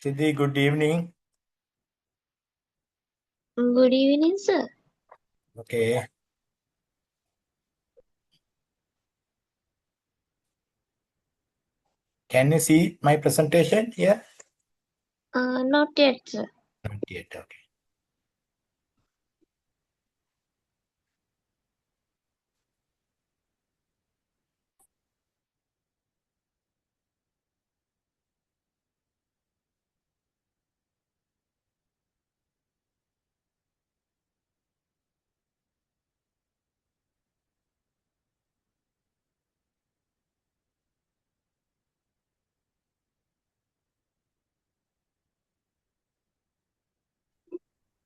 Siddhi, good evening. Good evening, sir. Okay. Can you see my presentation here? Not yet, sir. Not yet. Okay.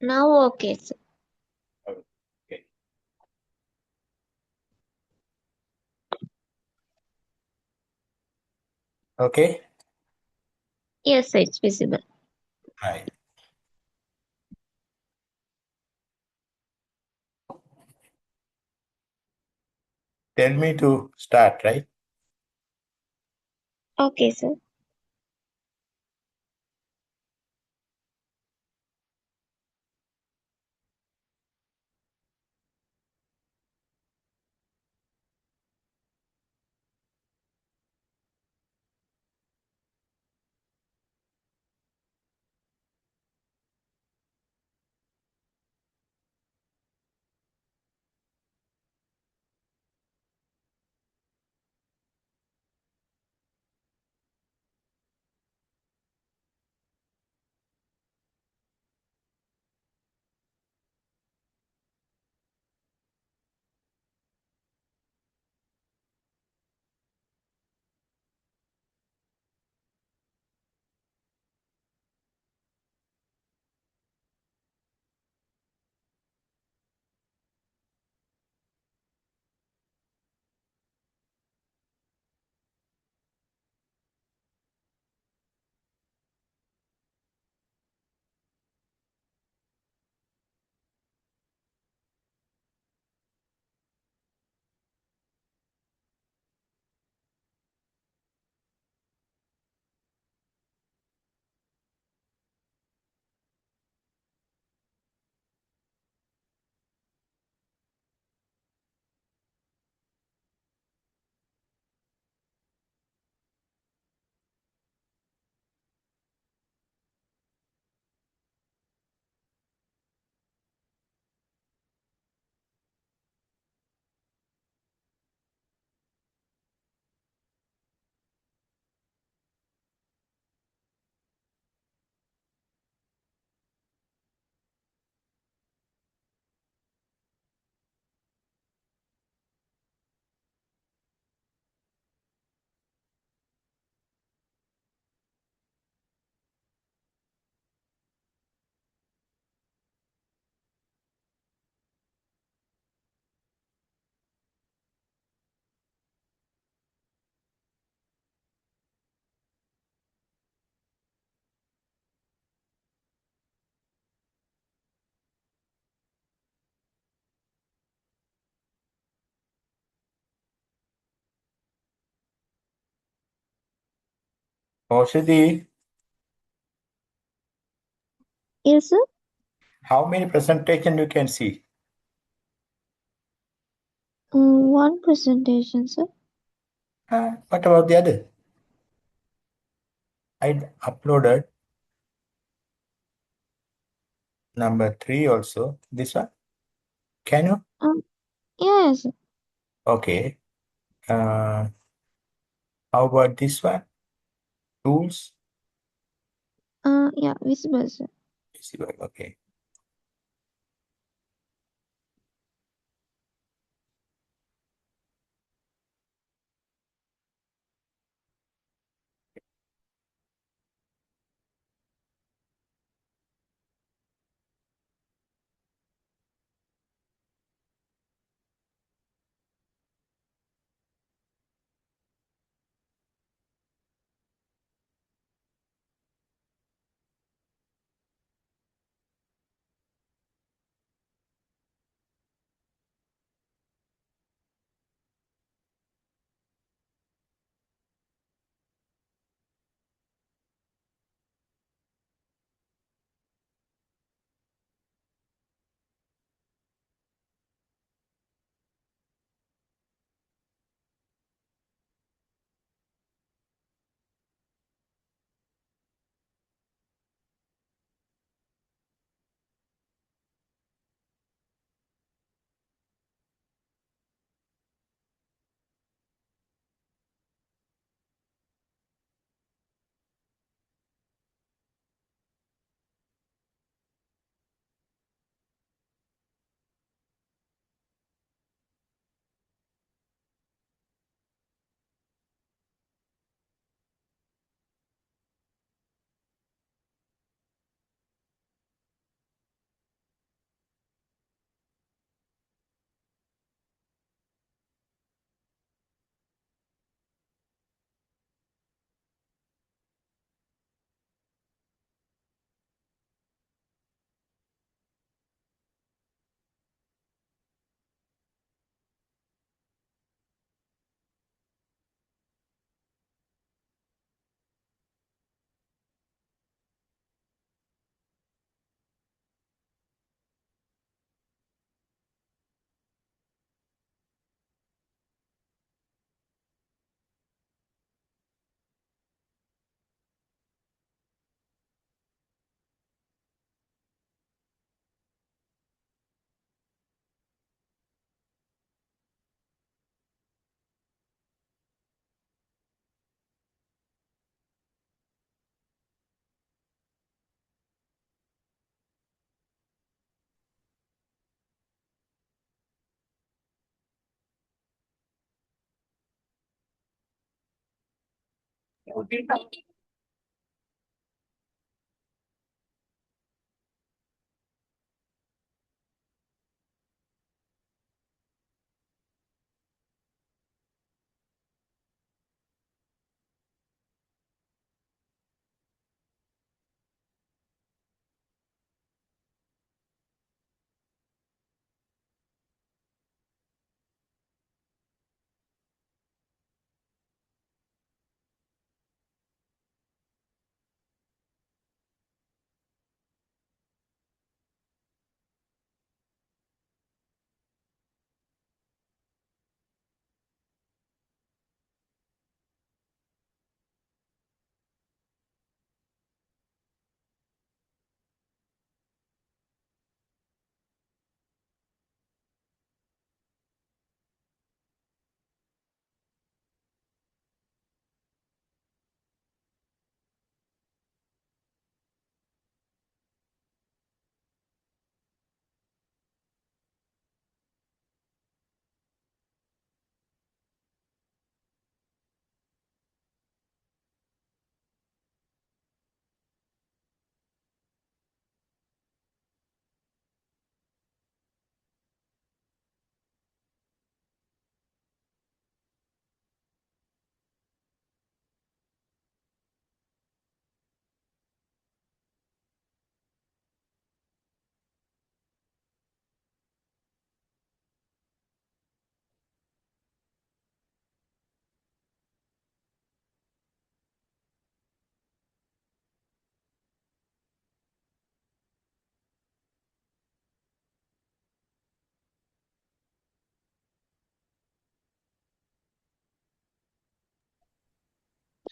Now, okay, sir. Okay. Okay. Yes, sir, it's visible. Right. Tell me to start, right? Okay, sir. Oh, Siddhi, Yes, sir. how many presentation you can see? One presentation, sir. What about the other? I uploaded number 3 also. This one? Can you? Yes, sir. Okay. How about this one? Tools? Yeah, visible, sir. Visible. Okay.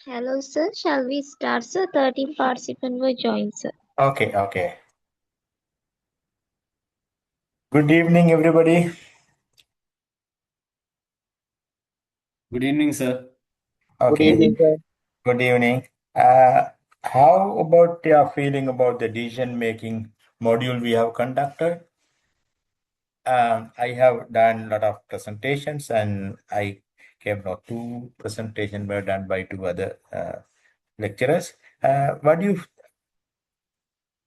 Hello, sir. Shall we start, sir? 30 participants were joined, sir. Okay, okay. Good evening, everybody. Good evening, sir. Good Okay, evening, sir. good evening. Uh, how about your feeling about the decision making module we have conducted? I have done a lot of presentations, and I came out two presentations were done by two other lecturers. What do you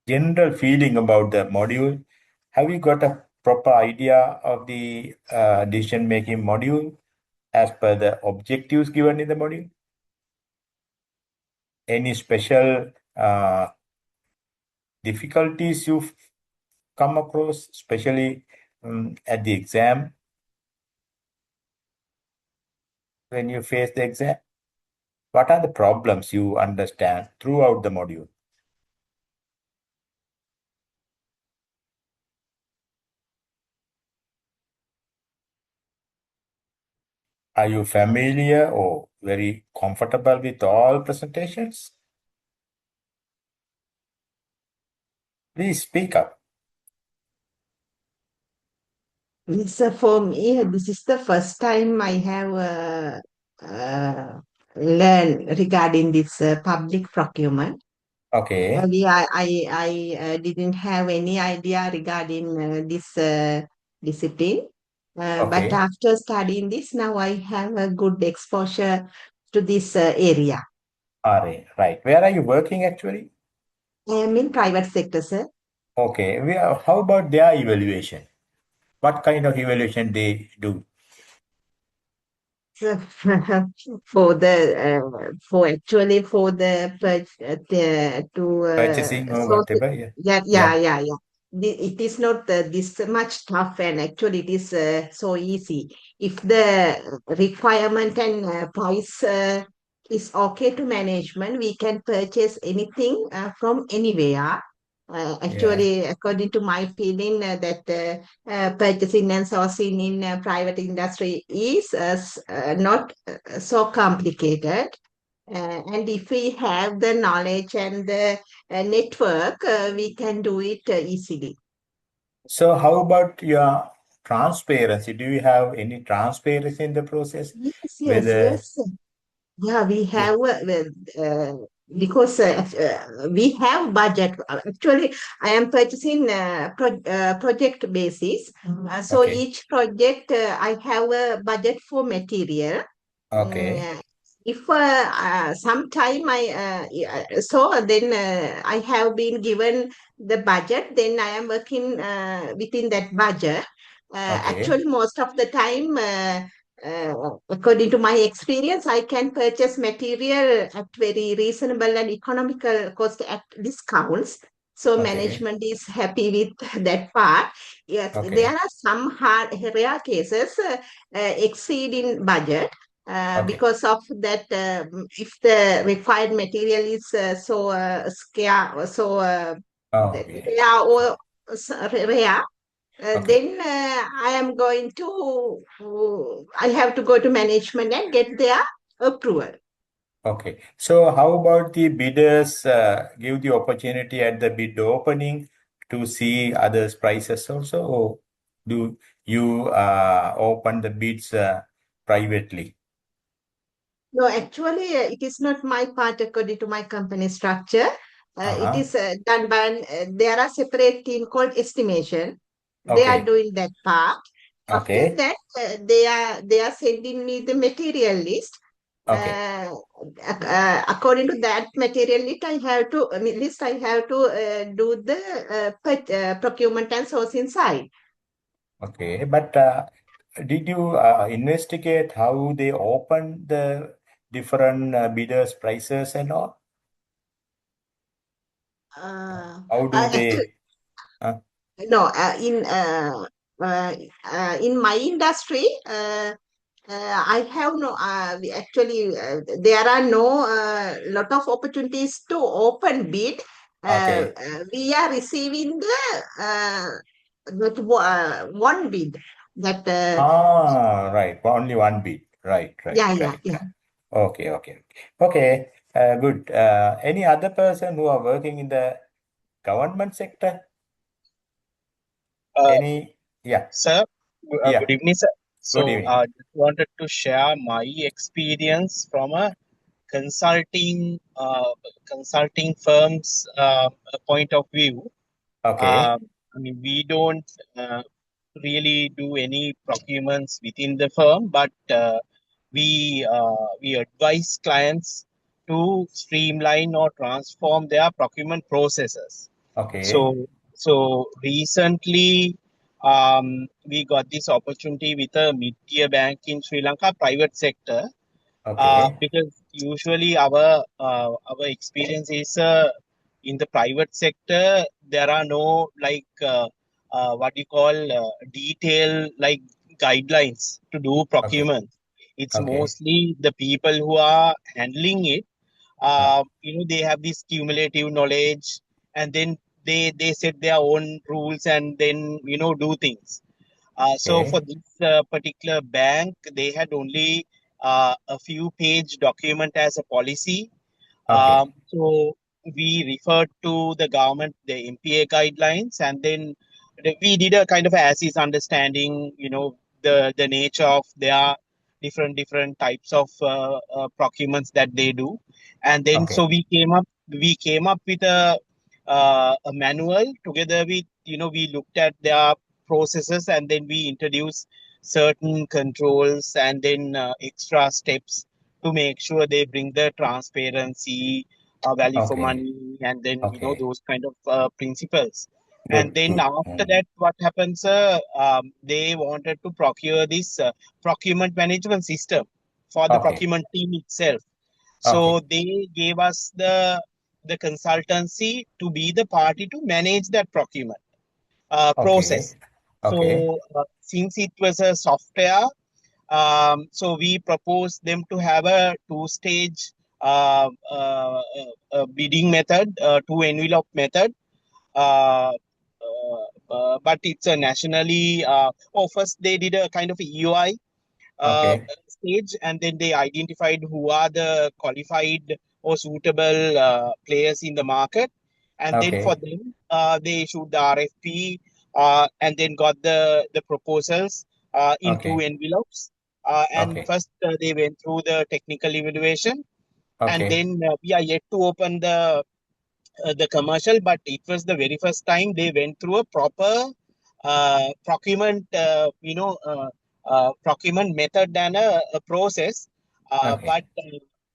general feeling about the module? Have you got a proper idea of the decision making module as per the objectives given in the module? Any special difficulties you've come across, especially at the exam when you face the exam? What are the problems you understand throughout the module? Are you familiar or very comfortable with all presentations? Please speak up. For me, this is the first time I have learned regarding this public procurement. Okay, I didn't have any idea regarding this discipline. But okay. after studying this, now I have a good exposure to this area. Right. Where are you working actually? I am in private sector, sir. Okay. How about their evaluation? What kind of evaluation they do? So, for actually for the to Purchasing or so whatever? Yeah. yeah, Yeah. yeah, yeah. It is not this much tough, and actually it is so easy. If the requirement and price is okay to management, we can purchase anything from anywhere. Yeah. Actually, according to my feeling, that purchasing and sourcing in private industry is not so complicated. And if we have the knowledge and the network, we can do it easily. So how about your transparency? Do you have any transparency in the process? Yes, yes, Whether, yes. Yeah, we yeah. have because we have budget. Actually, I am purchasing project basis. So Okay. each project I have a budget for material. Okay. if sometime I have been given the budget, then I am working within that budget. Okay. Actually, most of the time, according to my experience, I can purchase material at very reasonable and economical cost at discounts. So Okay. management is happy with that part. Yes, there Okay. are some rare cases exceeding budget Okay. because of that, if the required material is scarce, Oh, okay. rare or rare, Okay. then I have to go to management and get their approval. Okay. So how about the bidders give the opportunity at the bid opening to see others' prices also, or do you open the bids privately? No, actually, it is not my part according to my company structure. It Uh-huh. is done by, there are separate team called estimation. They are Okay. doing that part. After Okay. that, they are sending me the material list. Okay. According to that material list, I have to do the procurement and sourcing side. Okay. But did you investigate how they open the different bidders' prices and all? How do Actually, they? Uh, no, in my industry, I have no, there are no lot of opportunities to open bid. okay. We are receiving one bid. That, Ah, right. Only one bid. Right, right, yeah, yeah, right, yeah. right. Okay, okay, okay. Good. Any other person who are working in the government sector? Uh, Any? Yeah, Sir, good yeah. evening, sir. Good So, evening. just wanted to share my experience from a consulting firm's point of view. Okay, I mean, we don't really do any procurements within the firm, but we advise clients to streamline or transform their procurement processes. okay, So, so recently, we got this opportunity with a mid-tier bank in Sri Lanka, private sector, okay, because usually our experience is in the private sector there are no like what you call detail like guidelines to do okay, procurement. It's okay. mostly the people who are handling it. Uh, They have this cumulative knowledge, and then they set their own rules and then do things. So for okay, this particular bank, they had only a few page document as a policy. okay, So we referred to the government, the MPA guidelines, and then we did a kind of as-is understanding, the nature of their different types of procurements that they do, and then so okay, we came up with a manual together with we looked at their processes and then we introduced certain controls and then extra steps to make sure they bring the transparency, value for okay, money, and then okay. those kind of principles. And Good, then good. after that, what happens? They wanted to procure this procurement management system for the Okay, procurement team itself. So okay, they gave us the consultancy to be the party to manage that procurement process. okay, okay, So since it was a software, so we proposed them to have a two-stage bidding method, two envelope method. Uh, but it's a nationally. First they did a kind of EUI okay, stage, and then they identified who are the qualified or suitable players in the market, and then for okay, them they issued the RFP and then got the proposals in two okay, envelopes. And okay, first they went through the technical evaluation, and okay, then we are yet to open the commercial, but it was the very first time they went through a proper procurement, procurement method and a process. okay, But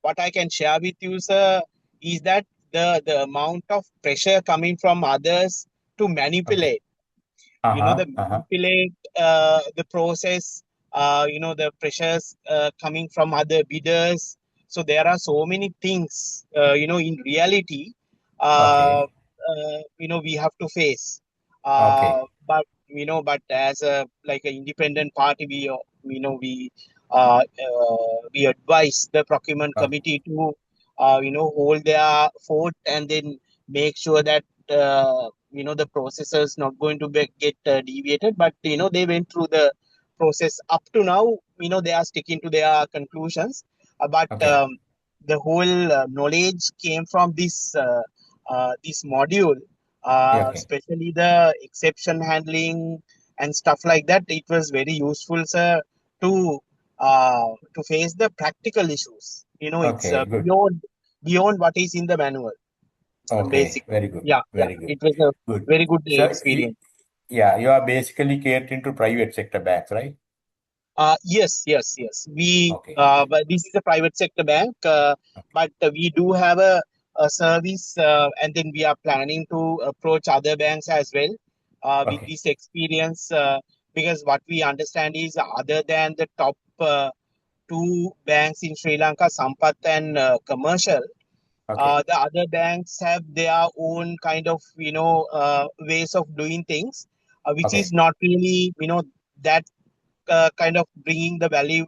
what I can share with you, sir, is that the amount of pressure coming from others to Okay. manipulate, the manipulate the process, the pressures coming from other bidders. So there are so many things, in reality, Okay. we have to face. Okay. But as a like an independent party, we advise the procurement Okay. committee to, hold their fort and then make sure that the processors not going to get deviated, but they went through the process up to now. They are sticking to their conclusions, but Okay. the whole knowledge came from this module, Okay. especially the exception handling and stuff like that. It was very useful, sir, to face the practical issues. It's Okay. Good. beyond what is in the manual, Okay. basically. Very good. Yeah, yeah. Very good. It was a Good. very good So, experience. yeah, you are basically catering to private sector banks, right? Yes. Okay. But this is a private sector bank, but we do have a service, and then we are planning to approach other banks as well with Okay. this experience, because what we understand is, other than the top two banks in Sri Lanka, Sampath and Commercial, Okay. the other banks have their own kind of ways of doing things, which is Okay. not really that kind of bringing the value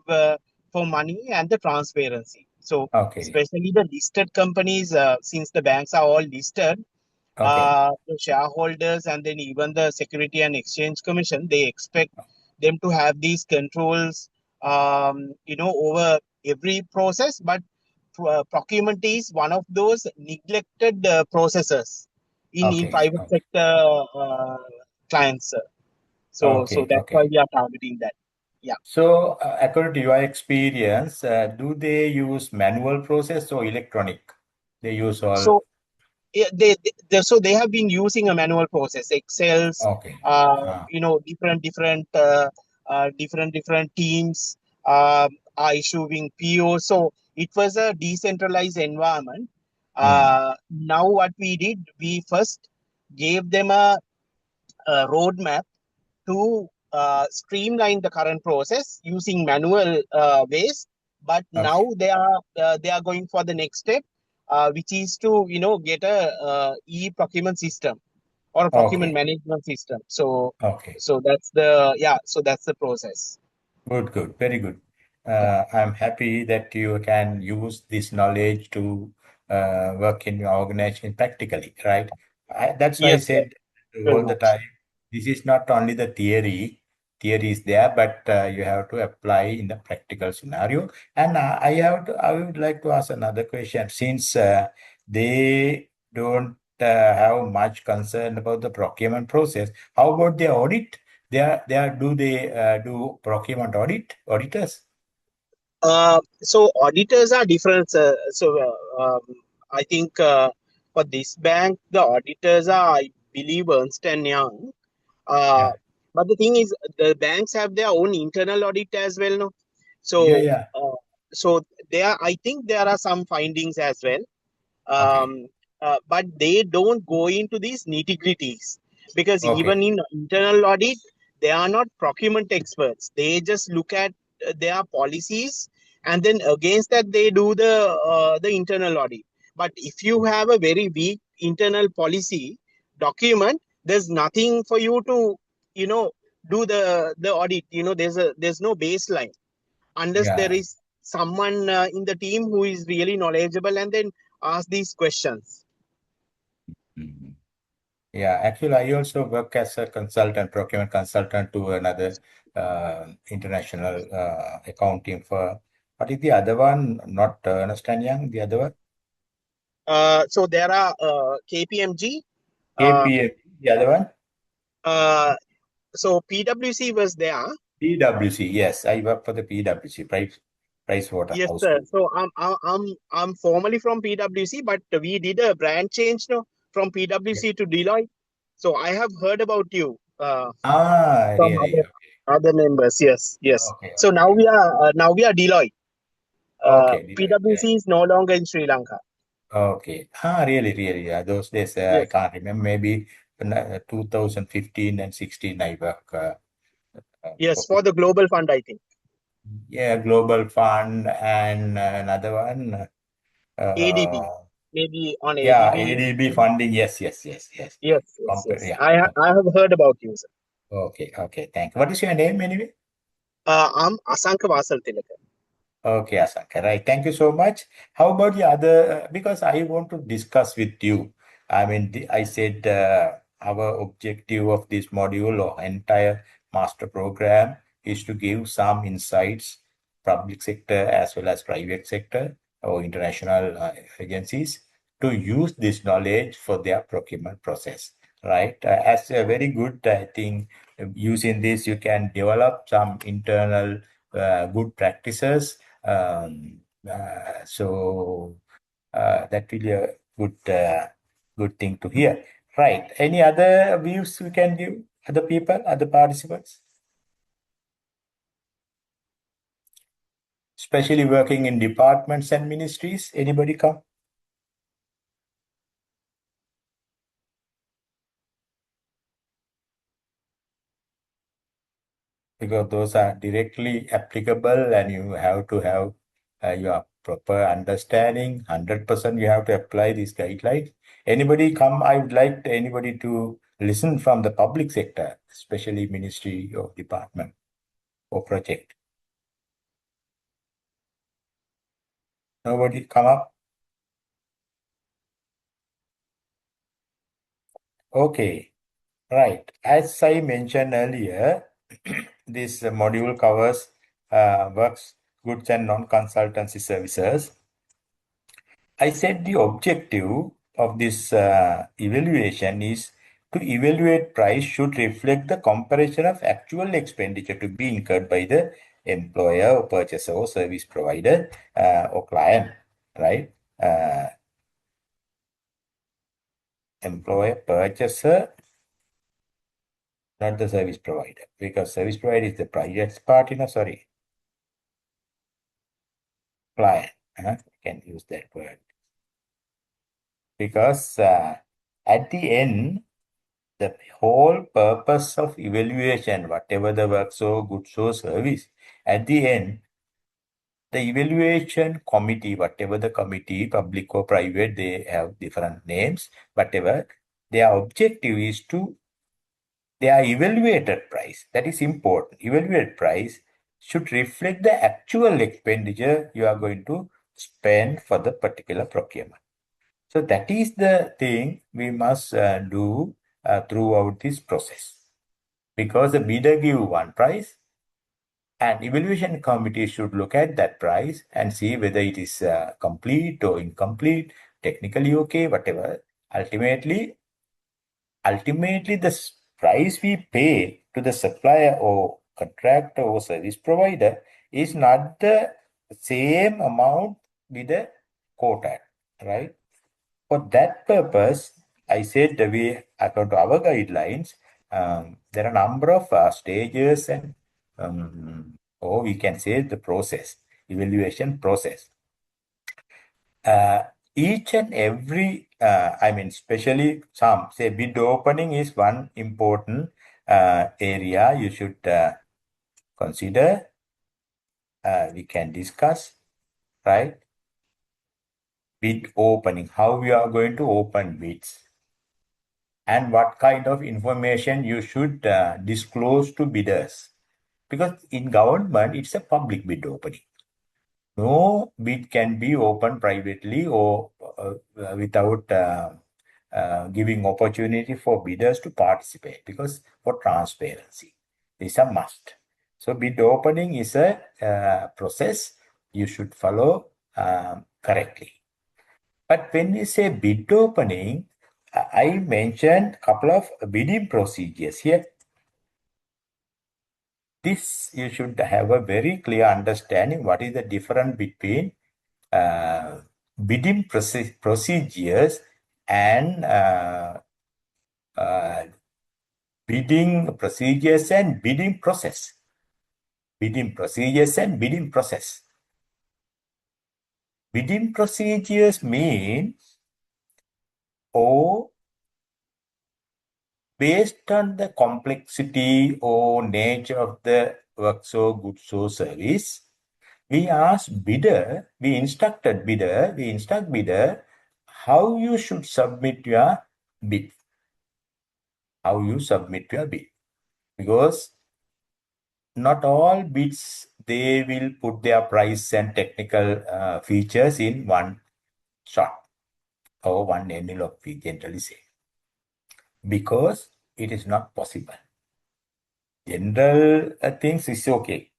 for money and the transparency. So Okay. especially the listed companies, since the banks are all listed, Okay. the shareholders and then even the Security and Exchange Commission, they expect them to have these controls, over every process. But procurement is one of those neglected processes in Okay. private Okay. sector clients. So Okay. that's why Okay. we are targeting that. Yeah. So, according to your experience, do they use manual process or electronic? They use all. So yeah, they have been using a manual process, Excel's, Okay. Ah, different teams are issuing PO. So it was a decentralized environment. mm, Now what we did, we first gave them a roadmap to streamline the current process using manual ways. But now okay. they are going for the next step, which is to get a e-procurement system or a procurement Okay. management system. So Okay. so that's the yeah. So that's the process. Good, good, very good. I'm happy that you can use this knowledge to work in your organization practically, right? That's why I Yes, sir. said Very all the much. time, this is not only the theory is there, but you have to apply in the practical scenario. And I would like to ask another question. Since they don't have much concern about the procurement process, how about the audit? Do they do procurement auditors? So auditors are different. I think for this bank, the auditors are, I believe, Ernst and Young. Uh, Yeah, but the thing is, the banks have their own internal audit as well, no? yeah, So, yeah. I think there are some findings as well. Okay, But they don't go into these nitty-gritties, because even okay, in internal audit, they are not procurement experts. They just look at their policies, and then against that they do the internal audit. But if you have a very weak internal policy document, there's nothing for you to you know do the audit. There's no baseline unless there yeah. is someone in the team who is really knowledgeable and then ask these questions. Mhm. Yeah, actually, I also work as a consultant, procurement consultant to another international accounting firm. What is the other one? Not Ernst and Young, the other one? So there are KPMG. Uh, KPM, the other one? uh, so PwC was there. PwC, yes, I work for the PwC, Price Yes, Waterhouse sir. Group. So I'm formally from PwC, but we did a brand change, no, from Yeah. PwC to Deloitte. So I have heard about you Ah, from really? other members. Yes, yes. Okay, So okay. now we are Deloitte. Okay, direct. PwC is no longer in Sri Lanka. Okay. Really, really. Those days, I Yes. can't remember. Maybe 2015 and 16, I work Yes, for for the Global Fund, I think. Global Fund and another one. ADB, Uh, maybe on yeah, ADB. ADB funding. Yes, yes, yes, yes. Yes, yes, Compare, yes. yeah. I have heard about you, sir. Okay, okay. Thank you. What is your name anyway? I'm Asanka Vasal Tilaka. Okay, Asanka, right. Thank you so much. How about the other? Because I want to discuss with you. I mean, I said our objective of this module or entire master program is to give some insights, public sector as well as private sector or international agencies to use this knowledge for their procurement process, right? As a very good, I think, using this, you can develop some internal good practices that will be a good thing to hear. Right. Any other views we can give other people, other participants? Especially working in departments and ministries. Anybody come? Because those are directly applicable and you have to have your proper understanding. 100% you have to apply these guidelines. Anybody come? I would like anybody to listen from the public sector, especially ministry or department or project. Nobody come up? Okay, right. As I mentioned earlier, this module covers works, goods and non-consultancy services. I said the objective of this evaluation is to evaluate price should reflect the comparison of actual expenditure to be incurred by the employer or purchaser or service provider or client, right? Employer, purchaser, not the service provider, because service provider is the private party, no, sorry, client. Can use that word. Because at the end, the whole purpose of evaluation, whatever the works or goods or service, at the end, the evaluation committee, whatever the committee, public or private, they have different names, whatever, their objective is to their evaluated price. That is important. Evaluated price should reflect the actual expenditure you are going to spend for the particular procurement. So that is the thing we must do throughout this process. Because the bidder give one price, and evaluation committee should look at that price and see whether it is complete or incomplete, technically okay, whatever. Ultimately, the price we pay to the supplier or contractor or service provider is not the same amount with the quoted, right? For that purpose, I said that we, according to our guidelines, there are a number of stages and, or we can say the process, evaluation process. Each and every, I mean, especially some, say bid opening is one important area you should consider. We can discuss, right? Bid opening, how we are going to open bids, and what kind of information you should disclose to bidders. Because in government, it's a public bid opening. No bid can be opened privately or without giving opportunity for bidders to participate, because for transparency, it's a must. So bid opening is a process you should follow correctly. But when we say bid opening, I mentioned a couple of bidding procedures here. This you should have a very clear understanding what is the difference between bidding procedures and bidding procedures and bidding process. Bidding procedures and bidding process. Bidding procedures mean, or based on the complexity or nature of the works or goods or service, we instruct bidder how you should submit your bid. How you submit your bid. Because not all bids, they will put their price and technical features in one shot or one envelope, we generally say. Because it is not possible. General things is okay.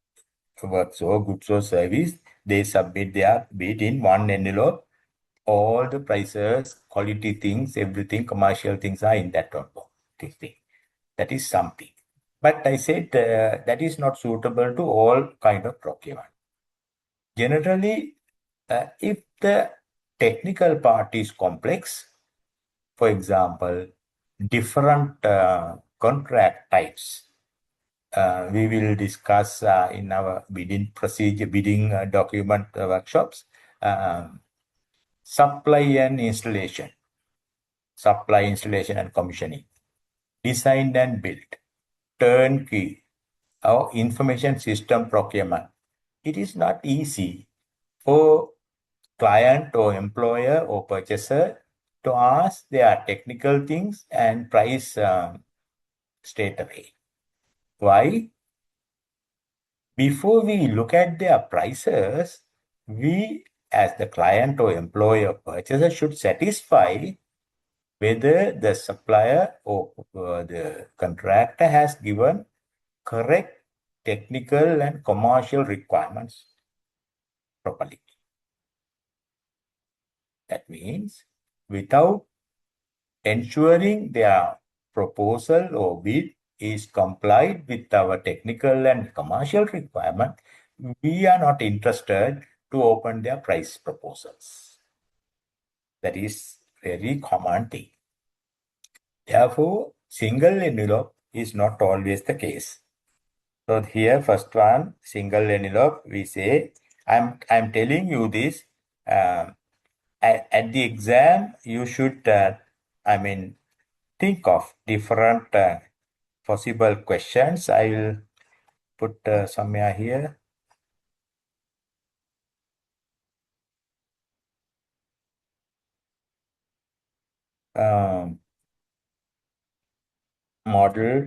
Works or goods or service, they submit their bid in one envelope. All the prices, quality things, everything, commercial things are in that notebook. That is something. But I said that is not suitable to all kind of procurement. Generally, if the technical part is complex, for example, different contract types, we will discuss in our bidding procedure, bidding document workshops, supply and installation and commissioning, design and build, turnkey, or information system procurement. It is not easy for client or employer or purchaser to ask their technical things and price straight away. Why? Before we look at their prices, we as the client or employer or purchaser should satisfy whether the supplier or the contractor has given correct technical and commercial requirements properly. That means without ensuring their proposal or bid is complied with our technical and commercial requirement, we are not interested to open their price proposals. That is very common thing. Therefore, single envelope is not always the case. So here, first one, single envelope, we say, I'm telling you this, at the exam, you should, think of different possible questions. I will put somewhere here. Model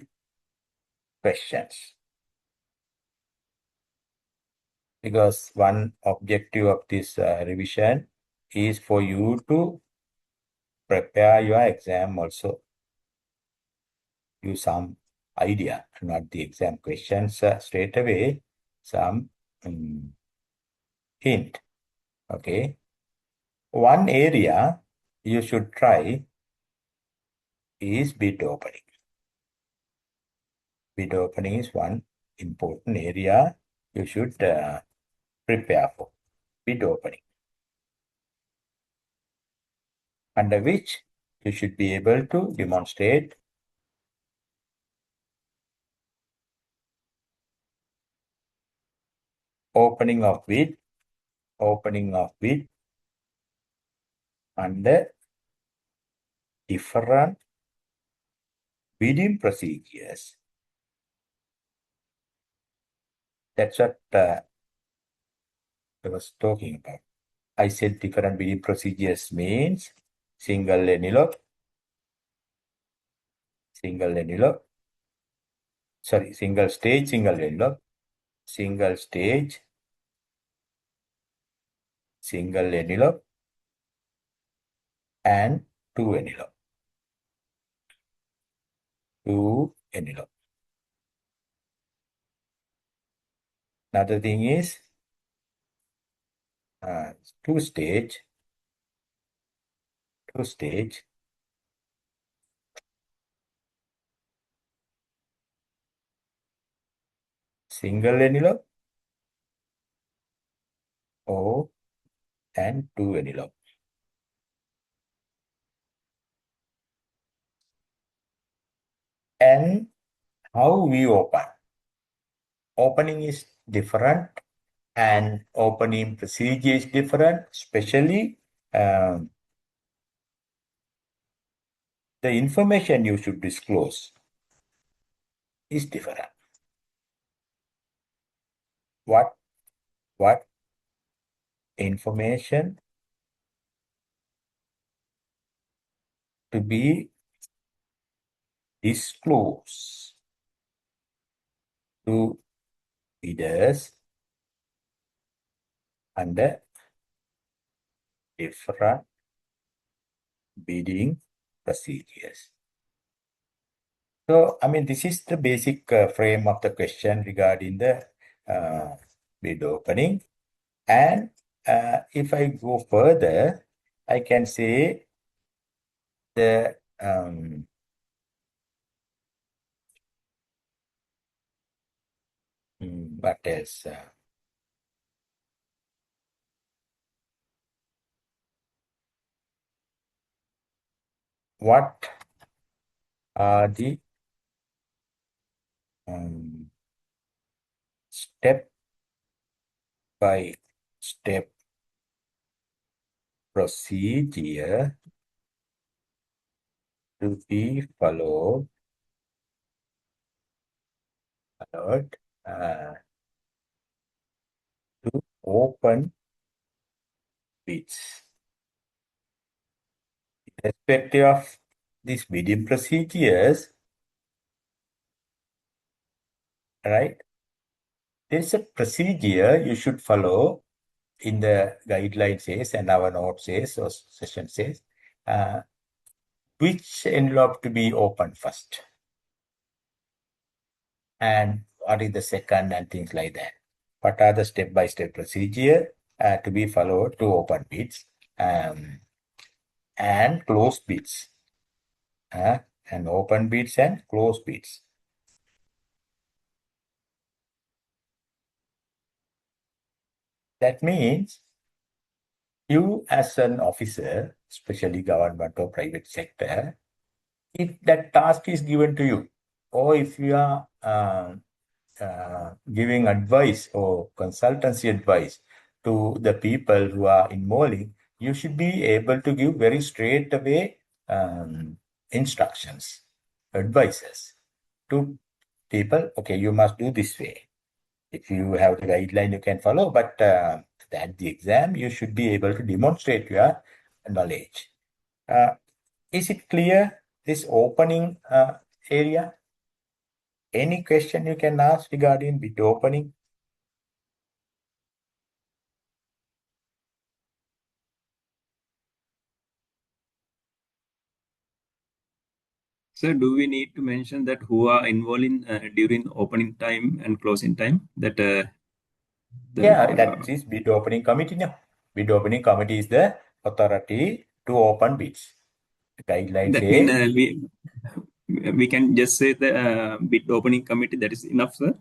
questions. Because one objective of this revision is for you to prepare your exam also. Use some idea, not the exam questions straight away, some hint. Okay. One area you should try is bid opening. Bid opening is one important area you should prepare for. Bid opening, under which you should be able to demonstrate opening of bid under different bidding procedures. That's what I was talking about. I said different bidding procedures means single envelope, single stage, single envelope, single stage, single envelope, and two envelope. Two envelope. Another thing is two stage, single envelope, O, and two envelope. And how we open? Opening is different and opening procedure is different, especially the information you should disclose is different. What information to be disclosed to bidders under different bidding procedures. So, I mean, this is the basic frame of the question regarding the bid opening. And if I go further, I can say the what else? What are the step by step procedure to be followed to open bids. Irrespective of these bidding procedures, right? There's a procedure you should follow in the guideline says, and our note says, or session says, which envelope to be opened first, and what is the second, and things like that. What are the step-by-step procedure to be followed to open bids and close bids, and open bids and close bids. That means you as an officer, especially government or private sector, if that task is given to you, or if you are giving advice or consultancy advice to the people who are involved, you should be able to give very straight away instructions, advices to people. Okay, you must do this way. If you have the guideline, you can follow, but at the exam, you should be able to demonstrate your knowledge. Is it clear, this opening area? Any question you can ask regarding bid opening? Sir, do we need to mention that who are involved in during opening time and closing time? That That is bid opening committee now. Bid opening committee is the authority to open bids. The guidelines that say mean we can just say the bid opening committee. That is enough, sir.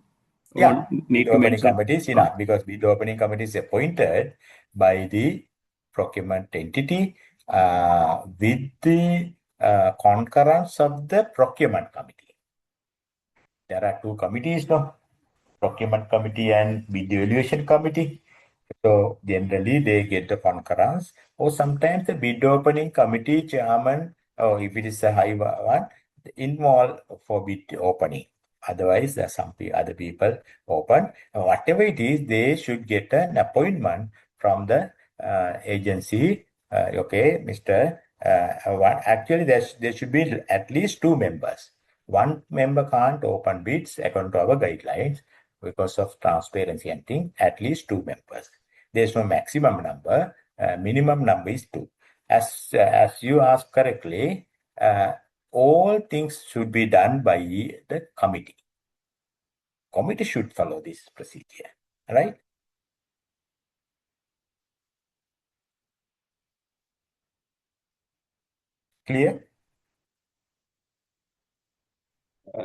Or bid need to opening mention. committee is enough, because bid opening committee is appointed by the procurement entity with the concurrence of the procurement committee. There are two committees now, procurement committee and bid evaluation committee. So generally they get the concurrence, or sometimes the bid opening committee chairman, or if it is a high one, involved for bid opening. Otherwise, some other people open. Whatever it is, they should get an appointment from the agency. Okay, Mr. One. Actually, there should be at least two members. One member can't open bids according to our guidelines because of transparency and thing. At least two members. There's no maximum number. Minimum number is two. As you asked correctly, all things should be done by the committee. Committee should follow this procedure, right? Clear?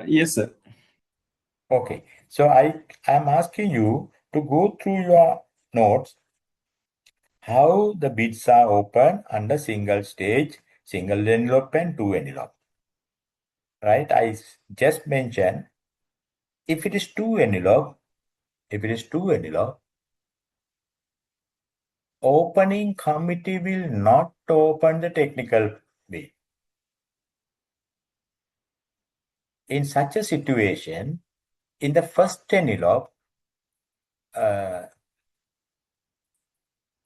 Yes, sir. Okay. So I am asking you to go through your notes how the bids are open under single stage, single envelope and two envelope. Right? I just mentioned if it is two envelope, opening committee will not open the technical bill. In such a situation, in the first envelope,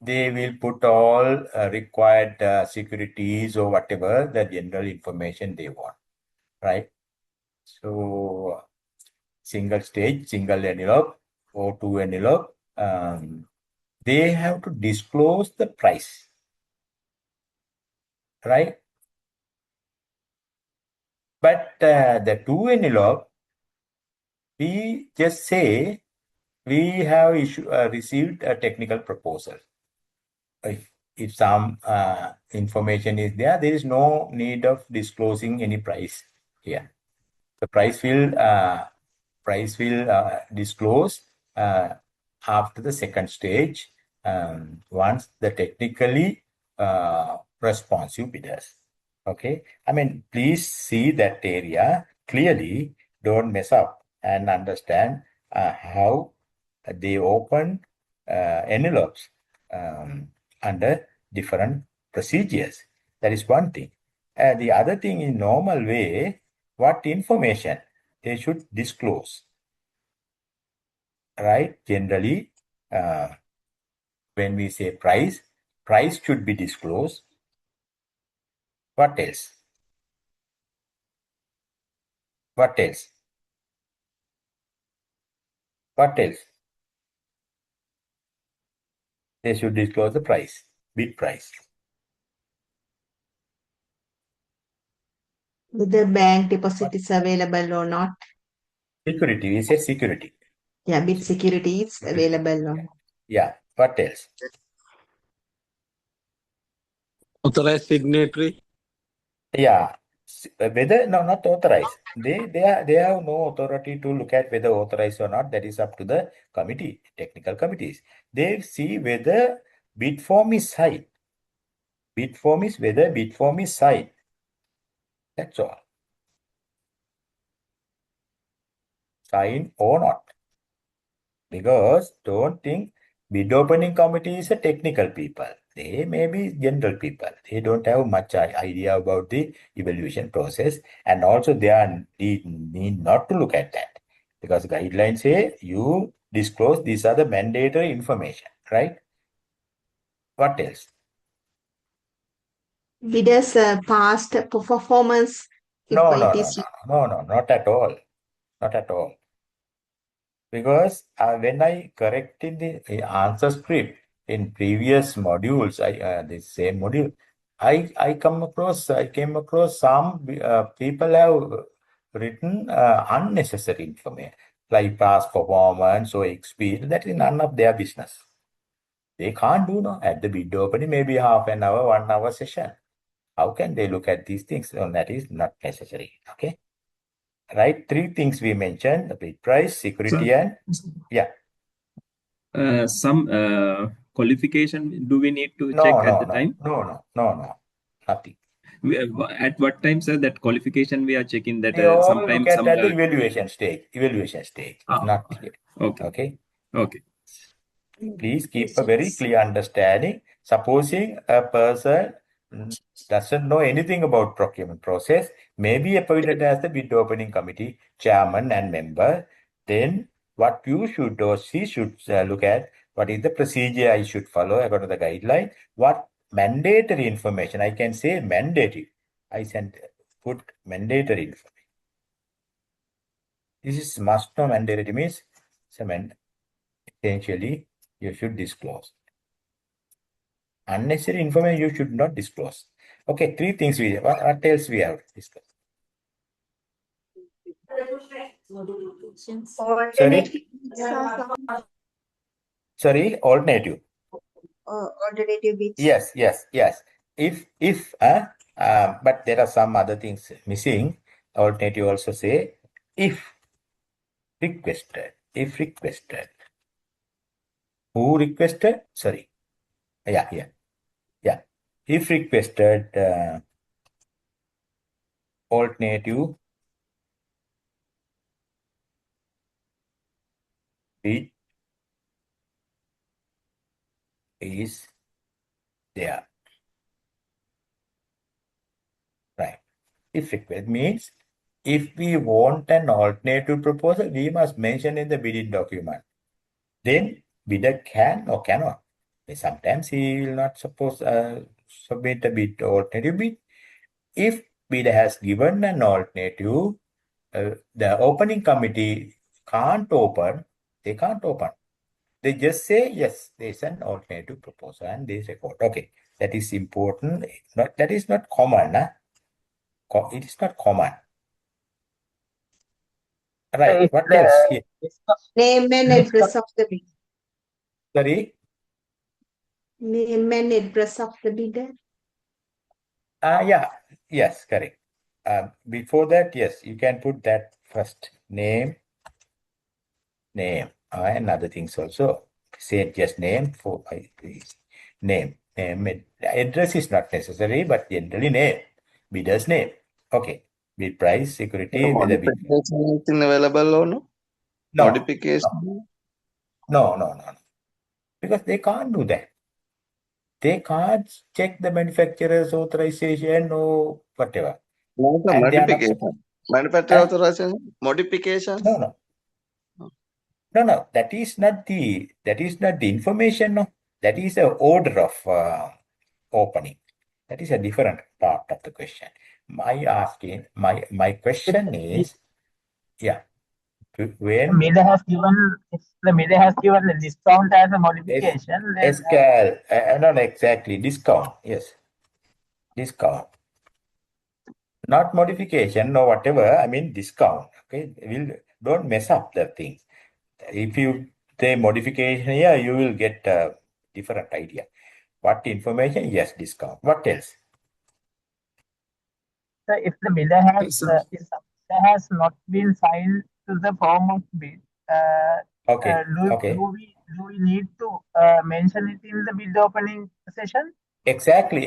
they will put all required securities or whatever the general information they want, right? So single stage, single envelope, or two envelope, they have to disclose the price, right? But the two envelope, we just say we have received a technical proposal. If some information is there, there is no need of disclosing any price here. The price will disclose after the second stage once the technically responsive bidders. Okay, I mean, please see that area clearly. Don't mess up and understand how they open envelopes under different procedures. That is one thing. The other thing, in normal way, what information they should disclose, right? Generally, when we say price should be disclosed. What else? What else? What else? They should disclose the price, bid price. Whether bank deposit is available or not. Security, we say security. Yeah, bid security is available or not. Yeah, what else? Authorized signatory. Yeah, whether not authorized. They have no authority to look at whether authorized or not. That is up to the committee, technical committees. They see whether bid form is signed. Bid form is whether bid form is signed. That's all. Signed or not. Because don't think bid opening committee is a technical people. They may be general people. They don't have much idea about the evaluation process, and also they are need not to look at that, because guidelines say you disclose these are the mandatory information, right? What else? Bidders past performance, if No, it is not at all. Not at all. Because when I corrected the answer script in previous modules, the same module, I came across some people have written unnecessary information like past performance or experience. That is none of their business. They can't do no at the bid opening, maybe half an hour, 1 hour session. How can they look at these things? So that is not necessary. Okay. Right. Three things we mentioned: the bid price, security, and yeah. Some qualification do we need to No, check at no, the no, time? no, nothing. At what time, sir, that qualification we are checking that We all look sometimes at the evaluation stage. Evaluation stage, not here. okay. Okay. Okay. Please keep a very clear understanding. Supposing a person doesn't know anything about procurement process, may be appointed as the bid opening committee chairman and member, then what you should or she should look at, what is the procedure I should follow according to the guideline, what mandatory information, I can say mandatory, put mandatory information. This is must know mandatory means essentially you should disclose. Unnecessary information you should not disclose. Okay, three things we have. What else we have discussed? Alternative bids are Sorry, alternative. alternative bids. Yes. If but there are some other things missing. Alternative also say if requested. If requested. Who requested? Sorry. Yeah. If requested, alternative bid is there. Right. If required means if we want an alternative proposal, we must mention in the bidding document. Then bidder can or cannot. Sometimes he will not submit a bid alternative bid. If bidder has given an alternative, the opening committee can't open. They can't open. They just say yes, there is an alternative proposal, and they record. Okay, that is important. That is not common. It is not common. Right. If What else? the Here. Name and address of the bidder. Sorry. Name and address of the bidder. Yeah. Yes. Correct. Before that, yes, you can put that first. Name, and other things also. Say just name for name. Address is not necessary, but generally name. Bidder's name. Okay. Bid price, security, whether bid. Modification is available or no? No. Modification. No. Because they can't do that. They can't check the manufacturer's authorization or whatever. No, the And they are not. modification. Manufacturer authorization. Modification. No. That is not the information. No, that is the order of opening. That is a different part of the question. My question is, yeah, when bidder has given, if the bidder has given the discount as a modification, then not exactly discount. Yes, discount, not modification, no whatever. I mean discount. Okay, don't mess up the thing. If you say modification here, you will get a different idea. What information? Yes, discount. What else? so if the bidder has if the bidder has not been signed to the form of bid, Okay. do we need to mention it in the bid opening session? Exactly.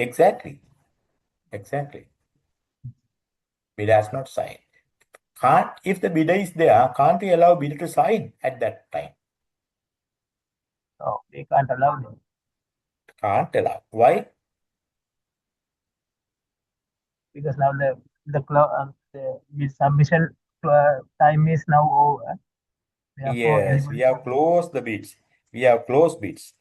Bidder has not signed. If the bidder is there, can't we allow bidder to sign at that time? No, we can't allow them. Can't allow. Why? Because now the bid submission time is now over. Therefore, Yes, we have closed the bids. We have closed bids.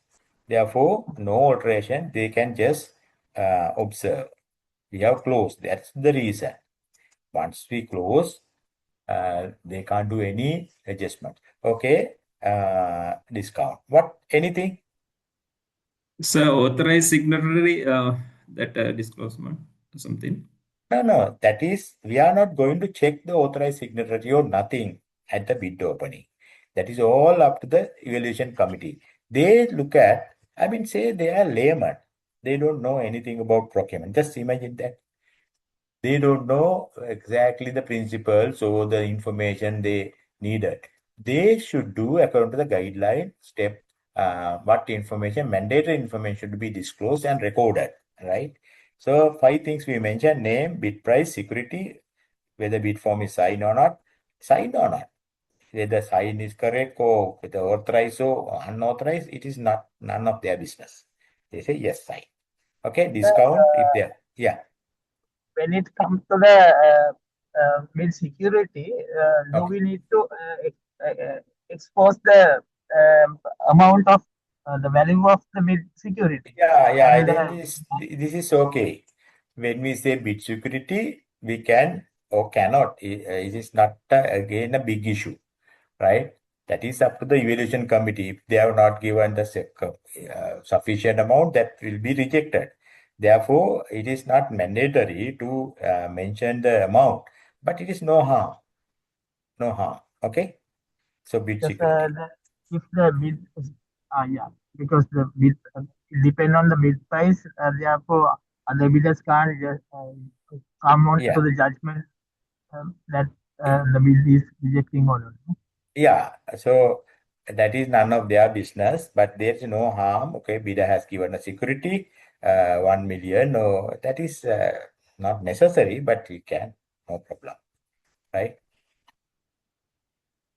Therefore, no alteration. They can just observe. We have closed. That's the reason. Once we close, they can't do any adjustment. Okay. Discount. What? Anything? So authorized signatory that disclosement or something. No. That is, we are not going to check the authorized signatory or nothing at the bid opening. That is all up to the evaluation committee. They look at, say they are layman. They don't know anything about procurement. Just imagine that. They don't know exactly the principles or the information they needed. They should do according to the guideline step, what information, mandatory information should be disclosed and recorded, right? So 5 things we mentioned: name, bid price, security, whether bid form is signed or not. Whether sign is correct or whether authorized or unauthorized, it is none of their business. They say yes, sign. Okay, discount if they're, yeah. when it comes to the bid security, do we need to expose the amount of the value of the bid security? Yeah, And, then this is okay. When we say bid security, we can or cannot. It is not again a big issue, right? That is up to the evaluation committee. If they have not given the sufficient amount, that will be rejected. Therefore, it is not mandatory to mention the amount, but it is no harm. No harm. Okay? So bid security. if the bid, because the bid depend on the bid price, therefore other bidders can't just come on to the judgment that the bid is rejecting or not. Yeah, so that is none of their business, but there's no harm. Okay, bidder has given a security, 1 million. No, that is not necessary, but we can, no problem, right?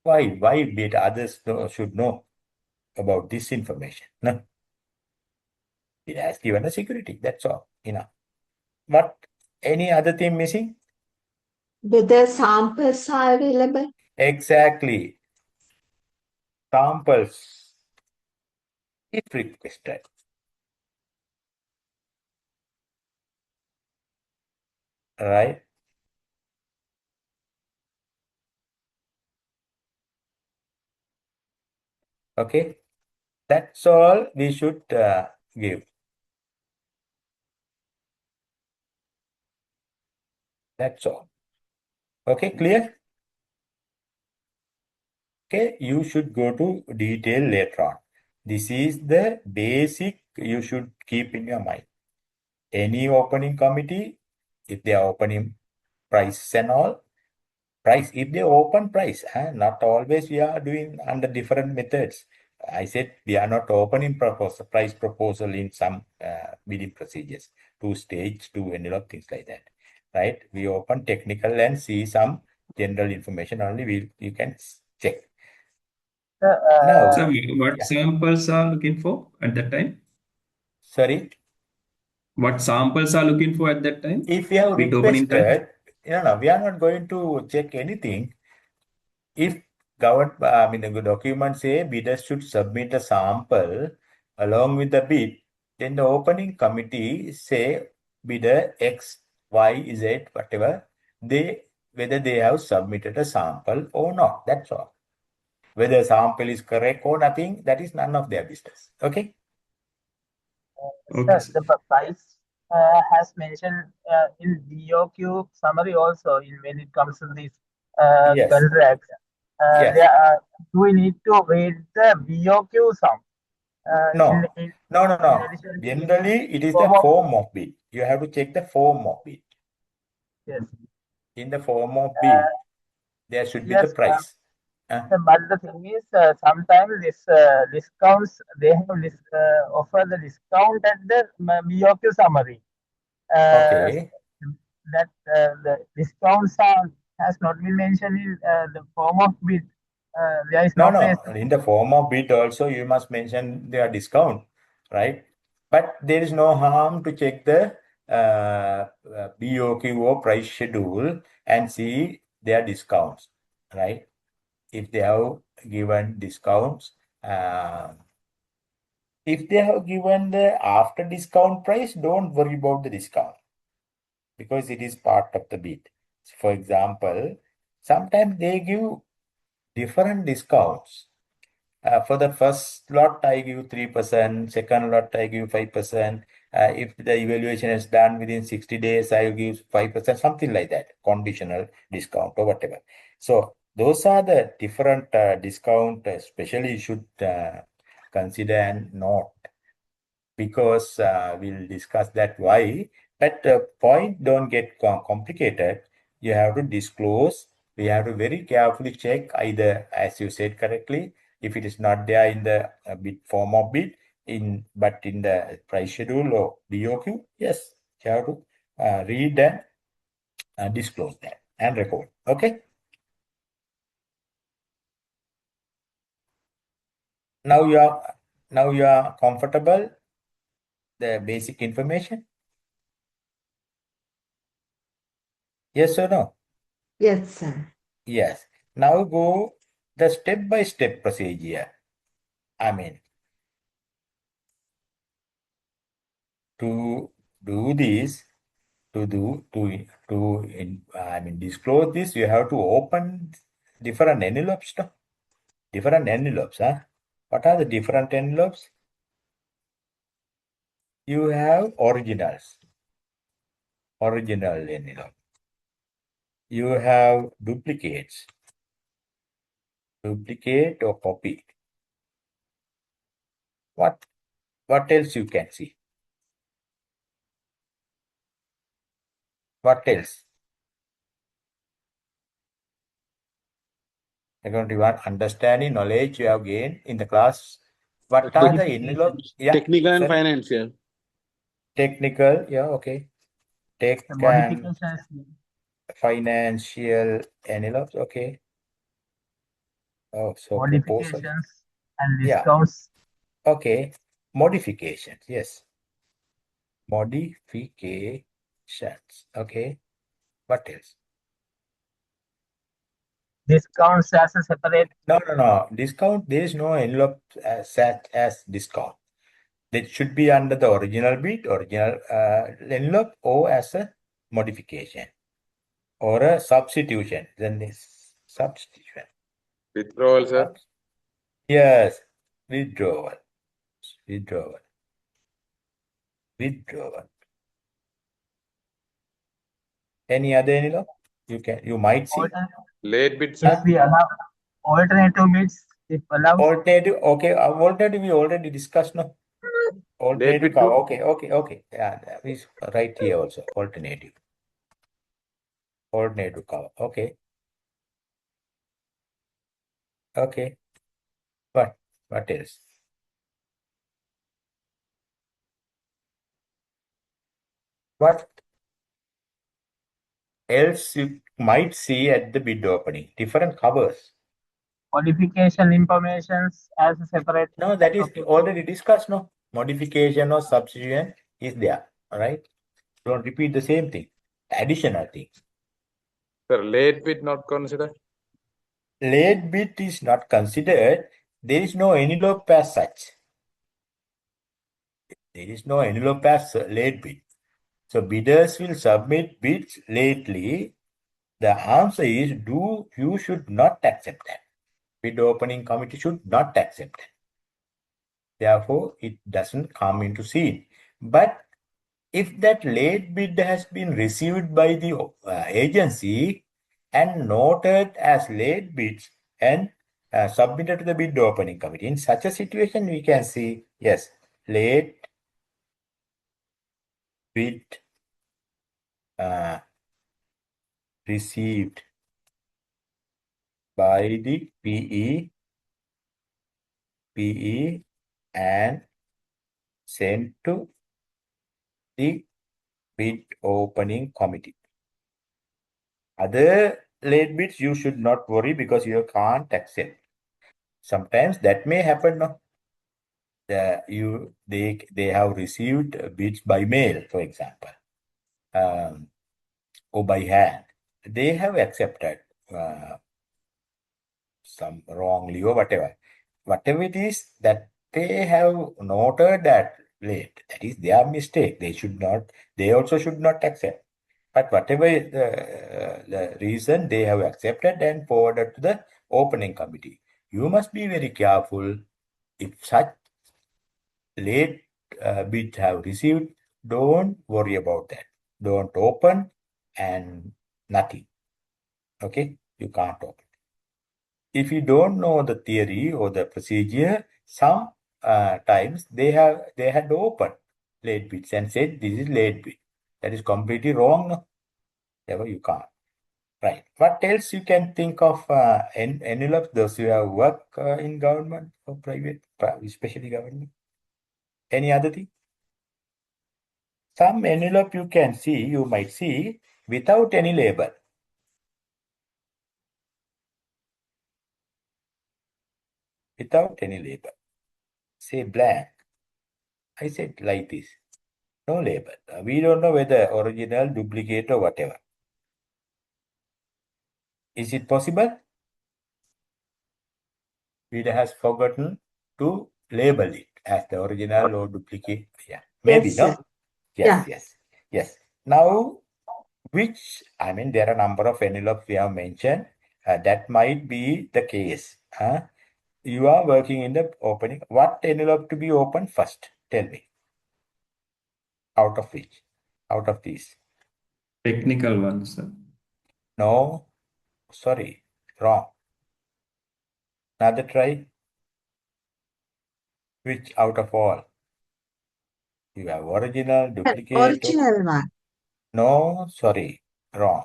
Why bid others should know about this information? No? It has given a security. That's all. What? Any other thing missing? Whether samples are available. Exactly. Samples, if requested. Right? Okay. That's all we should give. That's all. Okay, clear? Okay, you should go to detail later on. This is the basic you should keep in your mind. Any opening committee, if they are opening price and all, price, if they open price, not always we are doing under different methods. I said we are not opening price proposal in some bidding procedures, two-stage, two envelope, things like that, right? We open technical and see some general information only. You can check. Now, So what yeah, samples are looking for at that time? sorry. What samples are looking for at that time? If we have Bid opening time? requested, no, we are not going to check anything. If the document say bidders should submit a sample along with the bid, then the opening committee say bidder X, Y, Z, whatever, whether they have submitted a sample or not. That's all. Whether sample is correct or nothing, that is none of their business. Okay? Okay, Sir, the price has mentioned in BOQ summary also when it comes to these Yes. contracts. Yes. Do we need to read the BOQ sum? No. No. In addition to Generally, it is the form of form of bid. You have to check the form of bid. yes. In the form of bid, there should be the Yes, price. but the thing is, sometimes this discounts they have this offer the discount at the BOQ summary. Okay. That the discounts has not been mentioned in the form of bid. There is no place. No. In the form of bid also, you must mention their discount, right? But there is no harm to check the BOQ price schedule and see their discounts, right? If they have given discounts, if they have given the after discount price, don't worry about the discount because it is part of the bid. For example, sometimes they give different discounts. For the first lot, I give 3%. Second lot, I give 5%. If the evaluation is done within 60 days, I will give 5%, something like that, conditional discount or whatever. So those are the different discount, especially you should consider and note because we'll discuss that why. But point don't get complicated. You have to disclose. We have to very carefully check either, as you said correctly, if it is not there in the bid form of bid, but in the price schedule or BOQ, yes, you have to read and disclose that and record. Okay. Now you are comfortable. The basic information. Yes or no? Yes, sir. Yes. Now go the step-by-step procedure. I mean, to do this, disclose this, you have to open different envelopes. No? Different envelopes, huh? What are the different envelopes? You have originals, original envelope. You have duplicates, duplicate or copy. What else you can see? What else? According to what understanding, knowledge you have gained in the class. What are the envelopes? Yeah, Technical and sorry. financial. Technical, yeah, okay. Tech The and modifications. financial envelopes, okay. Oh, so proposal. Modifications and Yeah, discounts. okay. Modifications, yes. Modifications. Okay. What else? Discounts as a separate. No. Discount. There is no envelope set as discount. That should be under the original bid, original envelope, or as a modification or a substitution. Then this substitution. Withdrawal, sir. Yes, withdrawal. Any other envelope? You might see. Late bid, sir. If we allow alternative bids, if allowed. Alternative. Okay, alternative we already discussed. No. Alternative cover. Okay. Yeah, that is right here also. Alternative cover. Okay. What else? What else you might see at the bid opening? Different covers. Modification informations as a separate. No, that is already discussed. No, modification or substitution is there. All right. Don't repeat the same thing. Additional thing. Sir, late bid not considered. Late bid is not considered. There is no envelope as such. There is no envelope as late bid. So bidders will submit bids lately. The answer is you should not accept that. Bid opening committee should not accept that. Therefore, it doesn't come into scene. But if that late bid has been received by the agency and noted as late bids and submitted to the bid opening committee, in such a situation, we can see, yes, late bid received by the PE and sent to the bid opening committee. Other late bids you should not worry because you can't accept. Sometimes that may happen. No? They have received bids by mail, for example, or by hand. They have accepted some wrongly or whatever. Whatever it is that they have noted that late, that is their mistake. They also should not accept. But whatever the reason, they have accepted and forwarded to the opening committee. You must be very careful. If such late bids have received, don't worry about that. Don't open and nothing. Okay, you can't open. If you don't know the theory or the procedure, some times they had opened late bids and said this is late bid. That is completely wrong. No? Therefore, you can't. Right. What else you can think of envelopes? Those who have work in government or private, especially government. Any other thing? Some envelope you might see without any label. Without any label. Say blank. I said like this. No label. We don't know whether original, duplicate, or whatever. Is it possible? Bidder has forgotten to label it as the original or duplicate. Yeah, maybe, Yes, no? sir. Yes. Now, there are a number of envelopes we have mentioned. That might be the case. You are working in the opening. What envelope to be opened first? Tell me. Out of which? Out of these? Technical one, sir. No. Sorry. Wrong. Another try. Which out of all? You have original, duplicate. Original one. No, sorry. Wrong.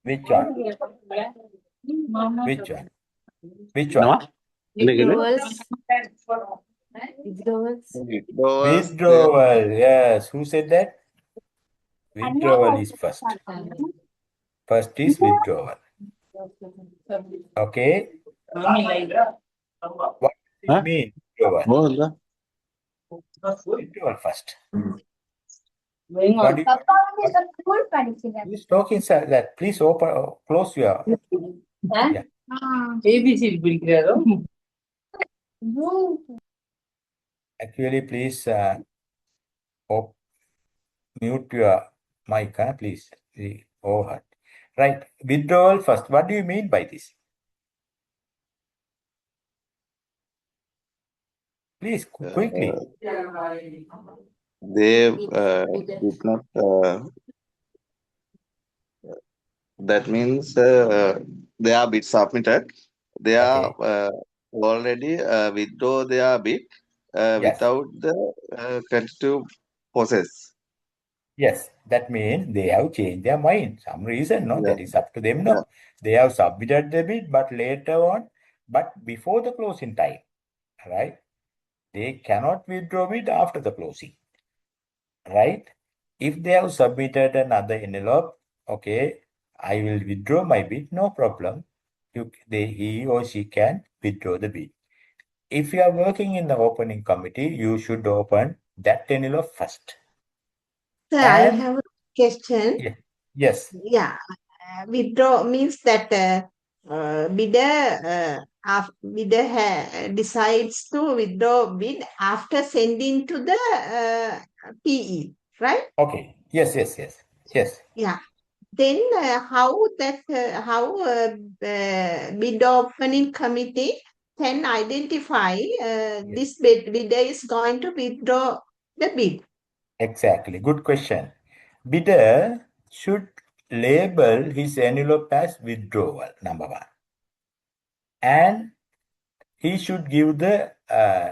Which one? Which one? Which one? Withdrawal. Yes. Who said that? Withdrawal is first. First is withdrawal. Okay. What does it mean? Withdrawal. Withdrawal first. What do you, who's talking, sir? That please open, close your. Yeah. Actually, please mute your mic, please. Overheard. Right. Withdrawal first. What do you mean by this? Please, quickly. They did not. That means they are bid submitted. They are already withdraw their bid without the corrective process. Yes, that means they have changed their mind. Some reason, no, Yeah. that is up to them, no. Yeah. They have submitted the bid, but later on, but before the closing time, right? They cannot withdraw bid after the closing, right? If they have submitted another envelope, okay, I will withdraw my bid, no problem. He or she can withdraw the bid. If you are working in the opening committee, you should open that envelope first. Sir, I have a question. Yes. Yeah, withdraw means that bidder decides to withdraw bid after sending to the PE, right? Okay. Yes. Yeah. Then how bid opening committee can identify this bidder is going to withdraw the bid? Exactly. Good question. Bidder should label his envelope as withdrawal, number one. And he should give the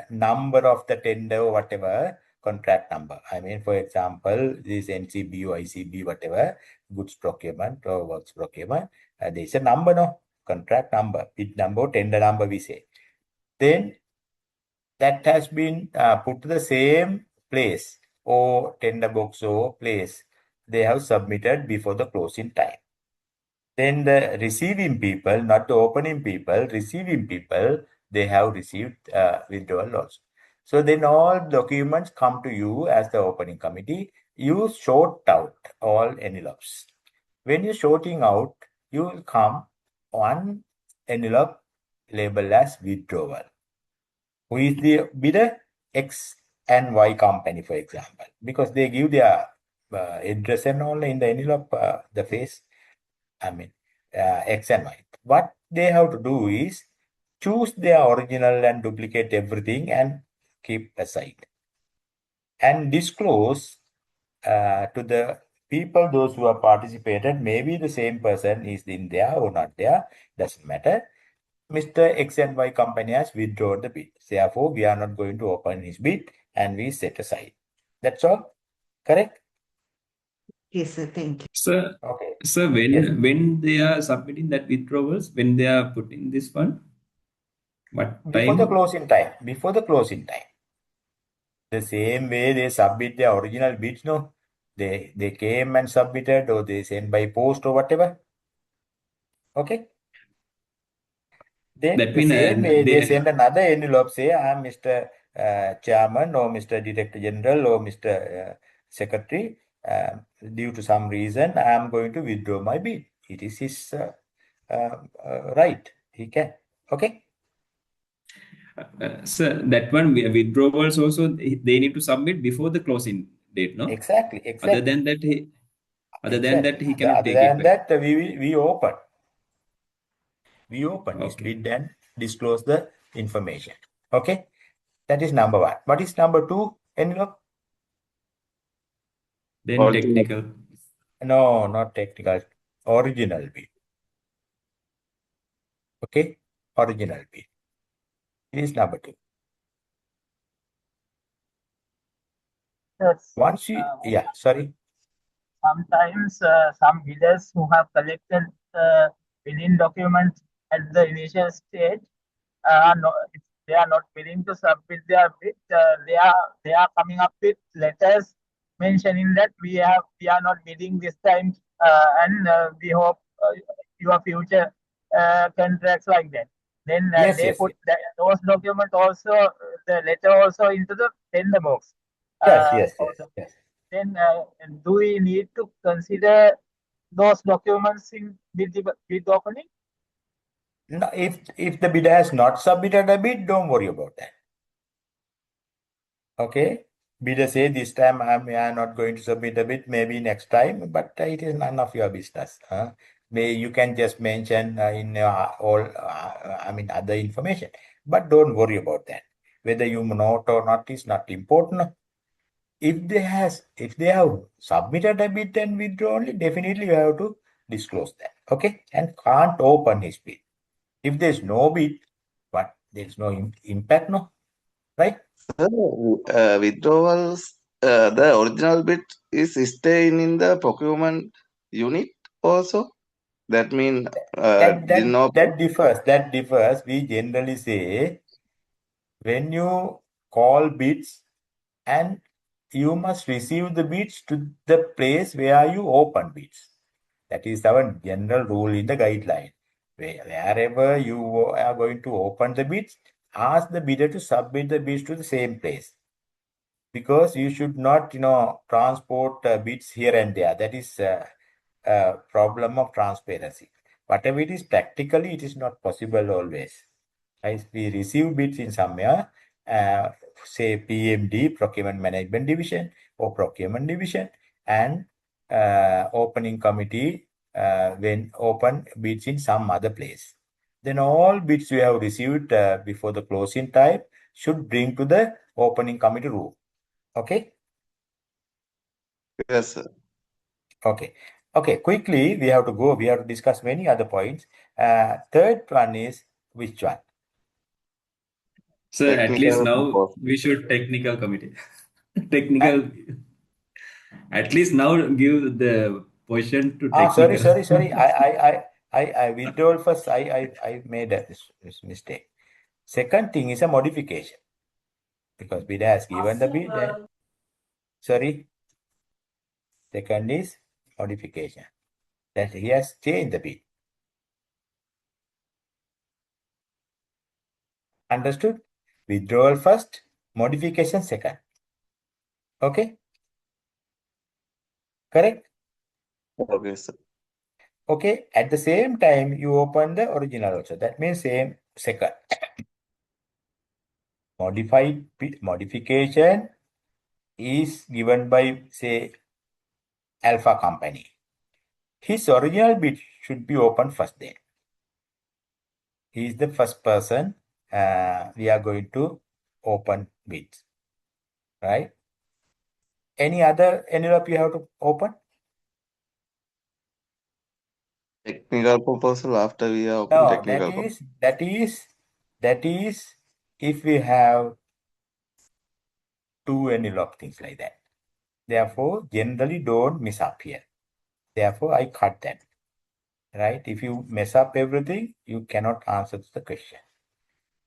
number of the tender or whatever contract number. I mean, for example, this NCB or ICB, whatever, goods procurement or works procurement, there's a number, no? Contract number, bid number, tender number, we say. Then that has been put to the same place or tender box or place they have submitted before the closing time. Then the receiving people, not the opening people, receiving people, they have received withdrawal also. So then all documents come to you as the opening committee. You sort out all envelopes. When you're sorting out, you will come one envelope labeled as withdrawal. Who is the bidder? X and Y company, for example, because they give their address and all in the envelope, the face, I mean, X and Y. What they have to do is choose their original and duplicate everything and keep aside. And disclose to the people, those who have participated, maybe the same person is in there or not there, doesn't matter. Mr. X and Y company has withdrawn the bid. Therefore, we are not going to open his bid and we set aside. That's all? Correct? Yes, sir. Thank you. Sir, okay. Sir, when they are submitting that withdrawals, when they are putting this one, what before time? the closing time. Before the closing time. The same way they submit their original bids, no? They came and submitted, or they sent by post or whatever. Okay? Then That the mean, same way they send another envelope, say I am Mr. Chairman or Mr. Director General or Mr. Secretary. Due to some reason, I am going to withdraw my bid. It is his right. He can. Okay? Sir, that one withdrawals also they need to submit before the closing date, no? Exactly. Other than that, he cannot Other take it than back. that, we open. We open his bid and disclose the information. Okay? That is number one. What is number two, envelope? Then technical. No, not technical. Original bid. Okay? Original bid. It is number two. Yes. Once you, yeah, sorry. Sometimes some bidders who have collected bidding documents at the initial stage if they are not willing to submit their bid. They are coming up with letters mentioning that we are not bidding this time, and we hope your future contracts like that. Then Yes, they yes, put those documents also the letter also into the tender box. Yes. Then do we need to consider those documents in bid opening? No, if the bidder has not submitted a bid, don't worry about that. Okay, bidder say this time I'm not going to submit a bid, maybe next time, but it is none of your business. You can just mention in all other information, but don't worry about that. Whether you know it or not is not important. If they have submitted a bid and withdrawn only, definitely you have to disclose that. Okay, and can't open his bid. If there's no bid, but there's no impact, no, right? Withdrawals, the original bid is staying in the procurement unit also. That means that differs. We generally say when you call bids and you must receive the bids to the place where you open bids. That is our general rule in the guideline. Wherever you are going to open the bids, ask the bidder to submit the bids to the same place. Because you should not, transport bids here and there. That is a problem of transparency. Whatever it is, practically, it is not possible always. As we receive bids in somewhere, say PMD, Procurement Management Division, or Procurement Division, and opening committee when open bids in some other place. Then all bids we have received before the closing time should bring to the opening committee room. Okay? Yes, sir. Okay. Quickly, we have to go. We have to discuss many other points. Third one is which one? So at least now we should technical committee. Technical. At least now give the position to technical. Sorry. I withdrawal first. I made a mistake. Second thing is a modification. Because bidder has given the bid. Sorry. Second is modification. That he has changed the bid. Understood? Withdrawal first, modification second. Okay? Correct? Okay, sir. Okay. At the same time, you open the original also. That means same second. Modification is given by, say, Alpha company. His original bid should be opened first then. He is the first person we are going to open bids. Right? Any other envelope you have to open? Technical proposal after we are open technical proposal. That is if we have two envelope things like that. Therefore, generally don't mess up here. Therefore, I cut that. Right? If you mess up everything, you cannot answer the question.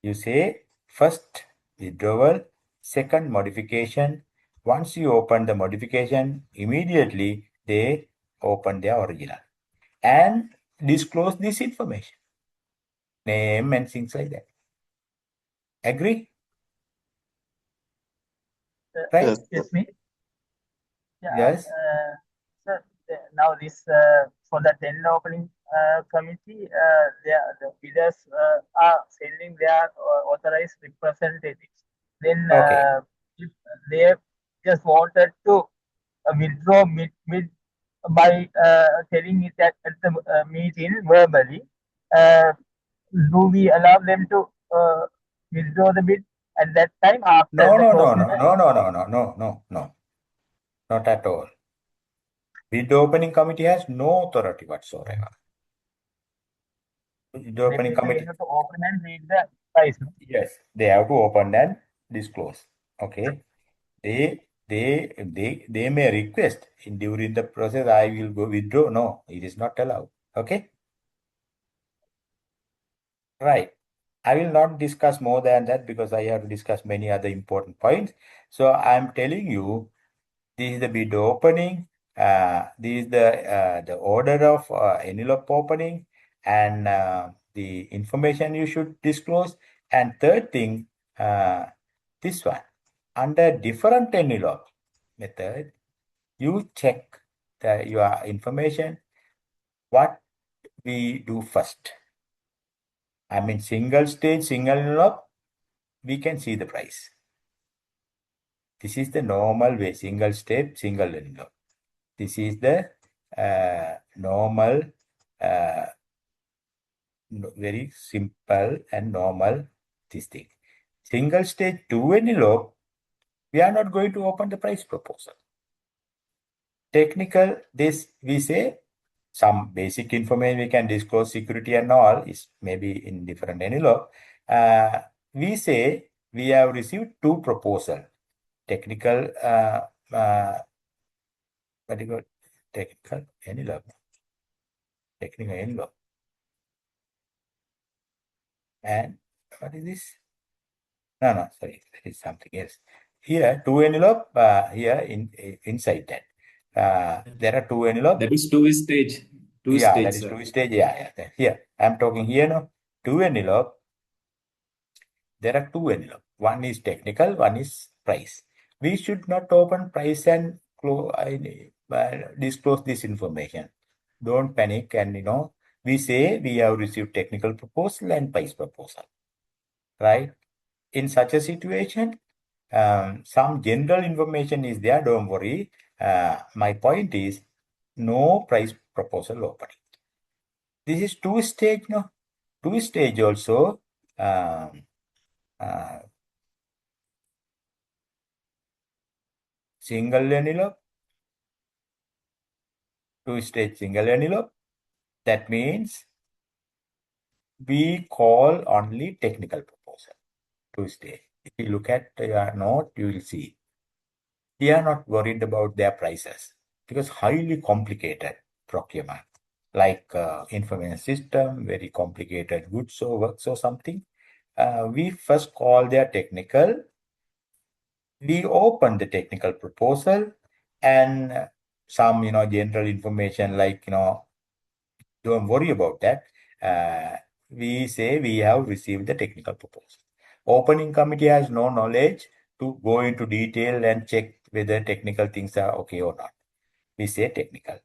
You say first withdrawal, second modification. Once you open the modification, immediately they open their original and disclose this information. Name and things like that. Agree? Right? Excuse me. Yeah. Yes. So now this for the tender opening committee, the bidders are sending their authorized representatives. Then if they just wanted to withdraw mid by telling it at the meeting verbally, do we allow them to withdraw the bid at that time after the closing time? No. Not at all. Bid opening committee has no authority whatsoever. Bid opening committee. They have to open and read the price. Yes, they have to open and disclose. Okay. They may request during the process, I will go withdraw. No, it is not allowed. Okay. Right. I will not discuss more than that because I have to discuss many other important points. So I'm telling you, this is the bid opening. This is the order of envelope opening and the information you should disclose. And third thing, This one. Under different envelope method, you check your information. What we do first? I mean, single stage, single envelope, we can see the price. This is the normal way, single step, single envelope. This is the normal, very simple and normal this thing. Single stage 2 envelope, we are not going to open the price proposal. Technical, this we say some basic information we can disclose, security and all is maybe in different envelope. We say we have received 2 proposals. Technical, very good. Technical envelope. Technical envelope. And what is this? No, sorry, that is something else. Here, 2 envelope, here inside that. There are 2 envelope. That is two stage. That is 2 stage. Yeah. Here, I'm talking here now. 2 envelope. There are 2 envelope. One is technical, one is price. We should not open price and disclose this information. Don't panic, and we say we have received technical proposal and price proposal, right? In such a situation, some general information is there. Don't worry. My point is no price proposal opening. This is 2 stage, no? 2 stage also. Single envelope, 2 stage single envelope. That means we call only technical proposal, 2 stage. If you look at your note, you will see. We are not worried about their prices because highly complicated procurement, like information system, very complicated goods or works or something. We first call their technical. We open the technical proposal and some, general information like, don't worry about that. We say we have received the technical proposal. Opening committee has no knowledge to go into detail and check whether technical things are okay or not. We say technical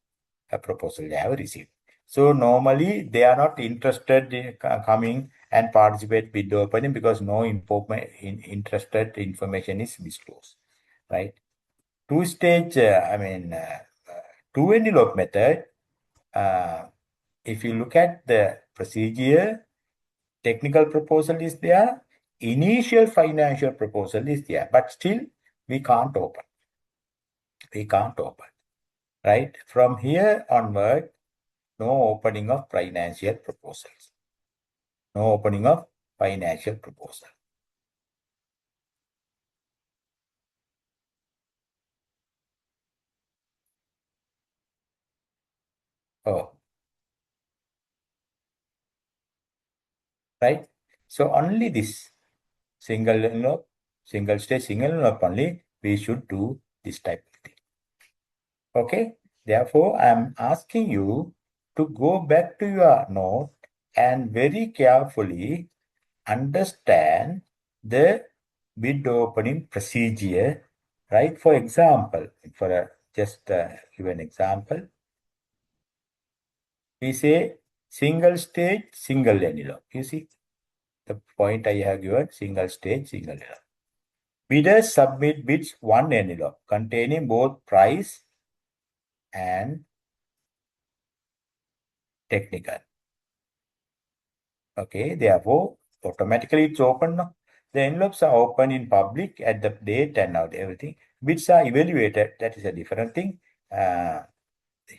proposal they have received. So normally they are not interested in coming and participate bid opening because no interested information is disclosed, right? 2 stage, 2 envelope method. If you look at the procedure, technical proposal is there, initial financial proposal is there, but still we can't open. We can't open, right? From here onward, no opening of financial proposals. No opening of financial proposal. Oh. Right? So only this single envelope, single stage, single envelope only, we should do this type of thing. Okay? Therefore, I am asking you to go back to your note and very carefully understand the bid opening procedure, right? For example, just give an example. We say single stage, single envelope. You see the point I have given, single stage, single envelope. Bidders submit bids one envelope containing both price and technical. Okay, therefore, automatically it's open now. The envelopes are open in public at the date and now everything. Bids are evaluated. That is a different thing.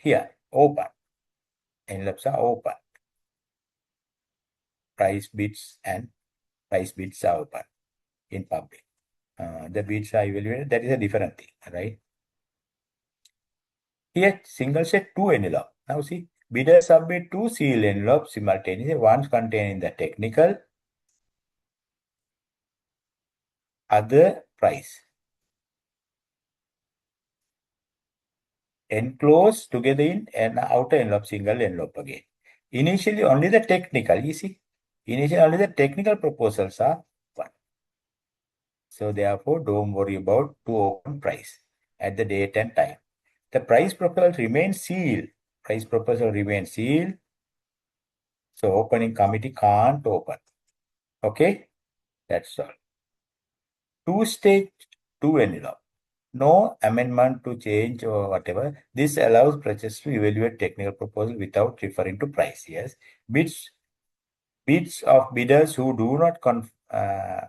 Here, open. Envelopes are open. Price bids are open in public. The bids are evaluated. That is a different thing, right? Here, single set 2 envelope. Now see, bidders submit 2 seal envelopes simultaneously, one containing the technical, other price. Enclosed together in an outer envelope, single envelope again. Initially, only the technical, you see. Initially, only the technical proposals are one. So therefore, don't worry about to open price at the date and time. The price proposal remains sealed. Price proposal remains sealed. So opening committee can't open. Okay, that's all. Two-stage, two envelope. No amendment to change or whatever. This allows purchasers to evaluate technical proposal without referring to price. Yes, bids of bidders who do not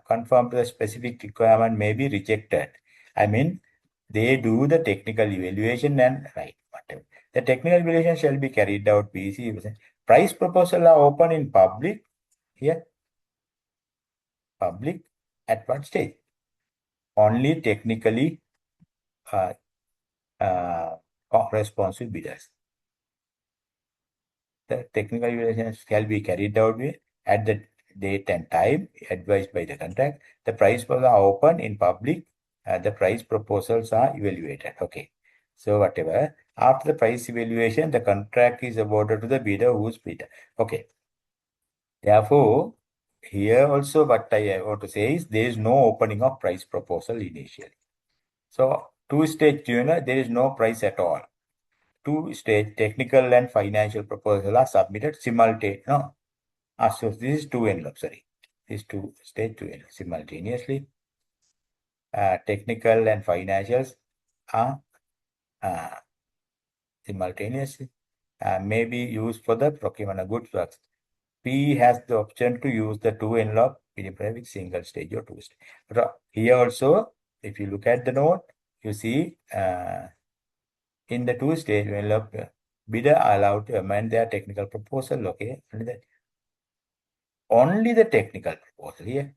conform to the specific requirement may be rejected. I mean, they do the technical evaluation and right, whatever. The technical evaluation shall be carried out PC. Price proposal are open in public. Here, public at what stage? Only technically responsive bidders. The technical evaluation shall be carried out at the date and time advised by the contract. The price proposals are open in public. The price proposals are evaluated. Okay. So whatever. After the price evaluation, the contract is awarded to the bidder who's bidder. Okay. Therefore, here also what I want to say is there is no opening of price proposal initially. So two-stage tuner, there is no price at all. Two-stage technical and financial proposal are submitted simultaneously. No, so this is two envelopes. Sorry, this two-stage two envelopes simultaneously. Technical and financials are simultaneously. May be used for the procurement of goods works. P has the option to use the two envelope with single stage or two stage. But here also, if you look at the note, you see in the two-stage envelope, bidder are allowed to amend their technical proposal. Okay, only the technical proposal here.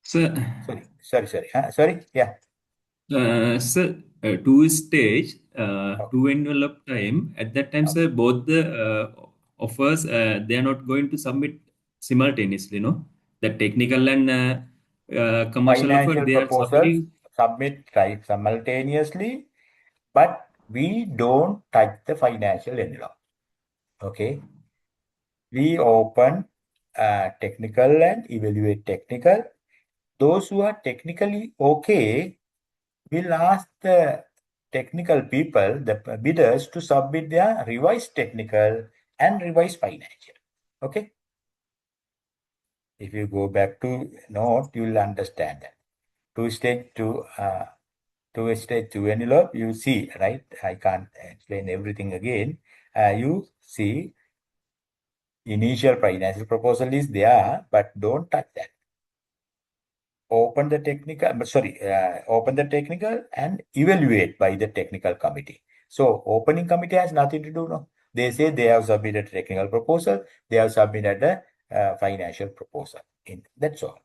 So, Sorry. Yeah. Sir, two-stage, two envelope time. At that time, sir, both the offers they are not going to submit simultaneously. No, the technical and commercial offer Financial they are proposals submitting submit simultaneously, but we don't touch the financial envelope. Okay. We open technical and evaluate technical. Those who are technically okay will ask the technical people, the bidders, to submit their revised technical and revised financial. Okay. If you go back to note, you will understand that. Two-stage two envelope, you see, right? I can't explain everything again. You see, initial financial proposal is there, but don't touch that. Open the technical and evaluate by the technical committee. So opening committee has nothing to do. No, they say they have submitted a technical proposal, they have submitted a financial proposal. That's all.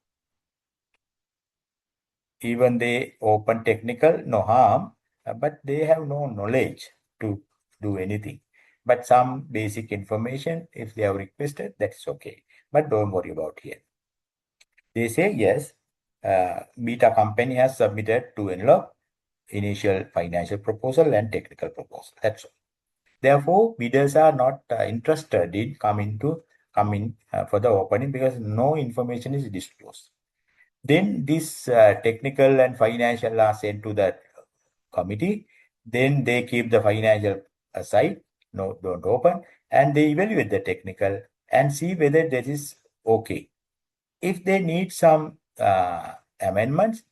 Even they open technical, no harm, but they have no knowledge to do anything. But some basic information, if they have requested, that's okay. But don't worry about here. They say yes, beta company has submitted two envelope, initial financial proposal and technical proposal. That's all. Therefore, bidders are not interested in coming for the opening because no information is disclosed. Then this technical and financial are sent to the committee. Then they keep the financial aside, no, don't open, and they evaluate the technical and see whether that is okay. If they need some amendments,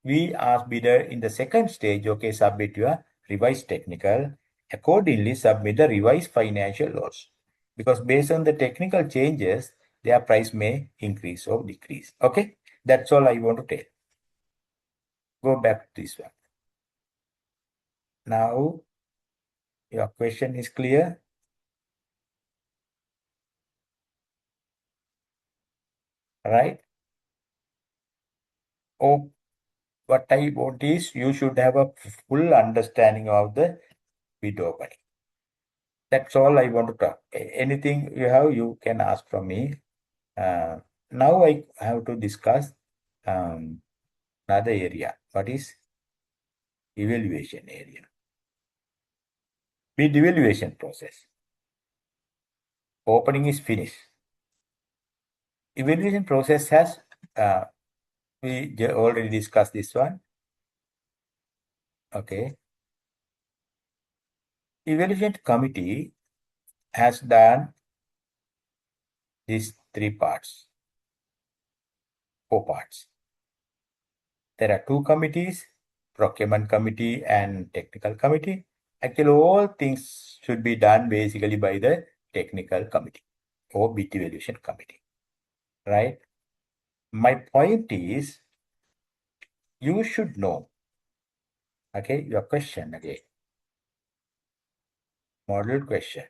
we ask bidder in the second stage, okay, submit your revised technical. Accordingly, submit the revised financial also. Because based on the technical changes, their price may increase or decrease. Okay, that's all I want to tell. Go back to this one. Now, your question is clear? Right? Oh, what I want is you should have a full understanding of the bid opening. That's all I want to talk. Anything you have, you can ask from me. Now I have to discuss another area. What is evaluation area? Bid evaluation process. Opening is finished. Evaluation process has We already discussed this one. Okay. Evaluation committee has done these 4 parts. There are 2 committees, procurement committee and technical committee. Actually, all things should be done basically by the technical committee or bid evaluation committee, right? My point is, you should know. Okay, your question again. Model question.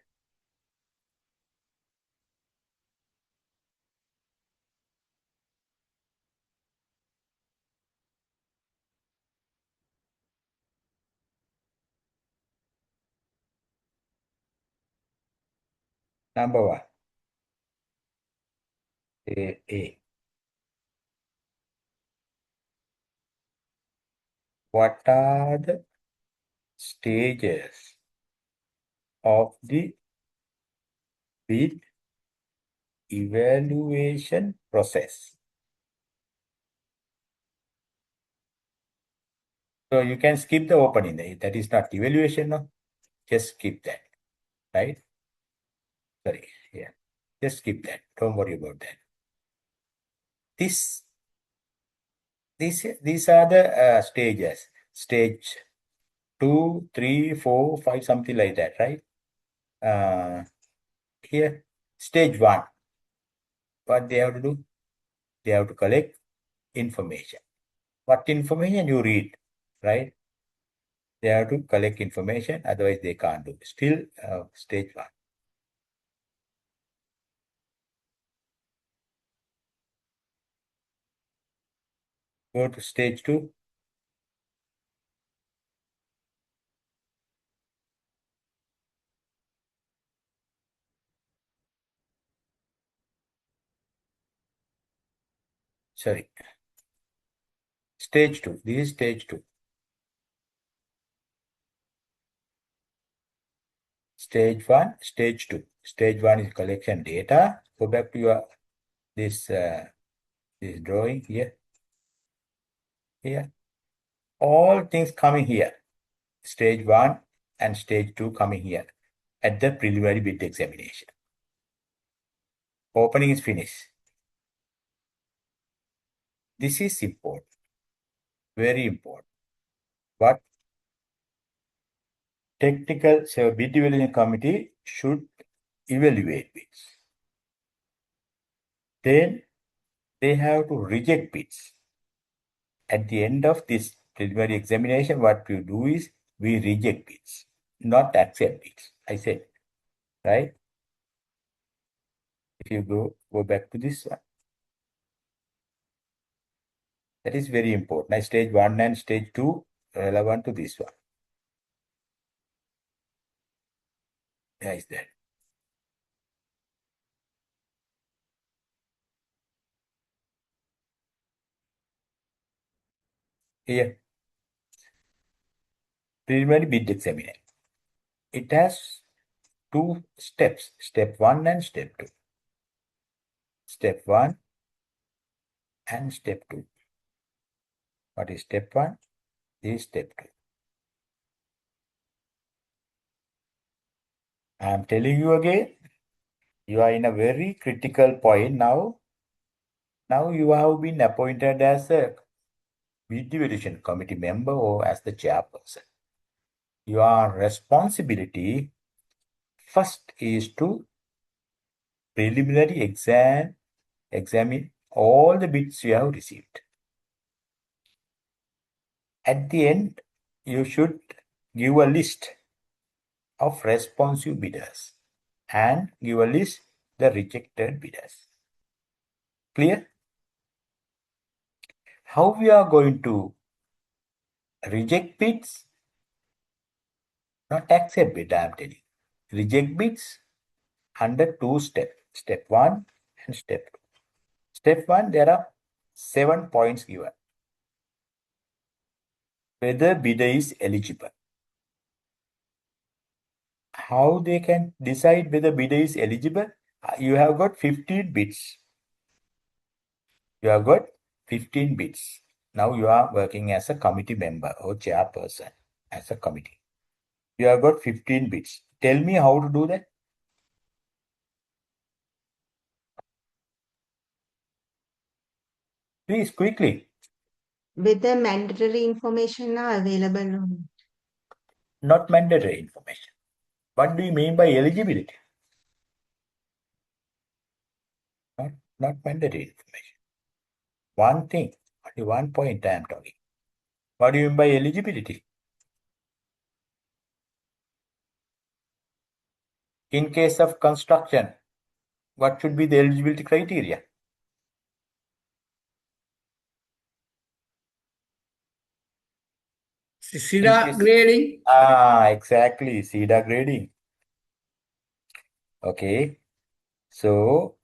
Number 1. A. What are the stages of the bid evaluation process? So you can skip the opening. That is not evaluation, no? Just skip that, right? Sorry, yeah. Just skip that. Don't worry about that. These are the stages. Stage 2, 3, 4, 5, something like that, right? Here, stage 1. What they have to do? They have to collect information. What information you read, right? They have to collect information, otherwise they can't do. Still, stage 1. Go to stage 2. Sorry. Stage 2. This is stage 2. Stage 1, stage 2. Stage 1 is collection data. Go back to your this drawing here. Here. All things coming here. Stage 1 and stage 2 coming here at the preliminary bid examination. Opening is finished. This is important. Very important. But technical bid evaluation committee should evaluate bids. Then they have to reject bids. At the end of this preliminary examination, what we do is we reject bids, not accept bids. I said, right? If you go back to this one. That is very important. Now, stage 1 and stage 2 relevant to this one. Yeah, is that. Here, preliminary bid examination. It has 2 steps, step 1 and step 2. Step 1 and step 2. What is step 1? This is step 2. I am telling you again, you are in a very critical point now. Now you have been appointed as a bid evaluation committee member or as the chairperson. Your responsibility first is to preliminary examine all the bids you have received. At the end, you should give a list of responsive bidders and give a list the rejected bidders. Clear? How we are going to reject bids? Not accept bid, I am telling. Reject bids under 2 steps. Step 1 and step 2. Step 1, there are 7 points given. Whether bidder is eligible. How they can decide whether bidder is eligible? You have got 15 bids. You have got 15 bids. Now you are working as a committee member or chairperson as a committee. You have got 15 bids. Tell me how to do that. Please, quickly. Whether mandatory information are available or not. Not mandatory information. What do you mean by eligibility? Not mandatory information. One thing, only one point I am talking. What do you mean by eligibility? In case of construction, what should be the eligibility criteria? CEDA grading. Exactly, CEDA grading. Okay, so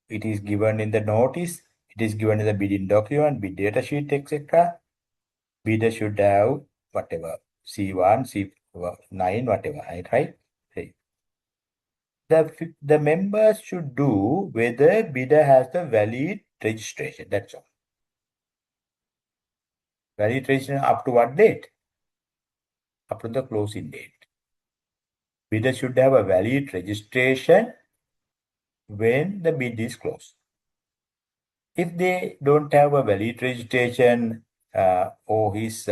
it is given in the notice, it is given in the bidding document, bid data sheet, etc. Bidder should have whatever, C1, C9, whatever, right? The members should do whether bidder has the valid registration, that's all. Valid registration up to what date? Up to the closing date. Bidder should have a valid registration when the bid is closed. If they don't have a valid registration or his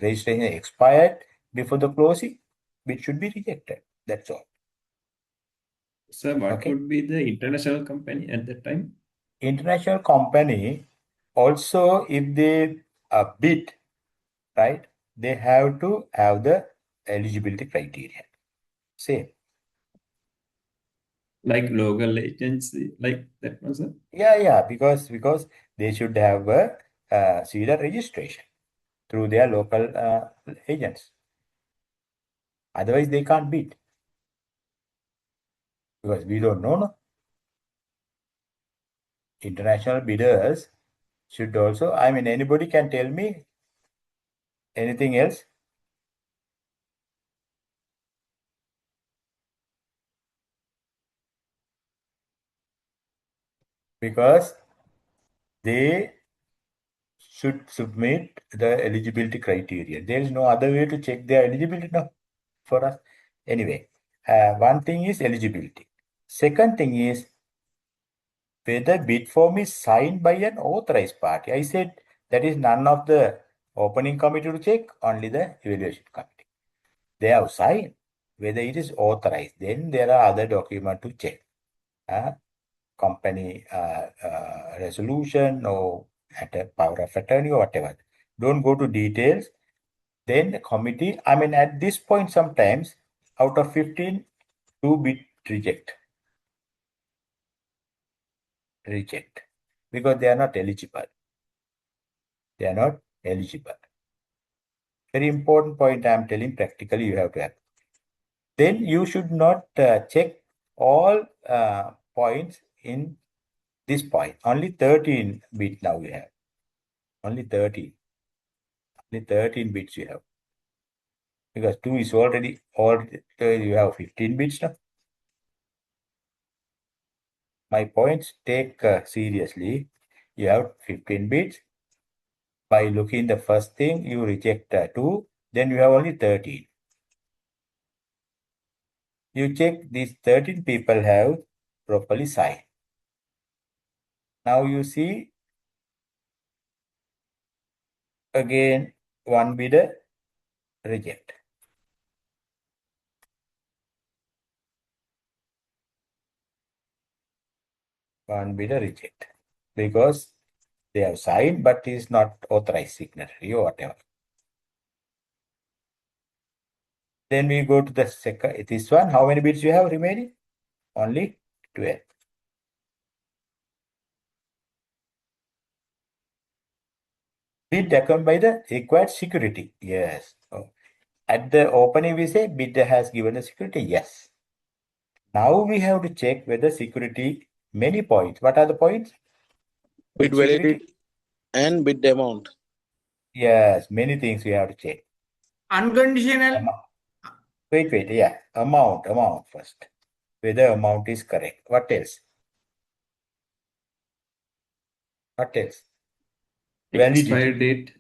registration expired before the closing, bid should be rejected. That's all. Sir, what would be the international company at that time? International company also, if they bid, right, they have to have the eligibility criteria. Same. Like local agency, like that one, sir? Yeah, because they should have a CEDA registration through their local agents. Otherwise, they can't bid. Because we don't know, no? International bidders should also, I mean, anybody can tell me anything else? Because they should submit the eligibility criteria. There is no other way to check their eligibility now for us. Anyway, one thing is eligibility. Second thing is whether bid form is signed by an authorized party. I said that is none of the opening committee to check, only the evaluation committee. They have signed whether it is authorized. Then there are other documents to check. Company resolution or at a power of attorney or whatever. Don't go to details. Then the committee, I mean, at this point, sometimes out of 15, 2 bid reject because they are not eligible. They are not eligible. Very important point I am telling, practically you have to have. Then you should not check all points in this point. Only 13 bits now we have. Only 13. Only 13 bits you have. Because 2 is already you have 15 bits now. My points take seriously. You have 15 bits. By looking the first thing, you reject 2, then you have only 13. You check these 13 people have properly signed. Now you see again one bidder reject. One bidder reject because they have signed but is not authorized signatory or whatever. Then we go to the second, this one. How many bids you have remaining? Only 12. Bid accompanied by the required security. Yes. Oh. At the opening, we say bidder has given the security. Yes. Now we have to check whether security, many points. What are the points? Bid validity and bid amount. Yes, many things we have to check. Unconditional. Wait. Yeah, amount first. Whether amount is correct. What else? What else? Expiry date.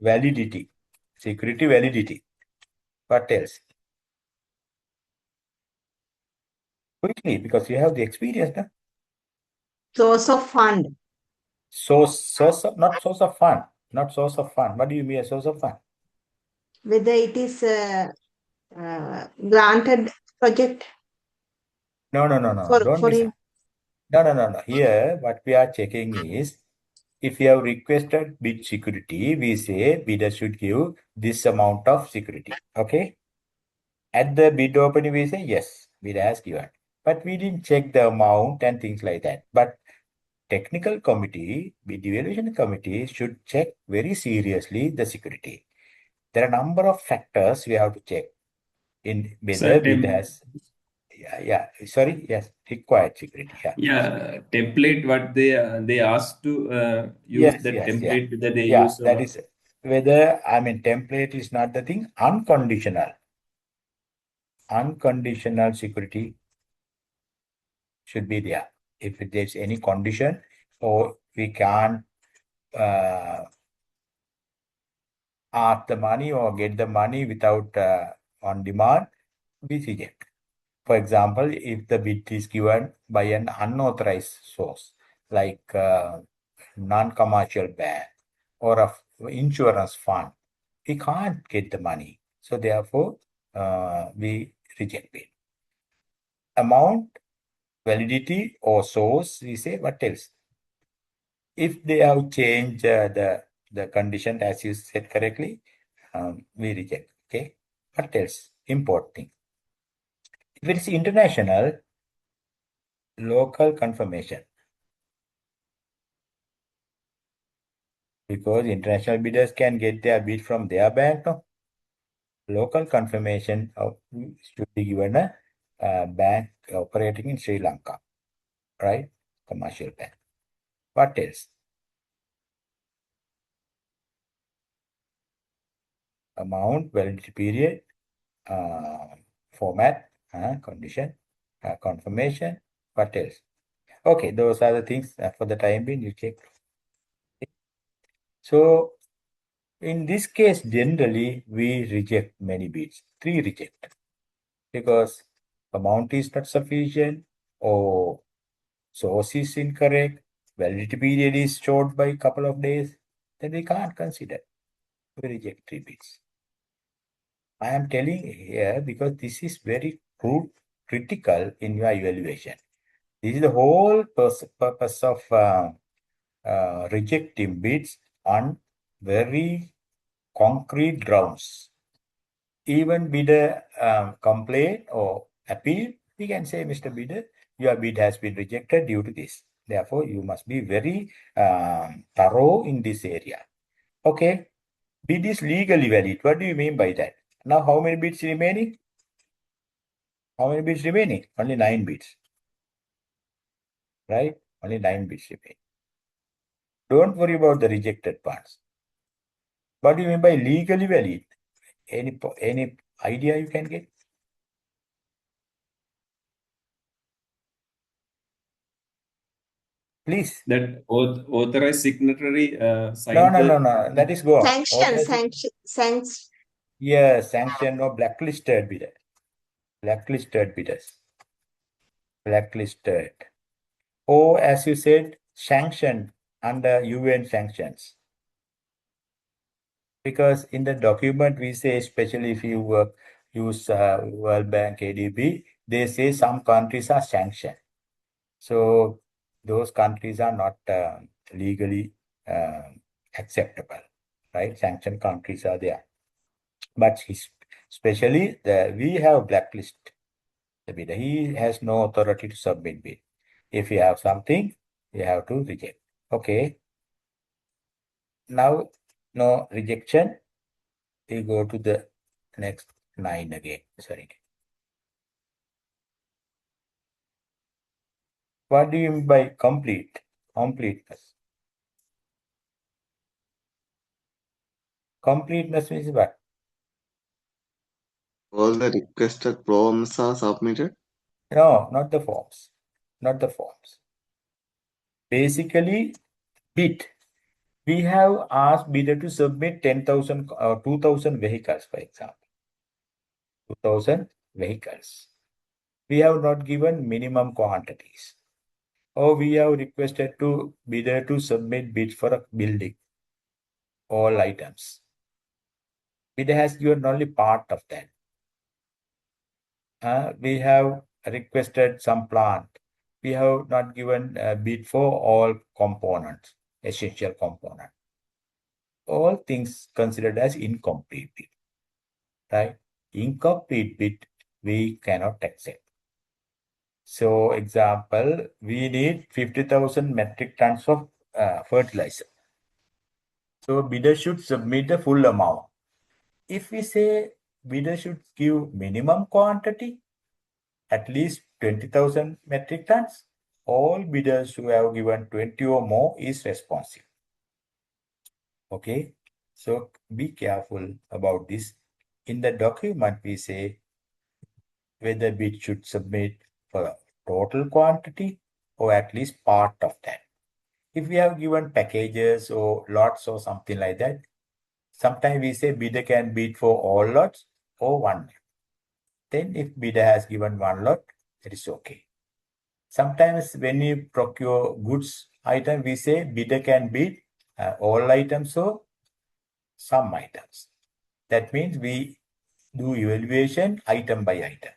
Validity. Security validity. What else? Quickly, because you have the experience, no? Source of fund. Not source of fund. Not source of fund. What do you mean a source of fund? Whether it is granted project. No. Don't listen. No. Here, what we are checking is, if you have requested bid security, we say bidder should give this amount of security. Okay? At the bid opening, we say yes, bidder has given. But we didn't check the amount and things like that. But technical committee, bid evaluation committee should check very seriously the security. There are a number of factors we have to check in whether bid has required security. Yeah, template what they asked to use the template that they use. That is whether template is not the thing. Unconditional security should be there. If there's any condition or we can't ask the money or get the money without on demand, we reject. For example, if the bid is given by an unauthorized source, like non-commercial bank or a insurance fund, we can't get the money. So therefore, we reject it. Amount, validity or source, we say what else? If they have changed the condition as you said correctly, we reject. Okay. What else? Important thing. If it is international, local confirmation. Because international bidders can get their bid from their bank, no? Local confirmation should be given a bank operating in Sri Lanka, right? Commercial bank. What else? Amount, validity period, format, condition, confirmation. What else? Okay, those are the things for the time being you check. So in this case, generally we reject many bids. 3 reject because amount is not sufficient or source is incorrect, validity period is short by a couple of days, then we can't consider. We reject 3 bids. I am telling here because this is very critical in your evaluation. This is the whole purpose of rejecting bids on very concrete grounds. Even bidder complain or appeal, we can say, Mr. Bidder, your bid has been rejected due to this. Therefore, you must be very thorough in this area. Okay, bid is legally valid. What do you mean by that? Now, how many bids remaining? How many bids remaining? Only 9 bids. Right? Only 9 bids remain. Don't worry about the rejected parts. What do you mean by legally valid? Any idea you can get? Please. That authorized signatory signed No. That is gone. Sanction. Yes, sanction or blacklisted bidder. Blacklisted bidders. Blacklisted. Or as you said, sanctioned under UN sanctions. Because in the document we say, especially if you use World Bank ADB, they say some countries are sanctioned. So those countries are not legally acceptable, right? Sanctioned countries are there. But especially we have blacklist the bidder. He has no authority to submit bid. If you have something, you have to reject. Okay. Now, no rejection. We go to the next 9 again. Sorry. What do you mean by complete? Completeness. Completeness means what? All the requested forms are submitted? No, not the forms. Not the forms. Basically, bid We have asked bidder to submit 10,000 or 2,000 vehicles, for example. 2,000 vehicles. We have not given minimum quantities. Or we have requested to bidder to submit bids for a building, all items. Bidder has given only part of that. We have requested some plant. We have not given a bid for all components, essential components. All things considered as incomplete bid, right? Incomplete bid we cannot accept. So, example, we need 50,000 metric tons of fertilizer. So, bidder should submit the full amount. If we say bidder should give minimum quantity, at least 20,000 metric tons, all bidders who have given 20 or more is responsible. Okay, so be careful about this. In the document, we say whether bid should submit for total quantity or at least part of that. If we have given packages or lots or something like that, sometimes we say bidder can bid for all lots or one lot. Then if bidder has given one lot, it is okay. Sometimes when we procure goods item, we say bidder can bid all items or some items. That means we do evaluation item by item.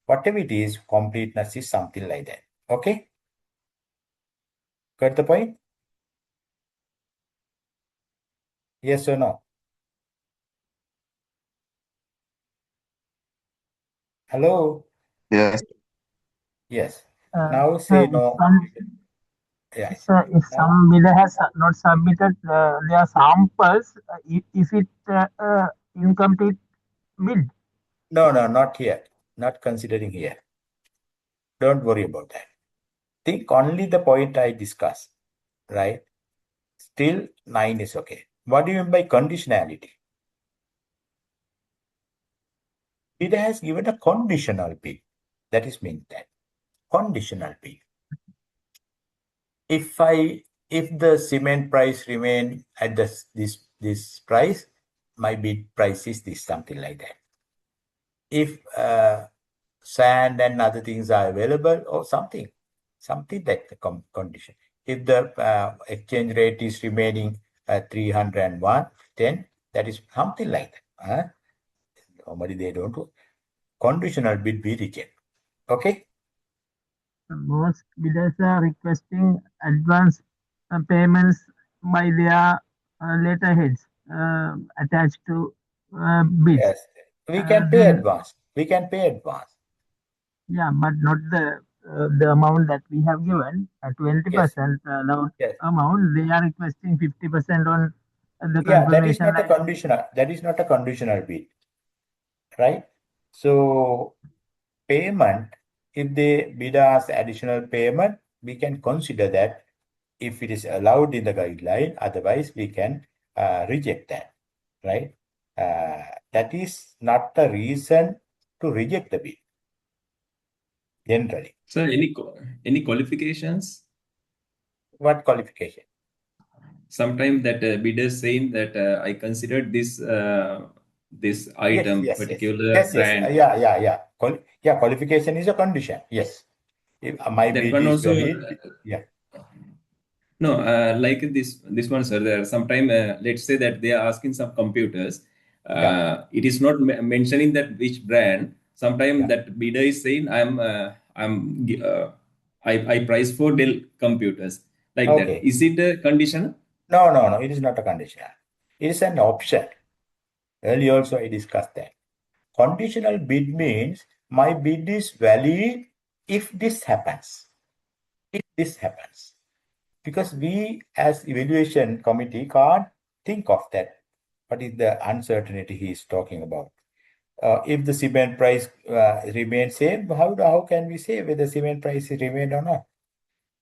Whatever it is, completeness is something like that. Okay? Got the point? Yes or no? Hello? Yes. Yes. Now say no. Yeah. If Now, some bidder has not submitted their samples, is it incomplete bid? no, not here. Not considering here. Don't worry about that. Think only the point I discussed, right? Still 9 is okay. What do you mean by conditionality? It has given a conditional bid. That is mean that conditional bid. If the cement price remain at this price, my bid price is this, something like that. If sand and other things are available or something that the condition. If the exchange rate is remaining at 301, then that is something like that. Normally they don't do. Conditional bid we reject. Okay? Most bidders are requesting advance payments by their letterheads attached to bids. Yes. We can pay advance. We can pay advance. Yeah, but not the amount that we have given, 20% amount. They are requesting 50% on the Yeah, that is confirmation not a item. conditional. That is not a conditional bid, right? So payment, if the bidder asks additional payment, we can consider that if it is allowed in the guideline. Otherwise, we can reject that, right? That is not the reason to reject the bid. Generally. So any qualifications? What qualification? Sometimes that bidder saying that I considered this this item particular brand. Yeah. Qualification is a condition. Yes. If my That bid one is also. valid. Yeah. No, like this one, sir. There sometime let's say that they are asking some computers. It is not mentioning that which brand. Sometimes that bidder is saying I price for Dell computers like that. Is it a condition? No. It is not a condition. It is an option. Earlier also I discussed that. Conditional bid means my bid is valid if this happens. If this happens. Because we as evaluation committee can't think of that. What is the uncertainty he is talking about? If the cement price remains same, how can we say whether cement price remain or not?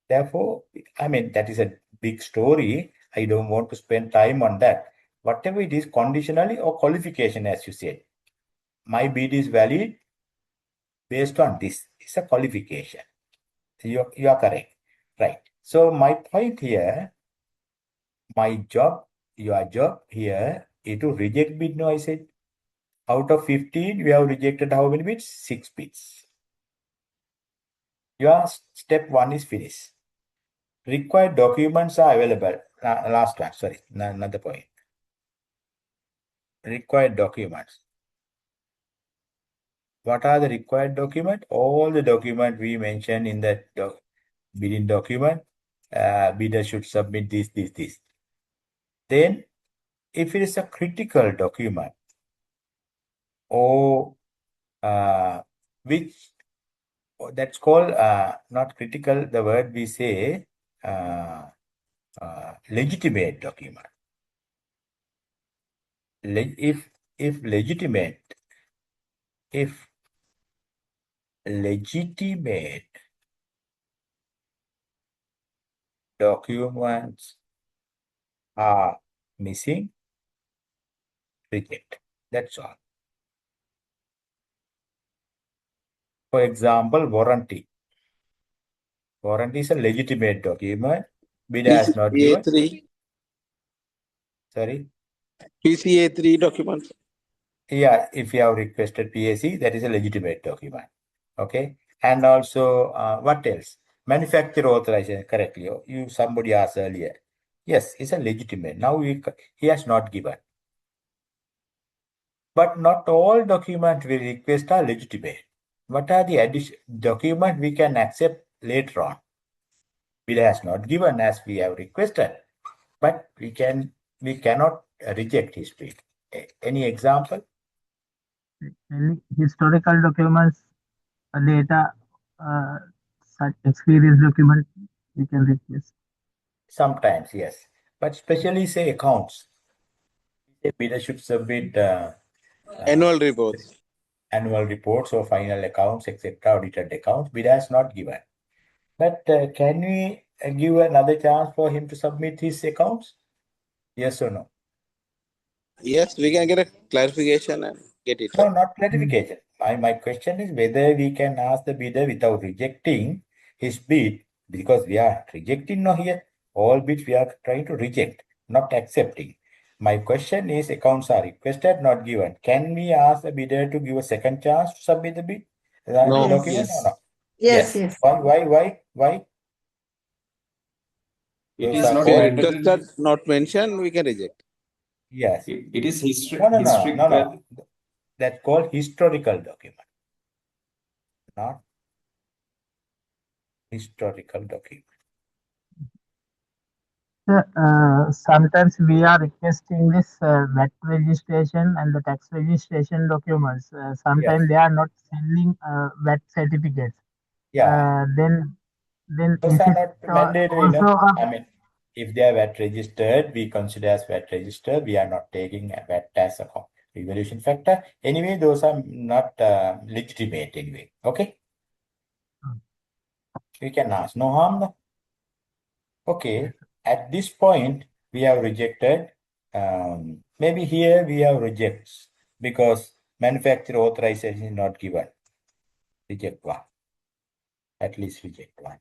Therefore, I mean, that is a big story. I don't want to spend time on that. Whatever it is, conditionally or qualification, as you said. My bid is valid based on this. It's a qualification. You are correct. Right. So my point here, My job, your job here is to reject bid. No, I said. Out of 15, we have rejected how many bids? 6 bids. Your step 1 is finished. Required documents are available. Last one, sorry, another point. Required documents. What are the required documents? All the documents we mentioned in that bidding document. Bidder should submit this. Then, if it is a critical document or which that's called not critical, the word we say legitimate document. If legitimate documents are missing, reject. That's all. For example, warranty. Warranty is a legitimate document. Bidder has not given. PCA3. Sorry? PCA3 documents. Yeah, if you have requested PAC, that is a legitimate document. Okay. And also, what else? Manufacturer authorization, correctly. Somebody asked earlier. Yes, it's a legitimate. Now he has not given. But not all documents we request are legitimate. What are the documents we can accept later on? Bidder has not given as we have requested, but we cannot reject his bid. Any example? Any historical documents, data, such experience document, we can replace. Sometimes, yes. But especially say accounts. A bidder should submit Annual reports. Annual reports or final accounts, etc., audited accounts. Bidder has not given. But can we give another chance for him to submit his accounts? Yes or no? Yes, we can get a clarification and get it No, right. not clarification. My question is whether we can ask the bidder without rejecting his bid, because we are rejecting now here. All bids we are trying to reject, not accepting. My question is accounts are requested, not given. Can we ask the bidder to give a second chance to submit the bid? No. Document or not? Yes, yes. Why? It Those is are not If called, mandatory. requested, not mentioned, we can reject. yes. It is No. historical. That's called historical document, not historical document. Sometimes we are requesting this VAT registration and the tax registration documents. Sometimes they are not sending VAT certificates. Yeah. Then Those is are it not mandatory, also no? I mean, if they are VAT registered, we consider as VAT registered. We are not taking a VAT as a revaluation factor. Anyway, those are not legitimate anyway. Okay? We can ask. No harm, no? Okay. At this point, we have rejected. Maybe here we have rejects because manufacturer authorization is not given. Reject one. At least reject one.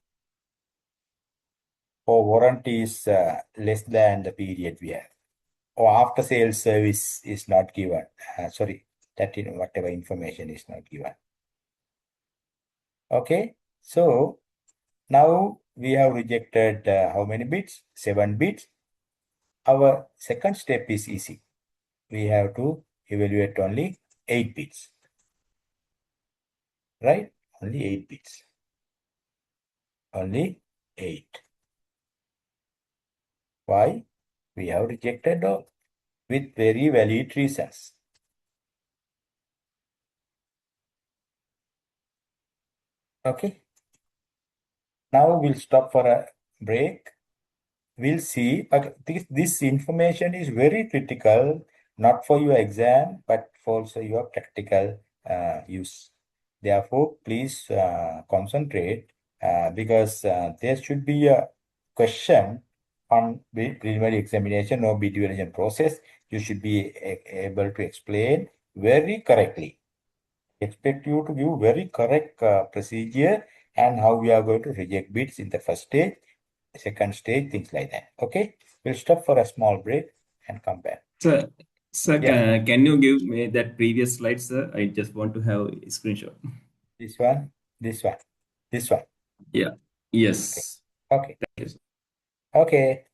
Or warranty is less than the period we have. Or after sales service is not given. Sorry, that whatever information is not given. Okay, so now we have rejected how many bits? 7 bits. Our second step is easy. We have to evaluate only 8 bits. Right? Only 8 bits. Only 8. Why? We have rejected all with very valid reasons. Okay. Now we'll stop for a break. We'll see. But this information is very critical, not for your exam, but for also your practical use. Therefore, please concentrate because there should be a question on the preliminary examination or bid evaluation process. You should be able to explain very correctly. Expect you to give very correct procedure and how we are going to reject bids in the first stage, second stage, things like that. Okay. We'll stop for a small break and come back. Sir, Yeah. can you give me that previous slide, sir? I just want to have a screenshot. This one, this one, this one. Yeah. Yes. Okay. Thank you, sir. Okay.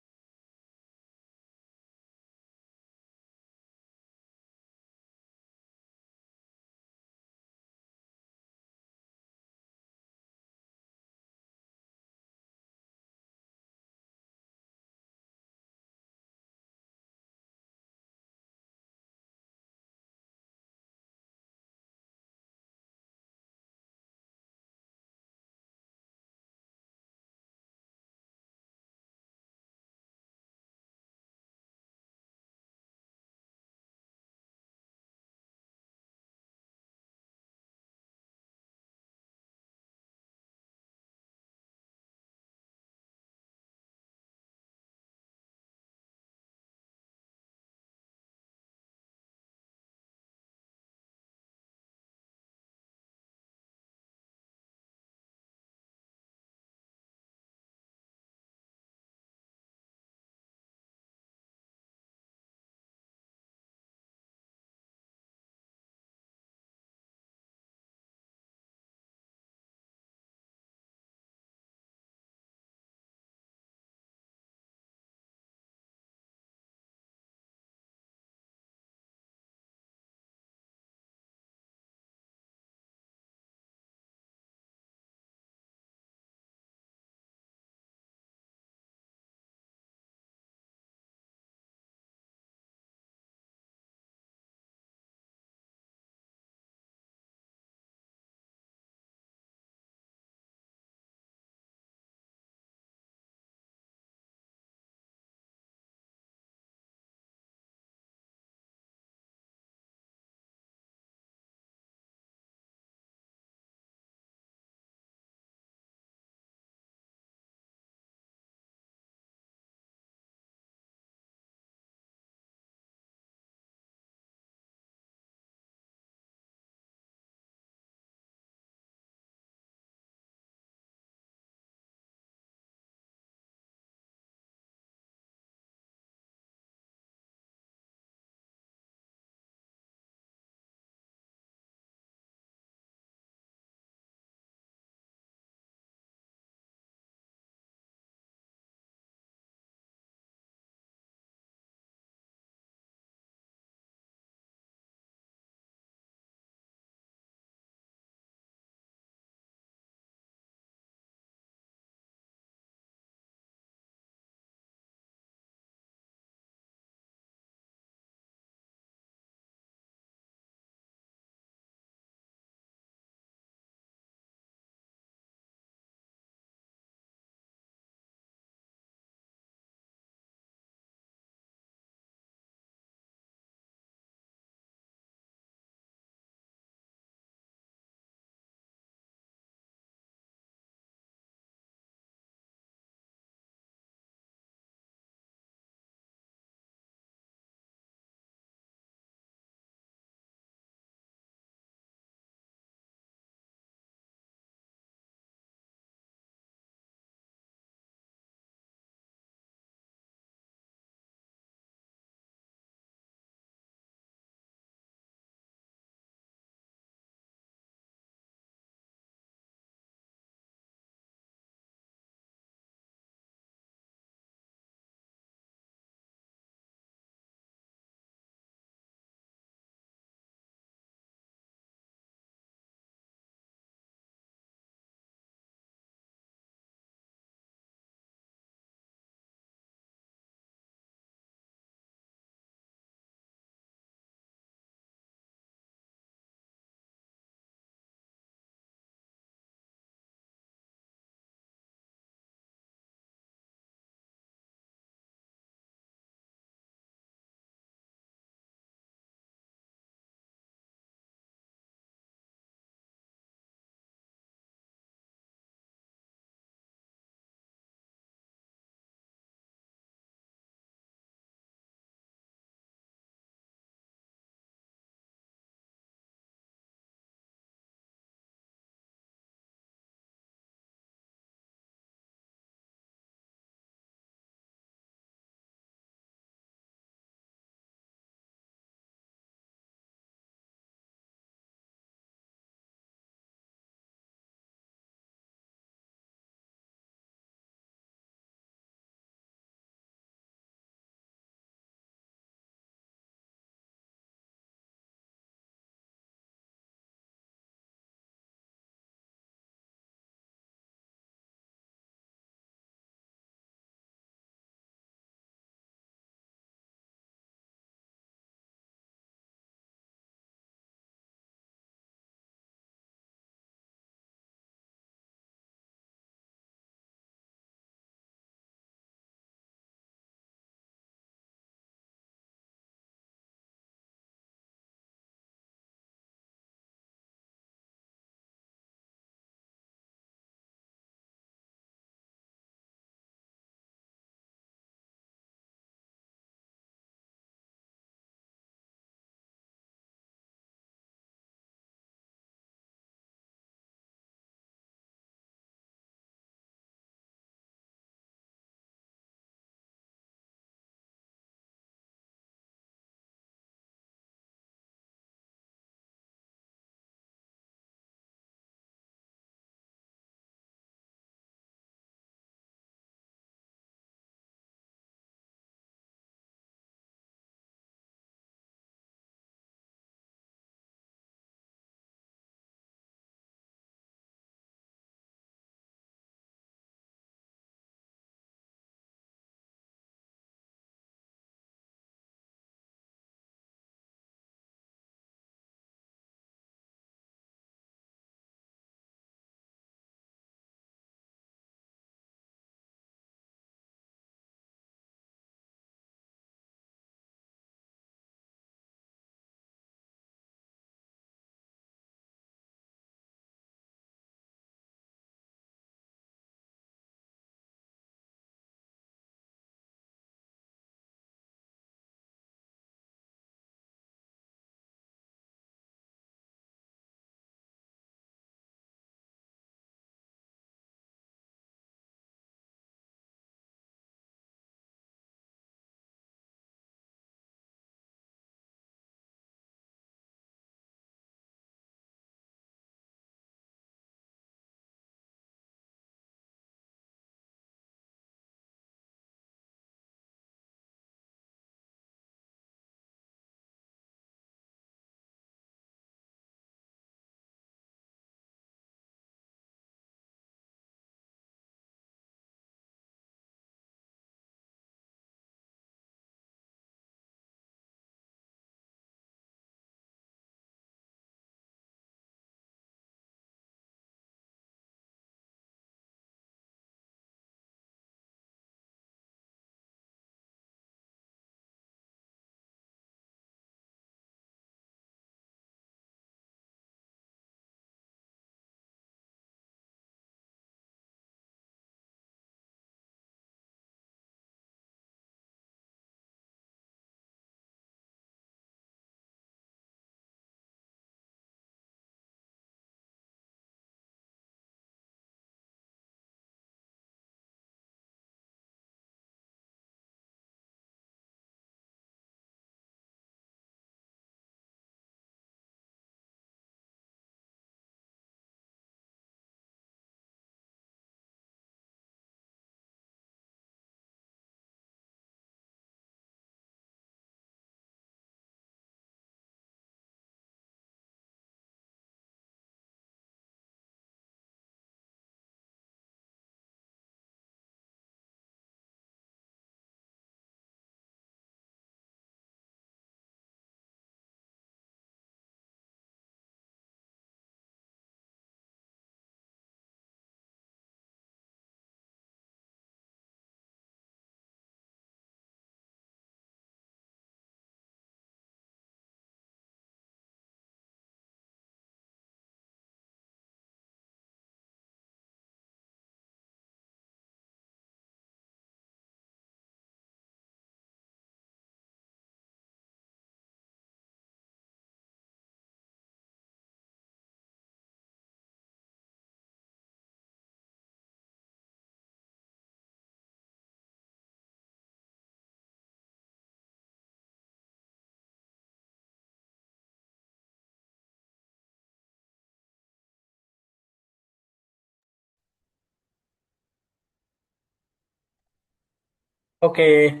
Okay,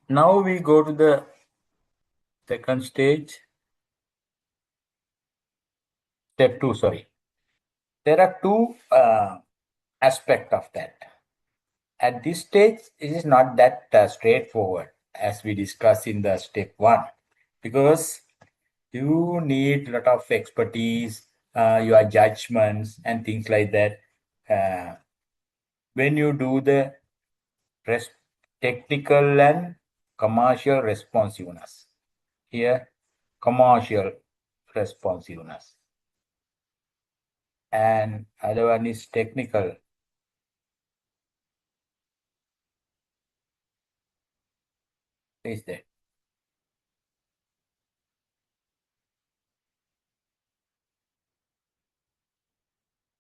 now we go to the second stage. Step 2, sorry. There are two aspects of that. At this stage, it is not that straightforward as we discussed in the step 1, because you need a lot of expertise, your judgments and things like that. When you do the technical and commercial responsiveness. Here, commercial responsiveness. And other one is technical. Is that?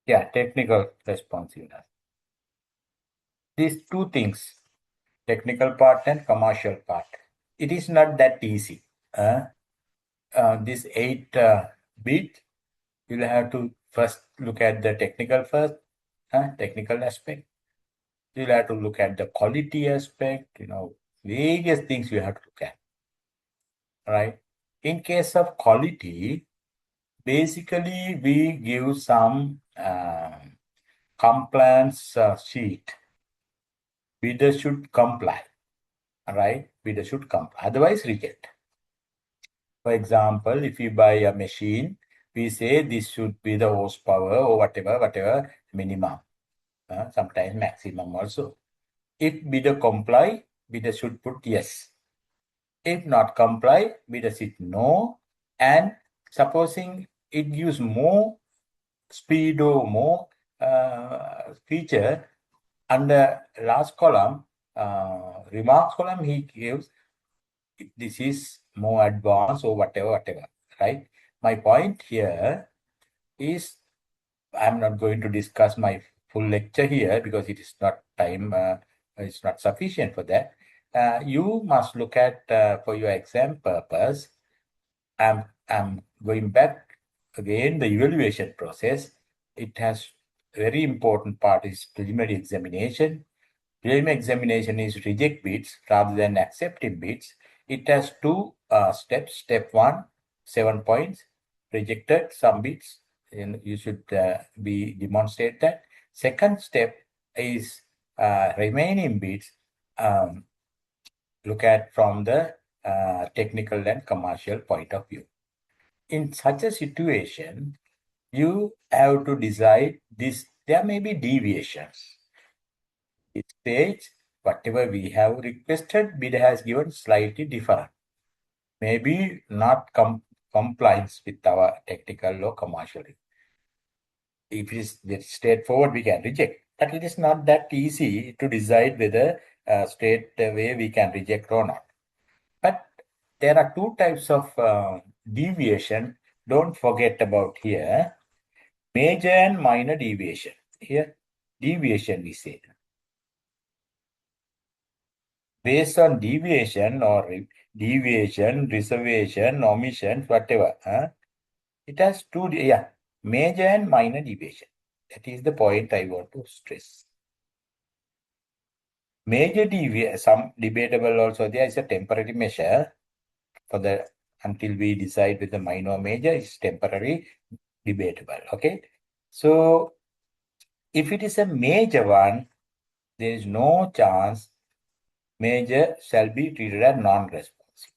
Yeah, technical responsiveness. These two things, technical part and commercial part. It is not that easy. This 8 bit, you'll have to first look at the technical first, technical aspect. You'll have to look at the quality aspect, various things you have to look at. Right? In case of quality, basically we give some compliance sheet. Bidder should comply. Right? Bidder should comply. Otherwise, reject. For example, if you buy a machine, we say this should be the horsepower or whatever minimum. Sometimes maximum also. If bidder comply, bidder should put yes. If not comply, bidder should no. And supposing it gives more speed or more feature, under last column, remarks column, he gives this is more advanced or whatever, right? My point here is, I'm not going to discuss my full lecture here because it is not time, it's not sufficient for that. You must look at, for your exam purpose, I'm going back again, the evaluation process. It has very important part is preliminary examination. Preliminary examination is reject bids rather than accepting bids. It has two steps. Step 1, 7 points, rejected some bids, and you should be demonstrate that. Second step is remaining bids. Look at from the technical and commercial point of view. In such a situation, you have to decide this. There may be deviations. This stage, whatever we have requested, bidder has given slightly different. Maybe not compliance with our technical or commercial. If it is straightforward, we can reject. But it is not that easy to decide whether straight away we can reject or not. But there are two types of deviation. Don't forget about here. Major and minor deviation. Here, deviation we say. Based on deviation or deviation, reservation, omission, whatever. It has two, major and minor deviation. That is the point I want to stress. Major deviation, some debatable also, there is a temporary measure for the, until we decide with the minor or major, is temporary debatable. Okay. So if it is a major one, there is no chance major shall be treated as non-responsive.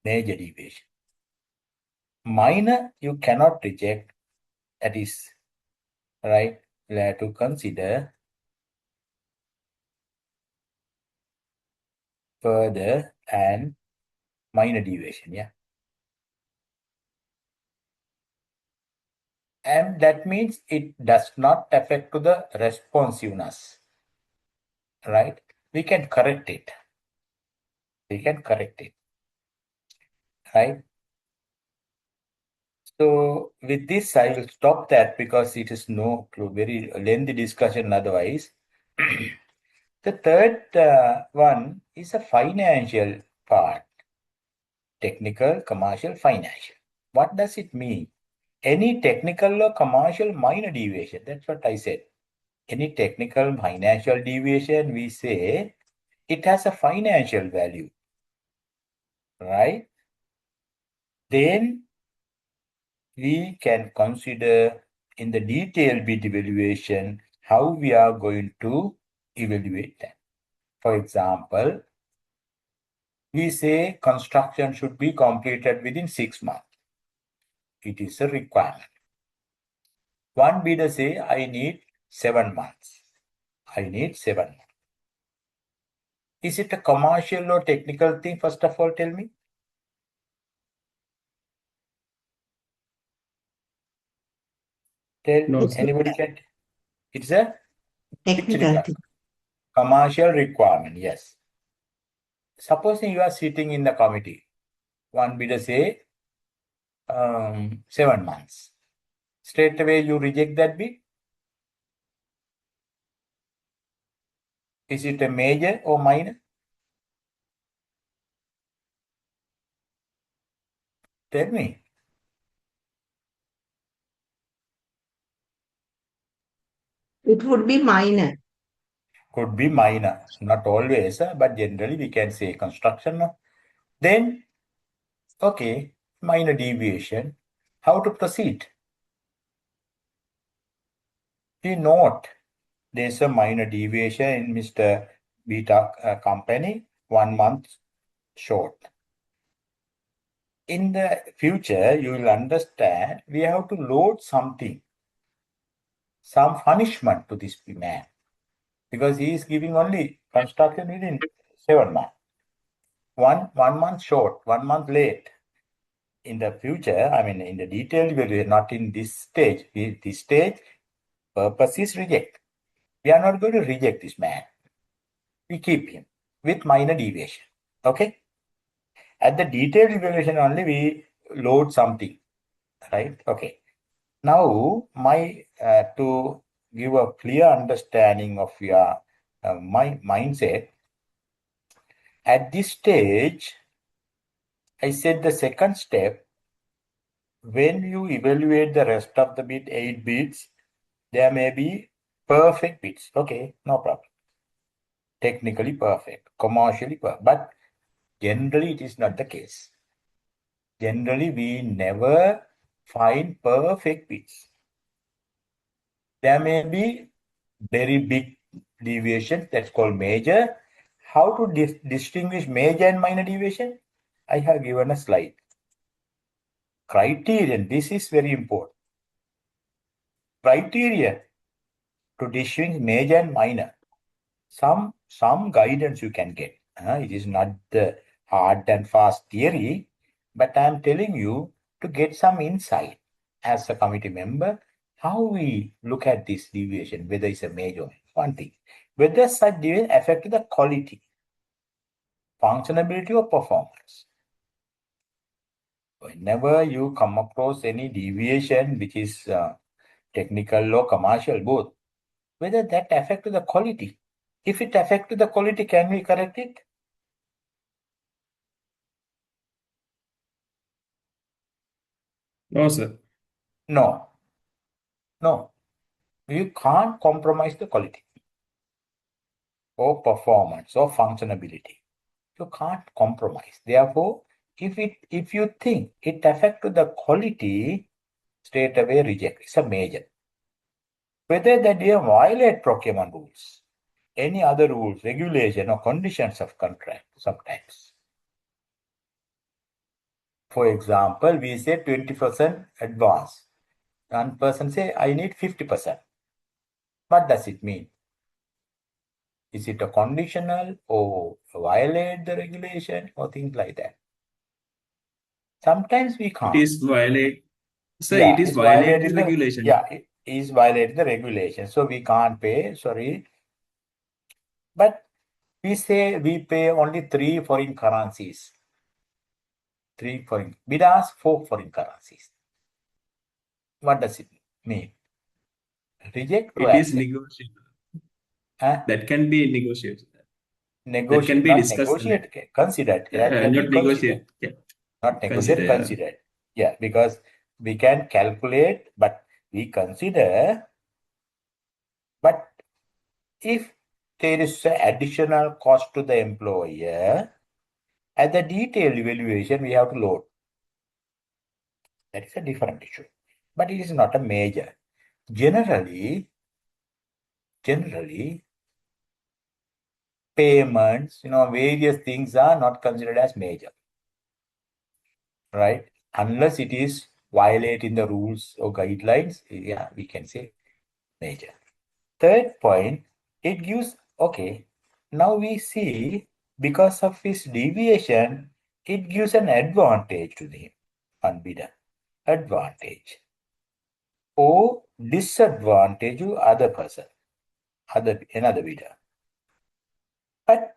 Major deviation. Minor, you cannot reject. That is right. We'll have to consider further and minor deviation. Yeah. And that means it does not affect to the responsiveness. Right? We can correct it. Right? So with this, I will stop that because it is no very lengthy discussion otherwise. The third one is a financial part. Technical, commercial, financial. What does it mean? Any technical or commercial minor deviation. That's what I said. Any technical financial deviation, we say it has a financial value, right? Then we can consider in the detailed bid evaluation how we are going to evaluate that. For example, we say construction should be completed within 6 months. It is a requirement. One bidder say, I need 7 months. I need 7 months. Is it a commercial or technical thing? First of all, tell me. No, sir. Anybody can. It's a Technical. commercial requirement. Yes. Supposing you are sitting in the committee, one bidder say 7 months. Straight away you reject that bid. Is it a major or minor? Tell me. It would be minor. Could be minor, not always, but generally we can say construction. Then, okay, minor deviation. How to proceed? We note there's a minor deviation in Mr. Beta company, 1 month short. In the future, you will understand we have to load something, some punishment to this man, because he is giving only construction within 7 months. One month short, 1 month late. In the future, I mean, in the detail, we are not in this stage. This stage, purpose is reject. We are not going to reject this man. We keep him with minor deviation. Okay? At the detailed evaluation only, we load something. Right? Okay. Now, my to give a clear understanding of your my mindset, at this stage, I said the second step, when you evaluate the rest of the bid, 8 bids, there may be perfect bids. Okay, no problem. Technically perfect, commercially perfect. But generally, it is not the case. Generally, we never find perfect bids. There may be very big deviations, that's called major. How to distinguish major and minor deviation? I have given a slide. Criterion, this is very important. Criterion to distinguish major and minor. Some guidance you can get. It is not the hard and fast theory, but I am telling you to get some insight as a committee member, how we look at this deviation, whether it's a major. One thing, whether such deviation affect the quality, functionality, or performance. Whenever you come across any deviation which is technical or commercial, both, whether that affect the quality. If it affects the quality, can we correct it? No, sir. No. You can't compromise the quality or performance or functionality. You can't compromise. Therefore, if you think it affects the quality, straight away reject. It's a major. Whether that they violate procurement rules, any other rules, regulation, or conditions of contract sometimes. For example, we say 20% advance. One person say, I need 50%. What does it mean? Is it a conditional or violate the regulation or things like that? Sometimes we can't. It is violate. Sir, Yeah, it is it's violate the violating regulation. Yeah, it is violating the regulation. So we can't pay, sorry. But we say we pay only 3 foreign currencies. 3 foreign, we ask 4 foreign currencies. What does it mean? Reject or It is accept? negotiable. That can be negotiable. Negotiate, that can be not discussed. negotiate, considered. That can Not be considered. negotiate. Yeah. Not negotiate, considered. Yeah, because we can calculate, but we consider. But if there is an additional cost to the employer, at the detailed evaluation, we have to load. That is a different issue. But it is not a major. Generally, payments, various things are not considered as major, right? Unless it is violating the rules or guidelines, yeah, we can say major. Third point, it gives, okay, now we see because of his deviation, it gives an advantage to him, unbidden advantage, or disadvantage to other person, another bidder. But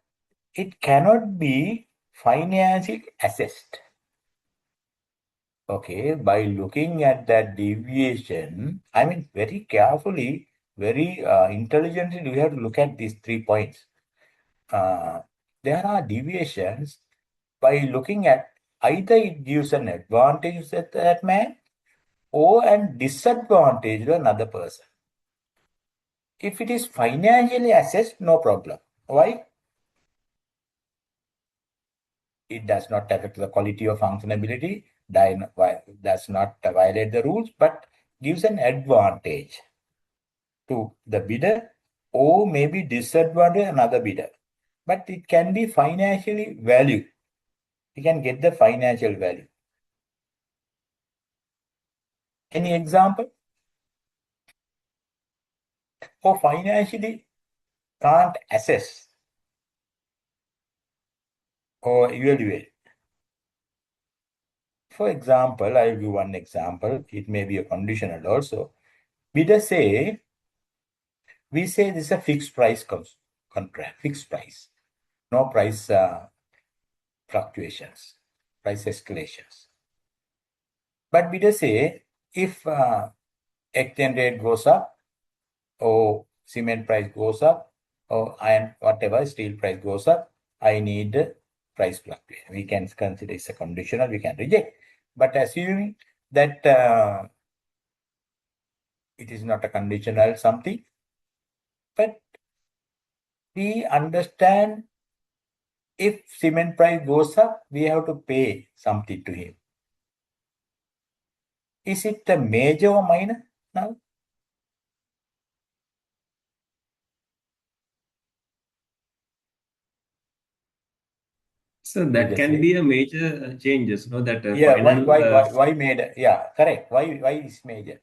it cannot be financially assessed. Okay, by looking at that deviation, I mean, very carefully, very intelligently, we have to look at these 3 points. There are deviations by looking at either it gives an advantage to that man or an disadvantage to another person. If it is financially assessed, no problem. Why? It does not affect the quality or functionability, does not violate the rules, but gives an advantage to the bidder or maybe disadvantage another bidder. But it can be financially valued. You can get the financial value. Any example? Or financially can't assess or evaluate. For example, I'll give one example. It may be a conditional also. Bidder say, we say this is a fixed price contract, fixed price. No price fluctuations, price escalations. But bidder say, if exchange rate goes up, or cement price goes up, or iron, whatever, steel price goes up, I need price fluctuation. We can consider it's a conditional, we can reject. But assuming that it is not a conditional something, but we understand if cement price goes up, we have to pay something to him. Is it a major or minor now? So that can be a major changes, that Yeah, final. why major? Yeah, correct. Why is major?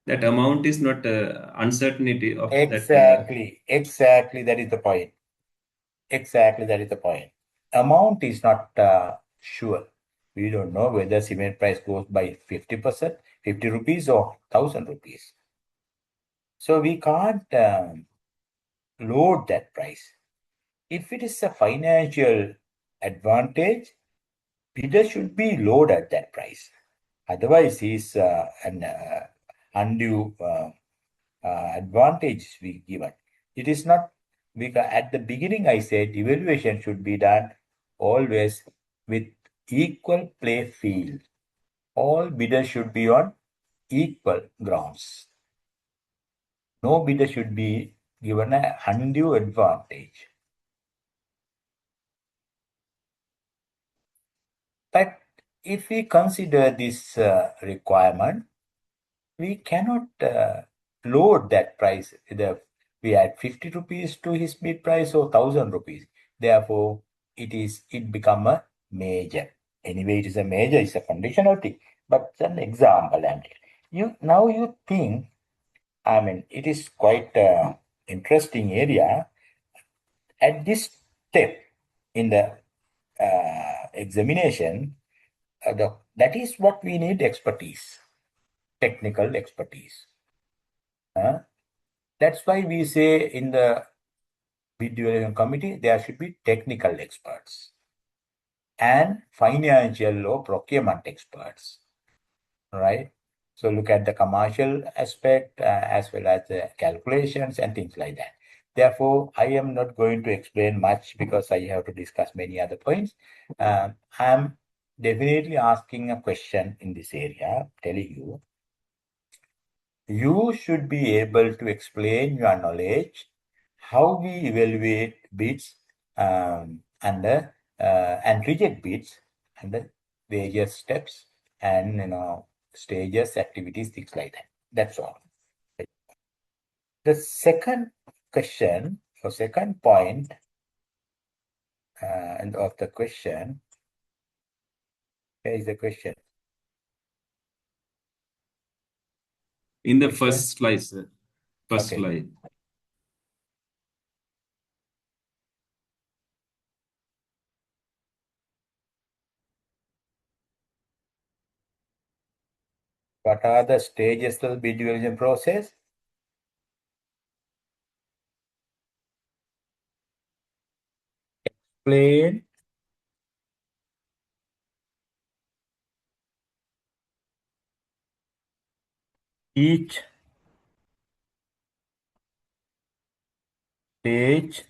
That amount is not uncertainty of exactly, that. Exactly, that is the point. Exactly, that is the point. Amount is not sure. We don't know whether cement price goes by 50%, 50 rupees or 1,000 rupees. So we can't load that price. If it is a financial advantage, bidder should be loaded at that price. Otherwise, he's an undue advantage we given. It is not, because at the beginning I said evaluation should be done always with equal play field. All bidders should be on equal grounds. No bidder should be given an undue advantage. But if we consider this requirement, we cannot load that price. Either we add 50 rupees to his bid price or 1,000 rupees. Therefore, it become a major. Anyway, it is a major, it's a conditional thing. But it's an example. Now you think, I mean, it is quite interesting area. At this step in the examination, that is what we need: expertise, technical expertise. That's why we say in the bid evaluation committee, there should be technical experts and financial or procurement experts, right? So look at the commercial aspect as well as the calculations and things like that. Therefore, I am not going to explain much because I have to discuss many other points. I'm definitely asking a question in this area, telling you should be able to explain your knowledge how we evaluate bids and reject bids under various steps and stages, activities, things like that. That's all. The second question or second point of the question. Here is the question. In the first slide, sir. First slide. What are the stages of the bid evaluation process? Explain each stage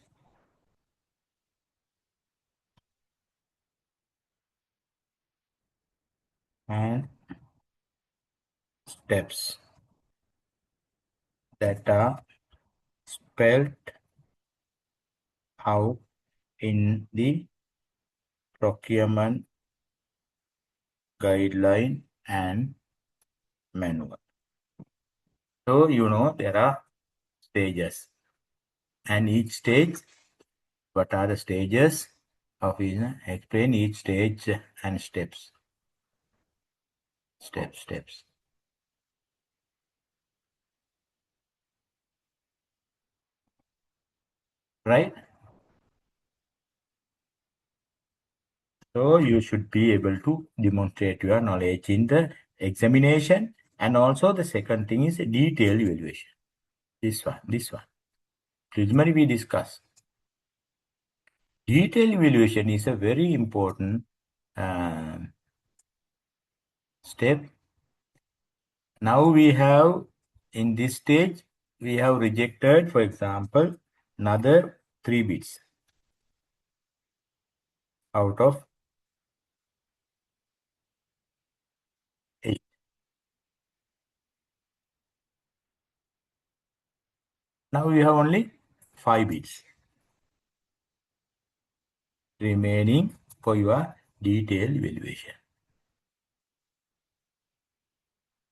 and steps that are spelled out in the procurement guideline and manual. So there are stages, and each stage, what are the stages of each? Explain each stage and steps. Steps. Right? So you should be able to demonstrate your knowledge in the examination, and also the second thing is detailed evaluation. This one. Preliminary we discuss. Detailed evaluation is a very important step. Now we have, in this stage, we have rejected, for example, another 3 bids out of 8. Now we have only 5 bids remaining for your detailed evaluation.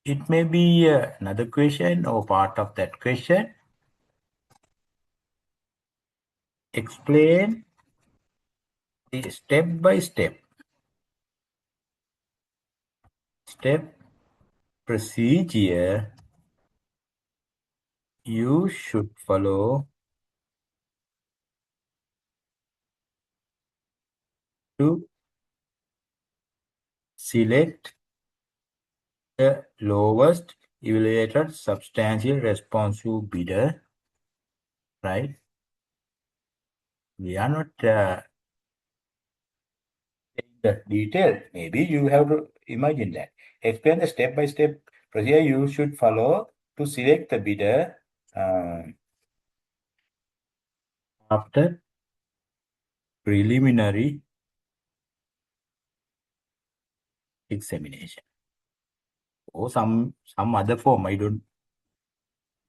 It may be another question or part of that question. Explain the step procedure you should follow to select the lowest evaluated substantial responsive bidder, right? We are not the detail. Maybe you have to imagine that. Explain the step-by-step procedure you should follow to select the bidder after preliminary examination. Or some other form, I don't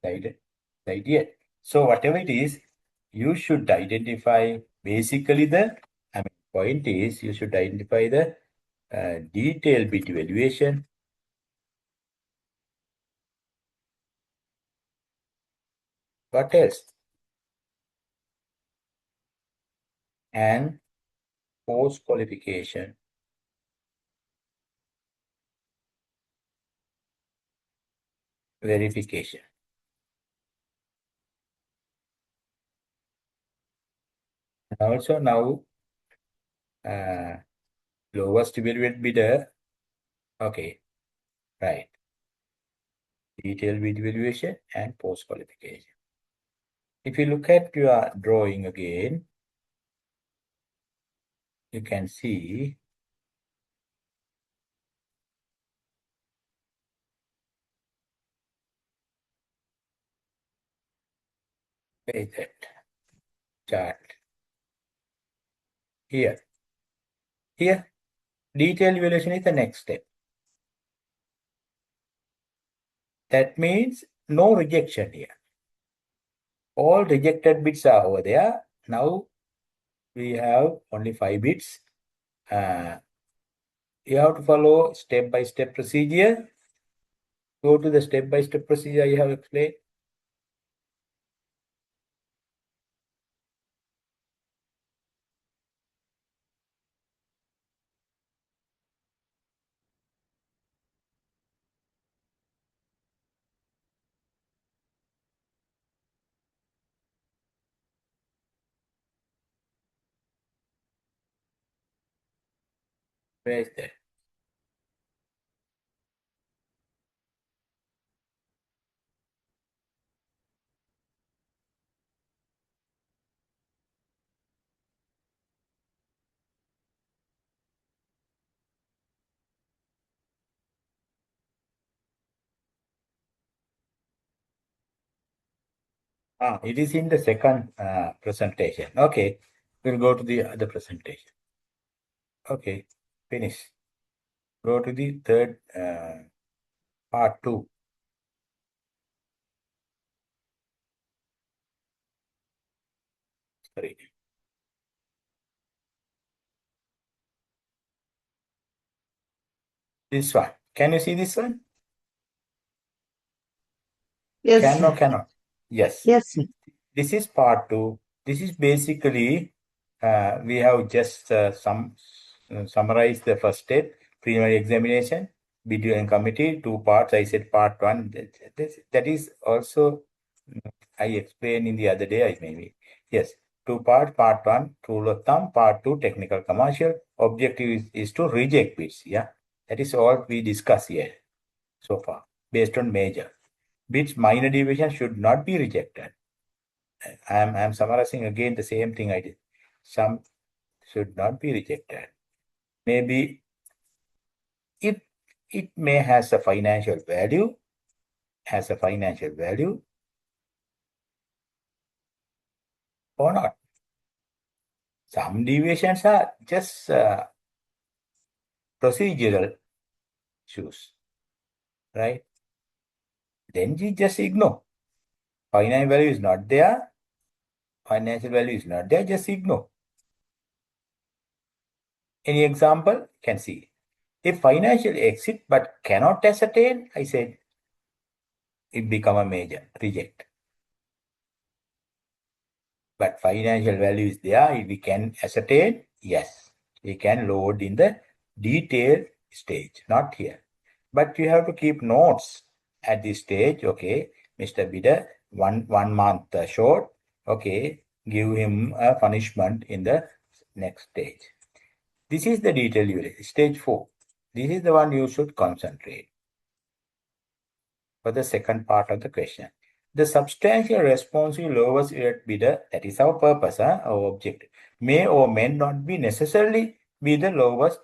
decide yet. So whatever it is, you should identify basically point is you should identify the detailed bid evaluation. What else? And post-qualification verification. Also now, lowest evaluated bidder. Okay, right. Detailed bid evaluation and post-qualification. If you look at your drawing again, you can see that chart here. Here, detailed evaluation is the next step. That means no rejection here. all rejected bits are over there. Now we have only 5 bits. You have to follow step-by-step procedure. Go to the step-by-step procedure I have explained. Where is that? It is in the second presentation. Okay, we'll go to the other presentation. Okay, finish. Go to the third part 2. Sorry. This one. Can you see this one? Yes, Can or sir. cannot? Yes. Yes, sir. This is part 2. This is basically we have just summarized the first step, preliminary examination, video and committee, 2 parts. I said part 1. That is also I explained in the other day, maybe. Yes, 2 parts. Part 1, rule of thumb. Part 2, technical commercial. Objective is to reject bits. Yeah, that is all we discuss here so far, based on major. Bits minor deviation should not be rejected. I'm summarizing again the same thing I did. Some should not be rejected. Maybe if it may has a financial value, or not. Some deviations are just procedural issues, right? Then we just ignore. Financial value is not there. Financial value is not there. Just ignore. Any example? Can see. If financial exit but cannot ascertain, I said it become a major reject. But financial value is there. We can ascertain. Yes, we can load in the detailed stage, not here. But you have to keep notes at this stage. Okay, Mr. Bidder, one month short. Okay, give him a punishment in the next stage. This is the detail usage, stage 4. This is the one you should concentrate for the second part of the question. The substantial responsive lowest rate bidder, that is our purpose, our objective, may or may not be necessarily be the lowest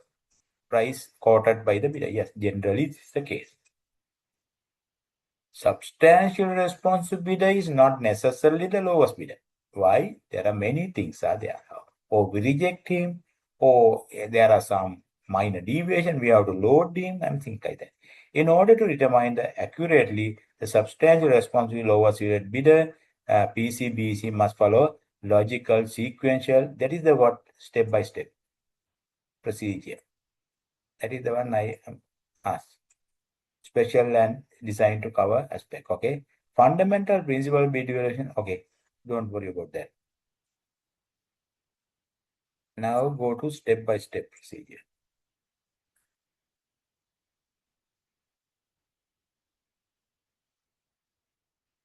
price quoted by the bidder. Yes, generally this is the case. Substantial responsive bidder is not necessarily the lowest bidder. Why? There are many things are there. Or we reject him, or there are some minor deviation, we have to load him and things like that. In order to determine accurately the substantial responsive lowest rate bidder, PCBC must follow logical, sequential, that is the what step-by-step procedure. That is the one I asked. Special and designed to cover aspect. Okay. Fundamental principle bid evaluation. Okay. Don't worry about that. Now go to step-by-step procedure.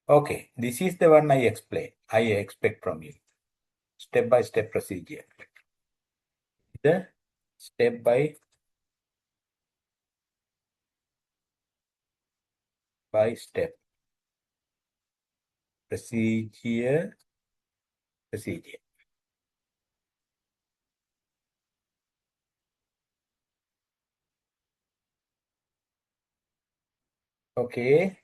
Okay. This is the one I explain. I expect from you. Step-by-step procedure. The step-by-step procedure. Okay.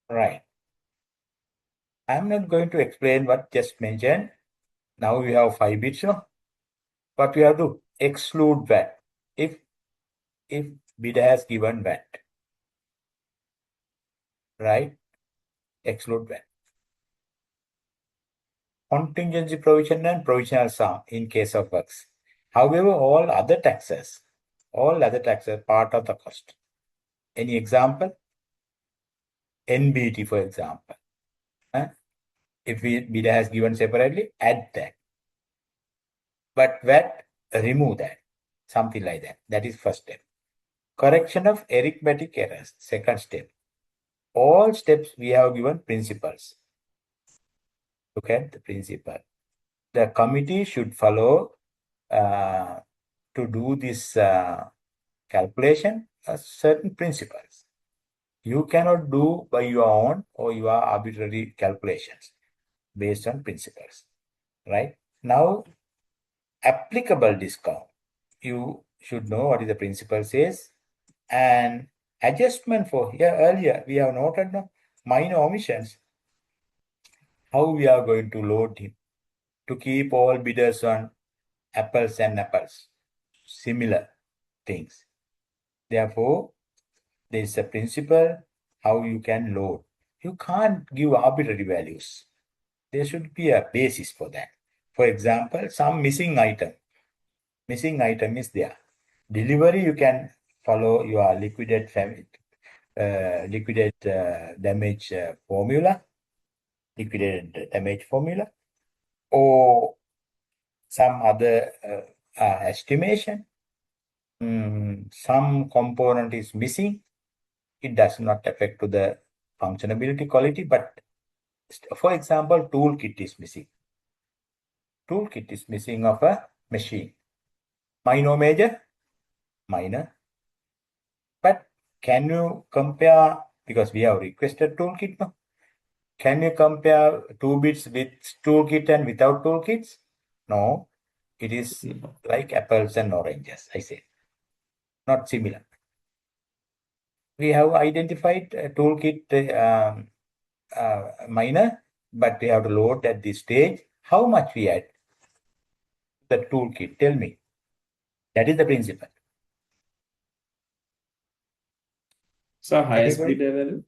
Right. I'm not going to explain what just mentioned. Now we have 5 bits. No? But we have to exclude VAT. If bidder has given VAT. right? Exclude VAT. Contingency provision and provisional sum in case of works. However, all other taxes part of the cost. Any example? NBT, for example. If bidder has given separately, add that. But VAT, remove that. Something like that. That is first step. Correction of arithmetic errors. Second step. All steps we have given principles. Look at the principle. The committee should follow to do this calculation certain principles. You cannot do by your own or your arbitrary calculations based on principles, right? Now, applicable discount. You should know what is the principle says. And adjustment for here earlier, we have noted minor omissions. How we are going to load him to keep all bidders on apples and apples, similar things. Therefore, there is a principle how you can load. You can't give arbitrary values. There should be a basis for that. For example, some missing item. Missing item is there. Delivery, you can follow your liquidate damage formula, liquidated damage formula, or some other estimation. Some component is missing. It does not affect to the functionability quality, but for example, toolkit is missing. Toolkit is missing of a machine. Minor, major? Minor. But can you compare, because we have requested toolkit now, can you compare 2 bits with toolkit and without toolkits? No, it is like apples and oranges, I say. Not similar. We have identified toolkit minor, but we have to load at this stage. How much we add? The toolkit, tell me. That is the principle. So highest bidder value?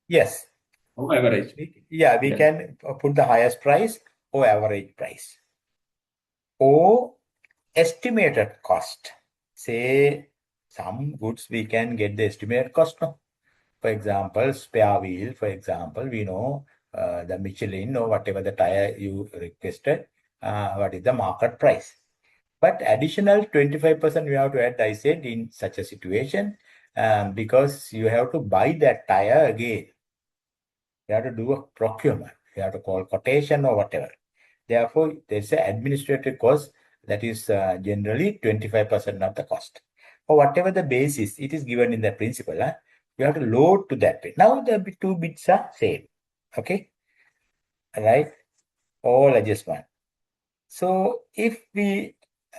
Yes. Or average? We can put the highest price or average price. Or estimated cost. Say some goods we can get the estimated cost. No? For example, spare wheel, for example, we know the Michelin or whatever the tire you requested, what is the market price. But additional 25% we have to add, I said, in such a situation, because you have to buy that tire again. You have to do a procurement. You have to call quotation or whatever. Therefore, there's an administrative cost that is generally 25% of the cost. Or whatever the basis, it is given in the principle. You have to load to that bit. Now the 2 bits are same. Okay? Right? All adjustment. So if we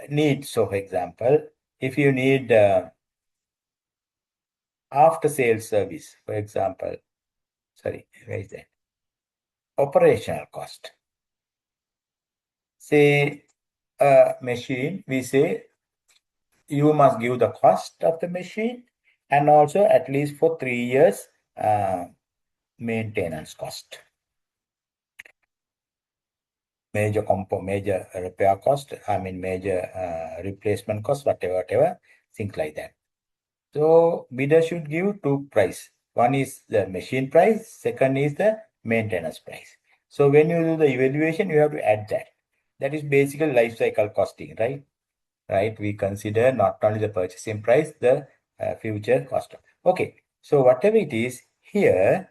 need, so for example, if you need after sales service, for example, sorry, where is that? Operational cost. Say a machine, we say you must give the cost of the machine and also at least for 3 years maintenance cost. Major repair cost, major replacement cost, whatever, things like that. So bidder should give 2 price. One is the machine price, second is the maintenance price. So when you do the evaluation, you have to add that. That is basically life cycle costing, right? Right? We consider not only the purchasing price, the future cost. Okay. So whatever it is, here,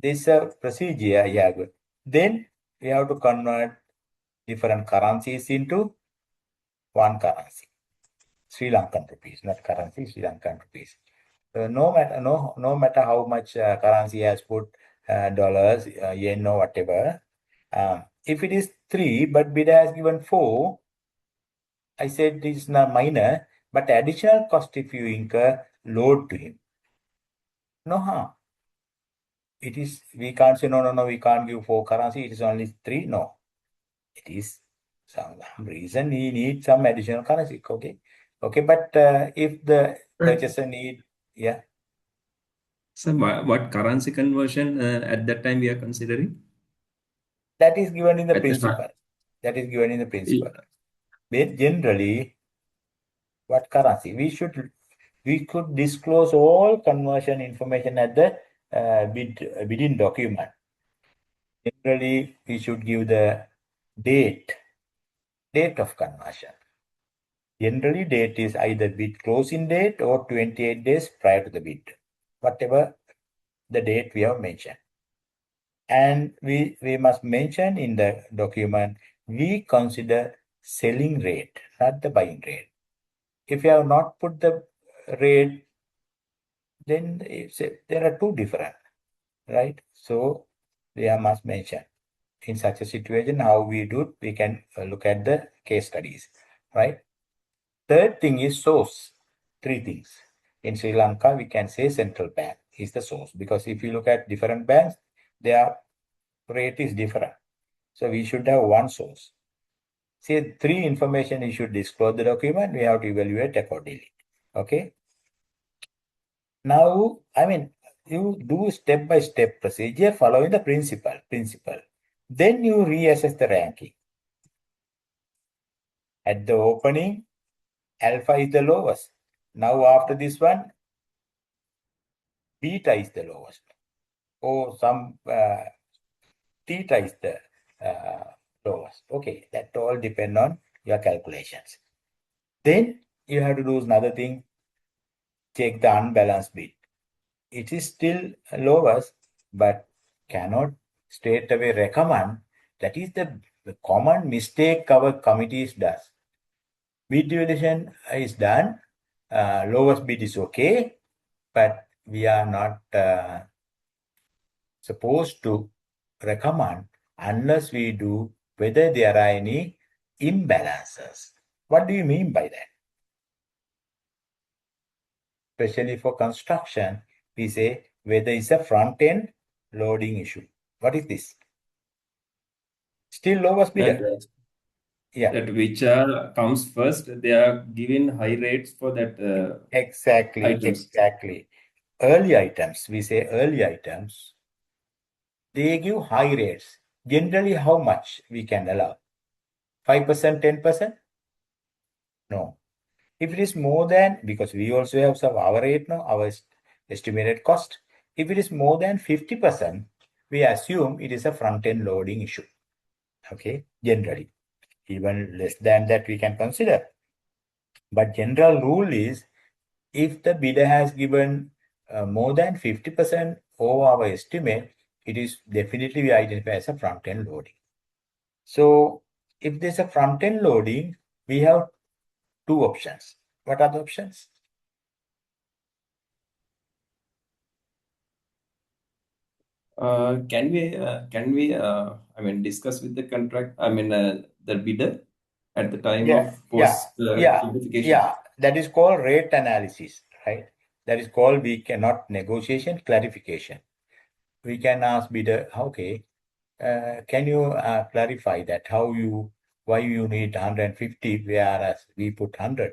this procedure, good. Then we have to convert different currencies into one currency. Sri Lankan rupees, not currency, Sri Lankan rupees. So no matter how much currency has put dollars, yen or whatever, if it is 3, but bidder has given 4, I said this is not minor, but additional cost if you incur, load to him. No harm. It is, we can't say, no, we can't give 4 currency, it is only 3. No. It is some reason he needs some additional currency. Okay. Okay, but if the purchaser need, So what currency conversion at that time we are considering? That is given in the At the principle. That is given in the principle. But generally, what currency? We could disclose all conversion information at the bidding document. Generally, we should give the date of conversion. Generally, date is either bid closing date or 28 days prior to the bid, whatever the date we have mentioned. And we must mention in the document, we consider selling rate, not the buying rate. If you have not put the rate, then there are two different, right? So we must mention in such a situation how we do. We can look at the case studies, right? Third thing is source. Three things. In Sri Lanka, we can say central bank is the source, because if you look at different banks, their rate is different. So we should have one source. Say three information you should disclose the document, we have to evaluate accordingly. Okay. Now, you do step-by-step procedure following the principle. Then you reassess the ranking. At the opening, alpha is the lowest. Now after this one, beta is the lowest. Or some theta is the lowest. Okay, that all depend on your calculations. Then you have to do another thing, check the unbalanced bid. It is still lowest, but cannot straight away recommend. That is the common mistake our committees does. Bid evaluation is done, lowest bid is okay, but we are not supposed to recommend unless we do whether there are any imbalances. What do you mean by that? Especially for construction, we say whether it's a front-end loading issue. What is this? Still lowest bidder. That which comes first, they are given high rates for that. Exactly. Items. Exactly. Early items, we say early items, they give high rates. Generally, how much we can allow? 5%, 10%? No. If it is more than, because we also have some our rate now, our estimated cost. If it is more than 50%, we assume it is a front-end loading issue. Okay, generally. Even less than that we can consider. But general rule is, if the bidder has given more than 50% over our estimate, it is definitely we identify as a front-end loading. So if there's a front-end loading, we have two options. What are the options? Can we discuss with the contract, the bidder at the time of post certification? Yeah, that is called rate analysis, right? That is called, we cannot negotiation, clarification. We can ask bidder, okay, can you clarify that why you need 150 whereas we put 100?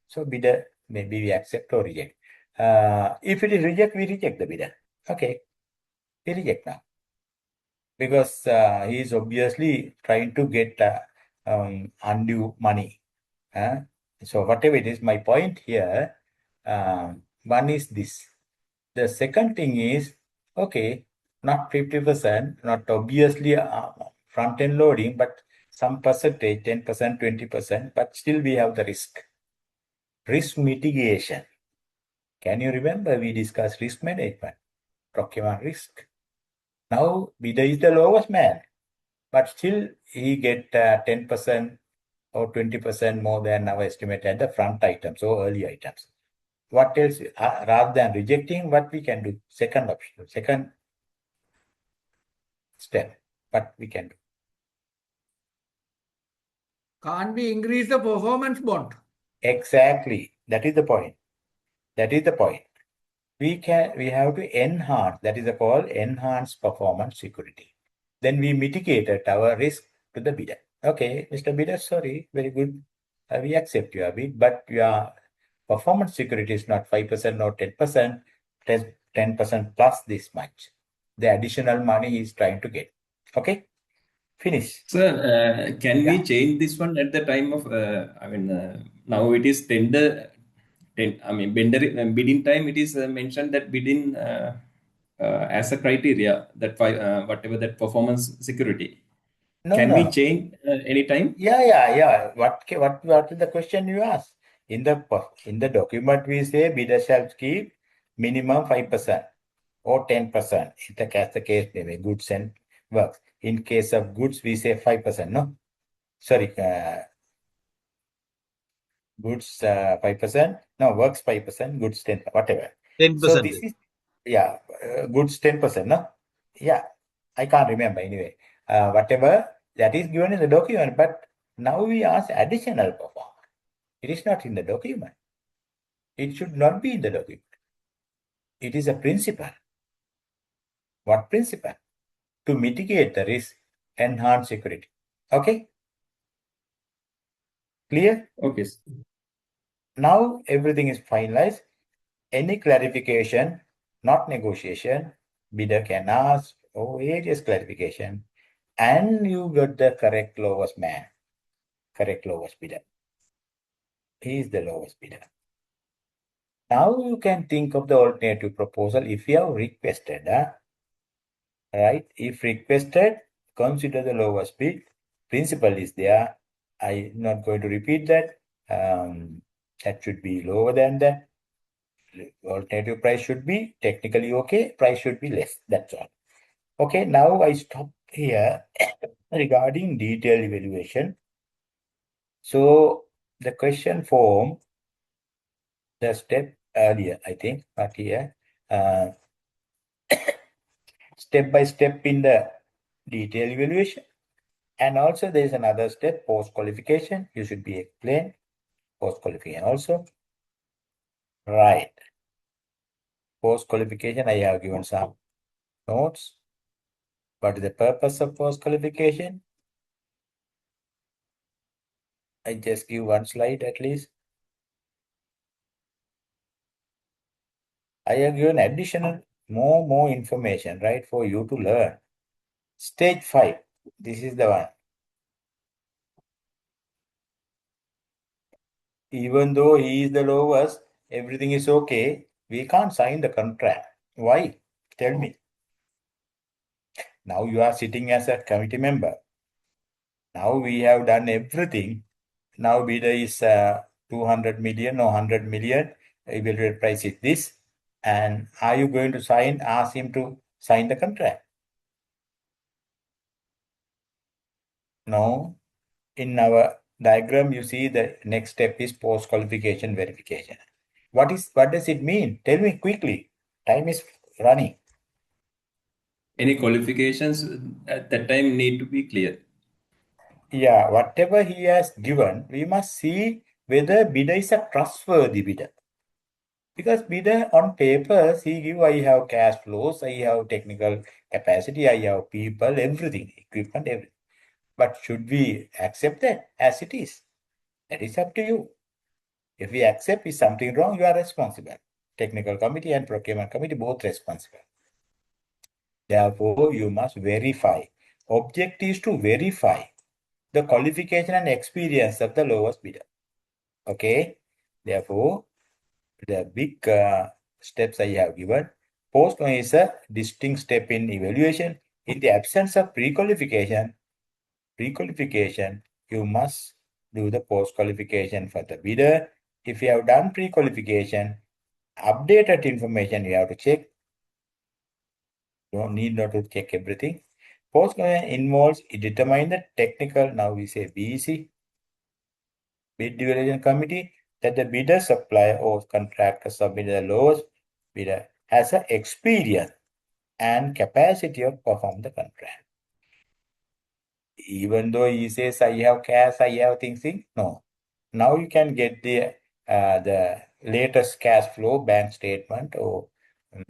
So bidder, maybe we accept or reject. If it is reject, we reject the bidder. Okay, we reject now, because he is obviously trying to get undue money. So whatever it is, my point here, one is this. The second thing is, okay, not 50%, not obviously front-end loading, but some percentage, 10%, 20%, but still we have the risk. Risk mitigation. Can you remember we discussed risk management, procurement risk? Now bidder is the lowest man, but still he get 10% or 20% more than our estimate at the front items or early items. What else, rather than rejecting, what we can do? Second option, second step, what we can do? Can't we increase the performance bond? Exactly. That is the point. That is the point. We have to enhance, that is called enhanced performance security. Then we mitigated our risk to the bidder. Okay, Mr. Bidder, sorry, very good. We accept your bid, but your performance security is not 5% or 10%. 10% plus this much. The additional money he is trying to get. Okay, finish. Sir, can we change this one at the time of, now it is tender, bidding time, it is mentioned that bidding as a criteria, that whatever that performance security. Can we change any time? Yeah. What is the question you ask? In the document we say bidder shall keep minimum 5% or 10%. If the case may be goods and works. In case of goods we say 5%. No, sorry, goods 5%. No, works 5%. Goods 10%. Whatever. 10%. So this is goods 10%. No, yeah, I can't remember anyway. Whatever that is given in the document, but now we ask additional performance. It is not in the document. It should not be in the document. It is a principle. What principle? To mitigate the risk, enhance security. Okay? Clear? Okay. Now everything is finalized. Any clarification, not negotiation, bidder can ask, various clarification, and you got the correct lowest man, correct lowest bidder. He is the lowest bidder. Now you can think of the alternative proposal if you have requested, right? If requested, consider the lowest bid. Principle is there. I'm not going to repeat that. That should be lower than that. Alternative price should be technically okay. Price should be less. That's all. Okay, now I stop here regarding detailed evaluation. So the question form, the step earlier, I think, not here. Step by step in the detailed evaluation. And also there is another step, post-qualification. You should be explained. Post-qualification also. Right. Post-qualification, I have given some notes. What is the purpose of post-qualification? I just give one slide at least. I have given additional more information, right, for you to learn. Stage 5. This is the one. Even though he is the lowest, everything is okay, we can't sign the contract. Why? Tell me. Now you are sitting as a committee member. Now we have done everything. Now bidder is 200 million or 100 million. Evaluated price is this. And are you going to ask him to sign the contract? No. In our diagram, you see the next step is post-qualification verification. What does it mean? Tell me quickly. Time is running. Any qualifications at that time need to be clear. Yeah, whatever he has given, we must see whether bidder is a trustworthy bidder. Because bidder on papers, he give, I have cash flows, I have technical capacity, I have people, everything, equipment, everything. But should we accept that as it is? That is up to you. If we accept is something wrong, you are responsible. Technical committee and procurement committee both responsible. Therefore, you must verify. Objective is to verify the qualification and experience of the lowest bidder. Okay. Therefore, the big steps I have given. Post one is a distinct step in evaluation. In the absence of pre-qualification, you must do the post-qualification for the bidder. If you have done pre-qualification, updated information you have to check. You don't need not to check everything. Post-qualification involves determine the technical, now we say BEC, bid evaluation committee, that the bidder, supplier, or contractor submitted the lowest bidder has an experience and capacity of perform the contract. Even though he says, I have cash, I have things, no. Now you can get the latest cash flow bank statement, or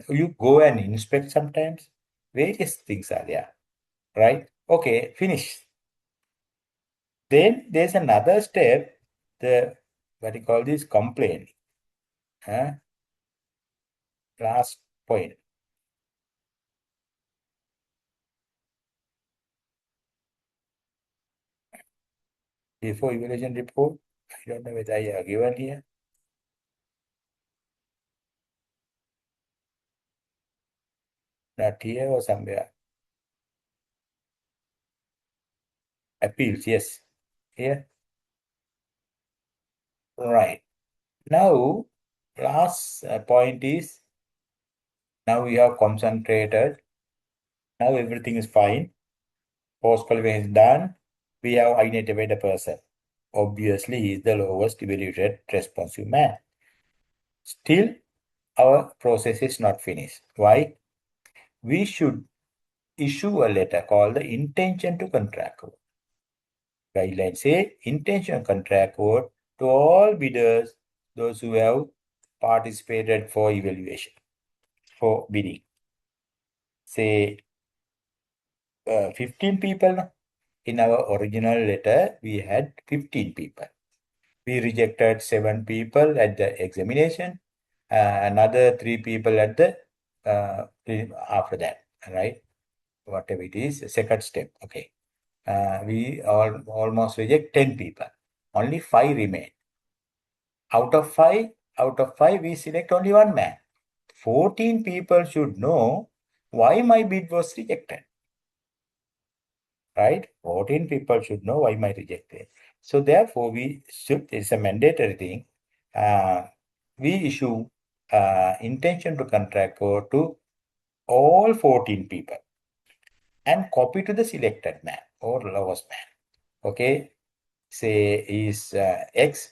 you go and inspect sometimes. Various things are there, right? Okay, finish. Then there's another step, what you call this complaint. Last point. Before evaluation report, I don't know whether I have given here. Not here or somewhere. Appeals, yes. Here. Right. Now, last point is, now we have concentrated. Now everything is fine. Post-qualification is done. We have identified a person. Obviously, he is the lowest evaluated responsive man. Still, our process is not finished. Why? We should issue a letter called the intention to contract award. Guidelines say intention contract award to all bidders, those who have participated for evaluation, for bidding. Say 15 people. In our original letter, we had 15 people. We rejected 7 people at the examination, another 3 people at the after that, right? Whatever it is, second step. Okay. We almost reject 10 people. Only 5 remain. Out of five, we select only 1 man. 14 people should know why my bid was rejected. Right? 14 people should know why my rejected. So therefore, we should, it's a mandatory thing. We issue intention to contract to all 14 people and copy to the selected man or lowest man. Okay, say is X,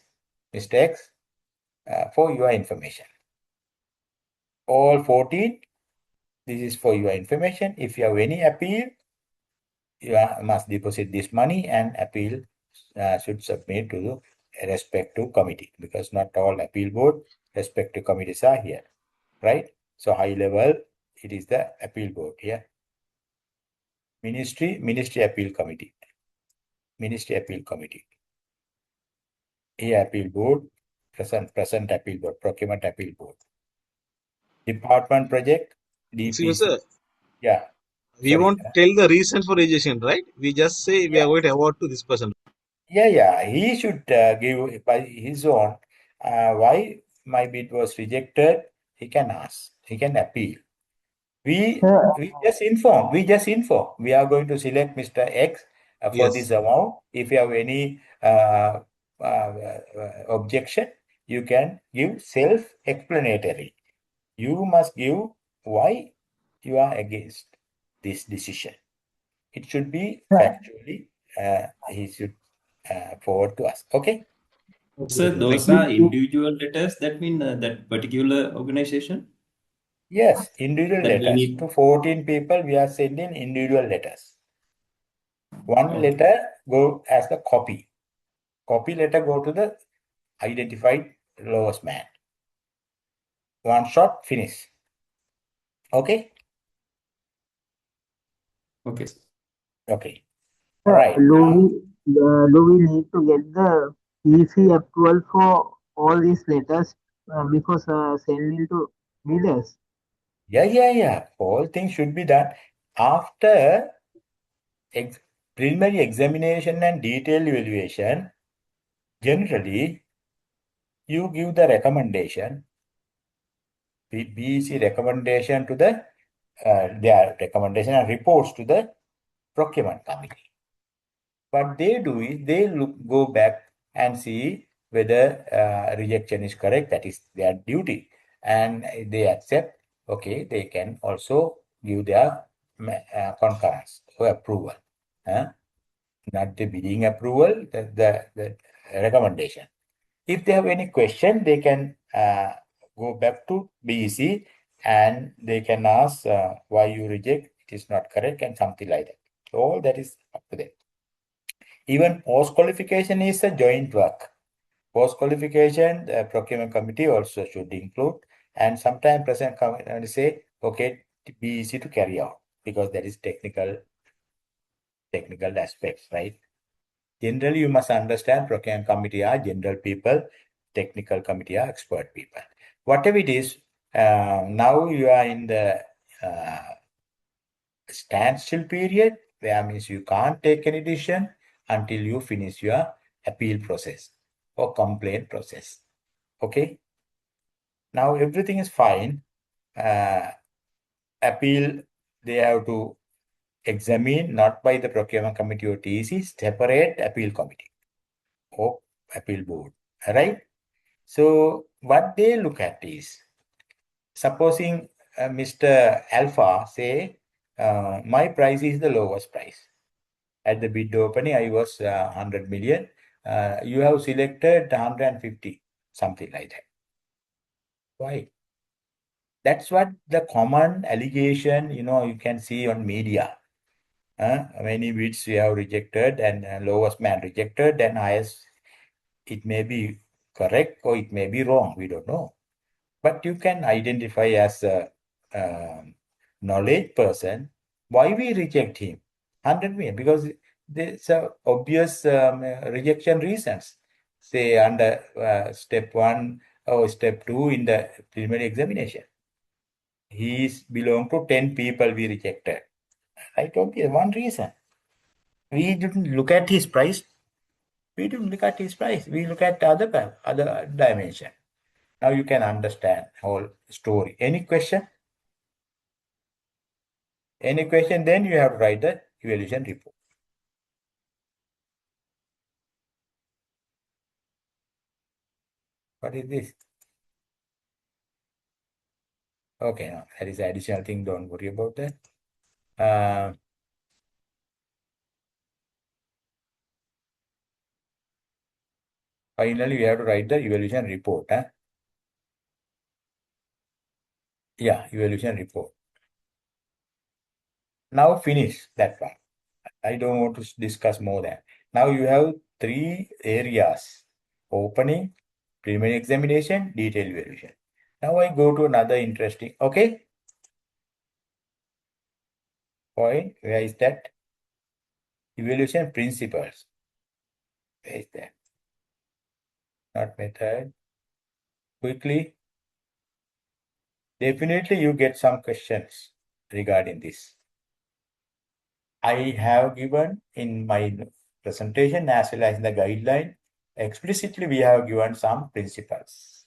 Mr. X, for your information. All 14, this is for your information. If you have any appeal, you must deposit this money and appeal should submit to the respective committee, because not all appeal board respective committees are here, right? So high level, it is the appeal board here. Ministry appeal committee. Ministry appeal committee. Here appeal board, present appeal board, procurement appeal board. Department project, Excuse me, DPC. sir. Yeah. We Sorry. won't tell the reason for rejection, right? We just say we are going to award to this person. Yeah. He should give by his own why my bid was rejected. He can ask. He can appeal. We just inform. We are going to select Mr. X for this amount. If you have any objection, you can give self-explanatory. You must give why you are against this decision. It should be factually. He should forward to us. Okay. So those are individual letters. That mean that particular organization. Yes, individual That we letters. need. To 14 people, we are sending individual letters. One letter go as the copy. Copy letter go to the identified lowest man. One shot, finish. Okay? Okay. Okay. All right. Do we need to get the EC approval for all these letters before sending to bidders? Yeah. All things should be done after preliminary examination and detailed evaluation. Generally, you give the recommendation, BEC recommendation to the their recommendation and reports to the procurement committee. What they do is they go back and see whether rejection is correct. That is their duty, and they accept. Okay, they can also give their concurrence or approval. Not the bidding approval, the recommendation. If they have any question, they can go back to BEC and they can ask why you reject, it is not correct, and something like that. So all that is up to them. Even post-qualification is a joint work. Post-qualification, the procurement committee also should include, and sometimes present committee say, okay, BEC to carry out, because that is technical aspects, right? Generally, you must understand procurement committee are general people, technical committee are expert people. Whatever it is, Now you are in the standstill period, where means you can't take any decision until you finish your appeal process or complaint process. Okay. Now everything is fine. Appeal, they have to examine, not by the procurement committee or TEC, separate appeal committee or appeal board. Right? So what they look at is, supposing Mr. Alpha say, my price is the lowest price. At the bid opening, I was 100 million. You have selected 150, something like that. Why? That's what the common allegation, you can see on media. Many bids we have rejected and lowest man rejected, and highest, it may be correct or it may be wrong. We don't know. But you can identify as a knowledge person why we reject him. 100 million, because there's a obvious rejection reasons. Say under step 1 or step 2 in the preliminary examination. He belong to 10 people we rejected. Right? Okay, one reason. We didn't look at his price. We didn't look at his price. We look at other dimension. Now you can understand whole story. Any question? Any question? Then you have to write the evaluation report. What is this? Okay, no, that is additional thing. Don't worry about that. Finally, we have to write the evaluation report. Yeah, evaluation report. Now finish that one. I don't want to discuss more than. Now you have 3 areas: opening, preliminary examination, detailed evaluation. Now I go to another interesting, okay? Point, where is that? Evaluation principles. Where is that? Not method. Quickly. Definitely you get some questions regarding this. I have given in my presentation as well as in the guideline, explicitly we have given some principles.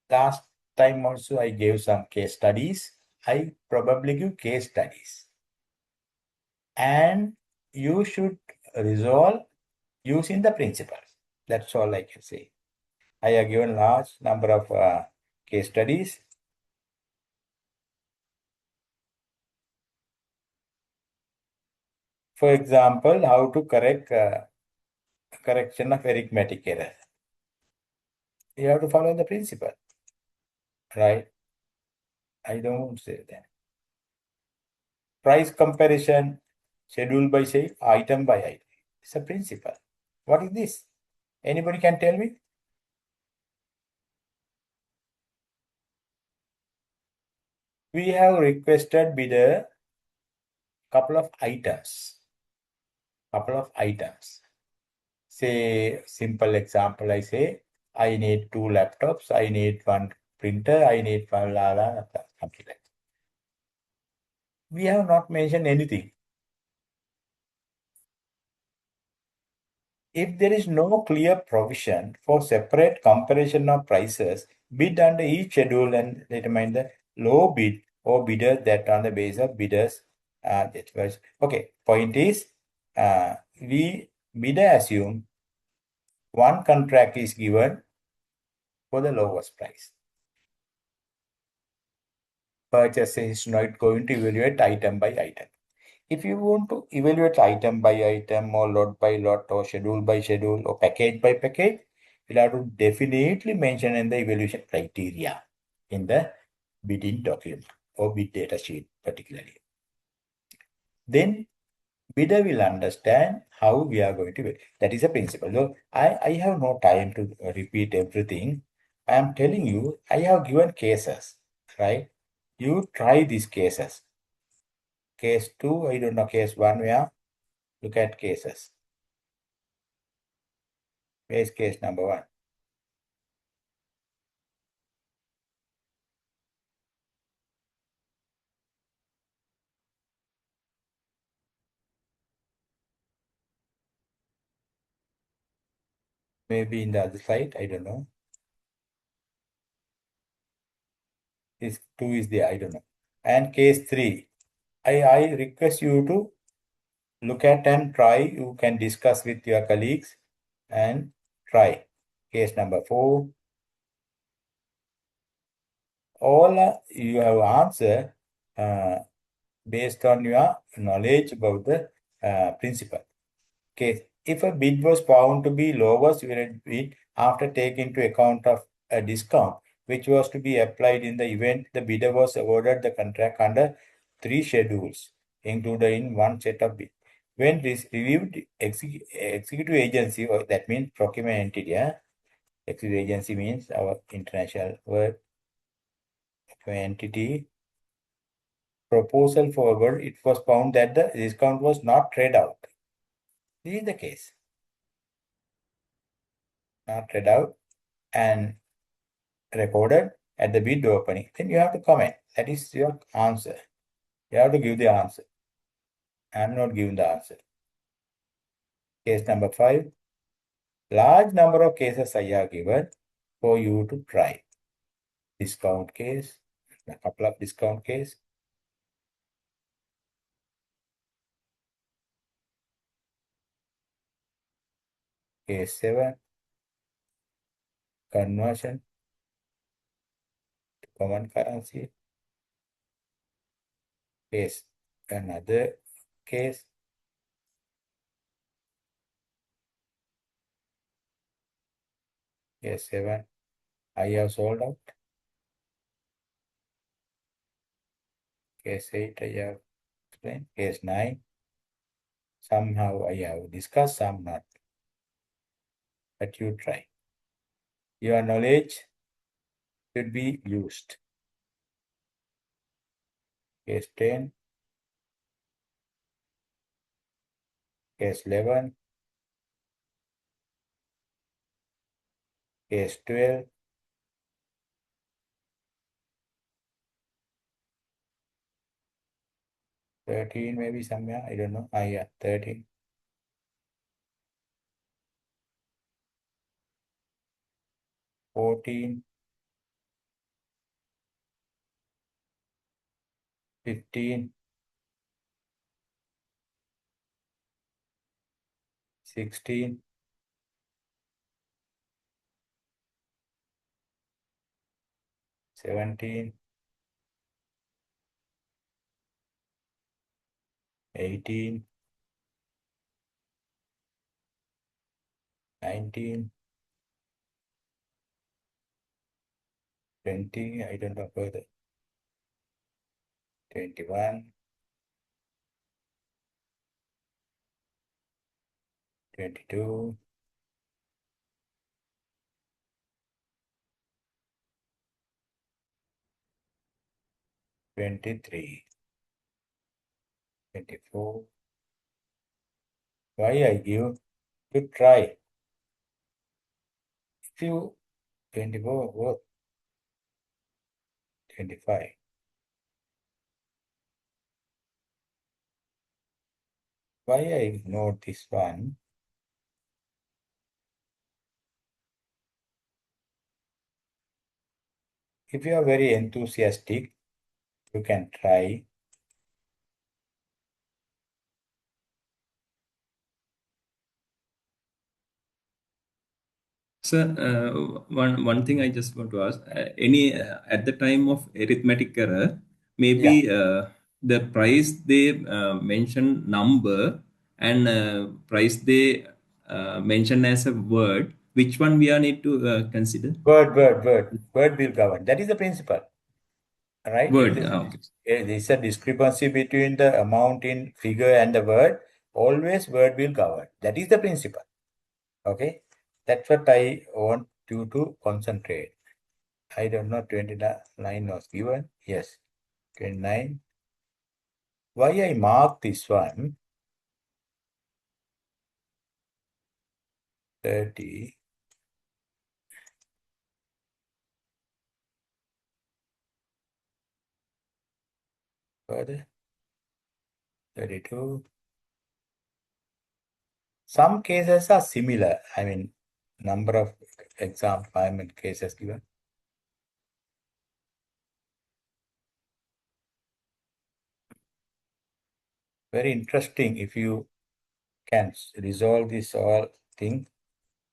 Last time also I gave some case studies. I probably give case studies. And you should resolve using the principles. That's all I can say. I have given large number of case studies. For example, how to correct correction of arithmetic error. You have to follow the principle, right? I don't say that. Price comparison, schedule by say, item by item. It's a principle. What is this? Anybody can tell me? We have requested bidder couple of items. Say, simple example, I say, I need 2 laptops, I need 1 printer, I need 1 something like that. We have not mentioned anything. If there is no clear provision for separate comparison of prices, bid under each schedule and determine the low bid or bidder that on the basis of bidders. Okay, point is, bidder assume one contract is given for the lowest price. Purchaser is not going to evaluate item by item. If you want to evaluate item by item or lot by lot or schedule by schedule or package by package, you'll have to definitely mention in the evaluation criteria in the bidding document or bid data sheet particularly. Then bidder will understand how we are going to bid. That is a principle. So I have no time to repeat everything. I am telling you, I have given cases, right? You try these cases. Case 2, I don't know, case 1, where look at cases. Where is case number 1? Maybe in the other side, I don't know. This 2 is there, I don't know. And case 3, I request you to look at and try. You can discuss with your colleagues and try. Case number 4. All you have answered based on your knowledge about the principle. Case. If a bid was found to be lowest unit bid after taking into account of a discount which was to be applied in the event the bidder was awarded the contract under 3 schedules included in one set of bid. When reviewed executive agency, or that means procurement entity, executive agency means our international word, entity proposal forward, it was found that the discount was not trade out. This is the case. Not read out and recorded at the bid opening. Then you have to comment. That is your answer. You have to give the answer. I am not giving the answer. Case number 5. Large number of cases I have given for you to try. Discount case, a couple of discount case. Case 7. Conversion to common currency. Case. Another case. Case 7. I have sold out. Case 8 I have explained. Case 9. Somehow I have discussed, some not. But you try. Your knowledge should be used. Case 10. Case 11. Case 12. Thirteen, maybe somewhere, I don't know. Yeah, 13. 14. 15. 16. 17. 18. 19. 20. I don't know further. 21. 22. 23. 24. Why I give to try? If you 24, what? 25. Why I note this one? If you are very enthusiastic, you can try. Sir, one thing I just want to ask: any at the time of arithmetic error, maybe the price they mention number and price they mention as a word. Which one we are need to consider? Word will govern. That is the principle. Right? Word. There is a discrepancy between the amount in figure and the word. Always word will govern. That is the principle. Okay? That's what I want you to concentrate. I don't know, 29 was given. Yes, 29. Why I mark this one? 30. Further. 32. Some cases are similar. I mean, number of exam assignment cases given. Very interesting. If you can resolve this all thing,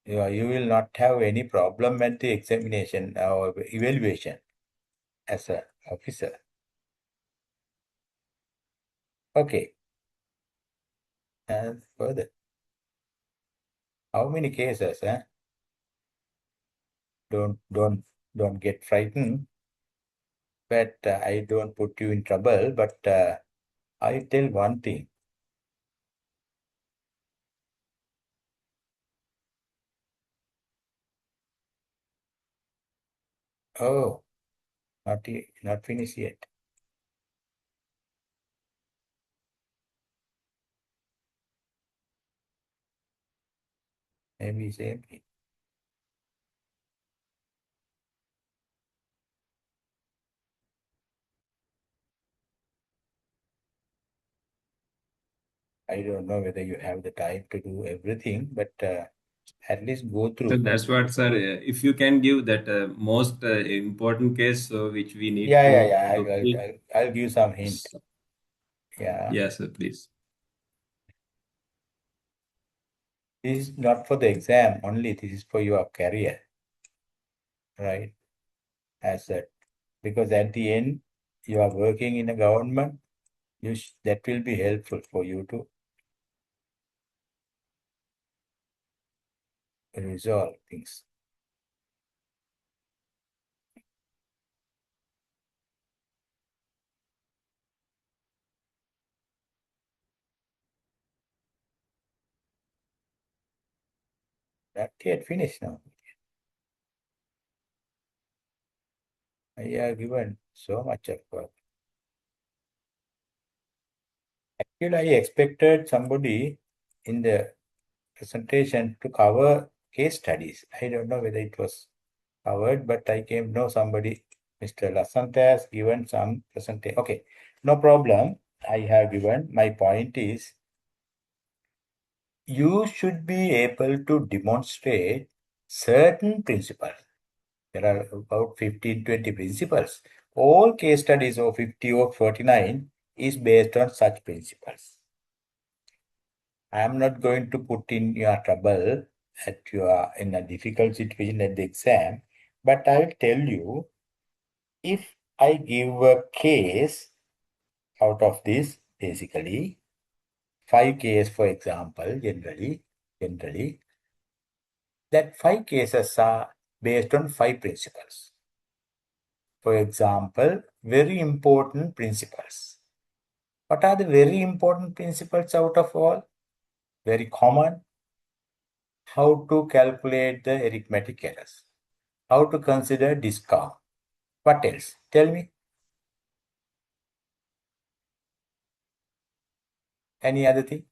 you will not have any problem at the examination or evaluation as an officer. Okay. And further, how many cases? Don't get frightened. But I don't put you in trouble. But I tell one thing. Oh, not finished yet. Maybe same thing. I don't know whether you have the time to do everything, but at least go through. So that's what, sir. If you can give that most important case which we need Yeah. to I'll give some hint. Yeah. Yes, sir, please. This is not for the exam only. This is for your career, right? As that, because at the end you are working in a government. That will be helpful for you to resolve things. Not yet finished now. I have given so much of work. Actually, I expected somebody in the presentation to cover case studies. I don't know whether it was covered, but I came know somebody, Mr. Lasanta has given some presentation. Okay, no problem. I have given. My point is, you should be able to demonstrate certain principles. There are about 15, 20 principles. All case studies of 50 or 49 is based on such principles. I am not going to put in your trouble that you are in a difficult situation at the exam, but I will tell you, if I give a case out of this, basically, 5 cases, for example, generally, that 5 cases are based on 5 principles. For example, very important principles. What are the very important principles out of all? Very common. How to calculate the arithmetic errors. How to consider discount. What else? Tell me. Any other thing?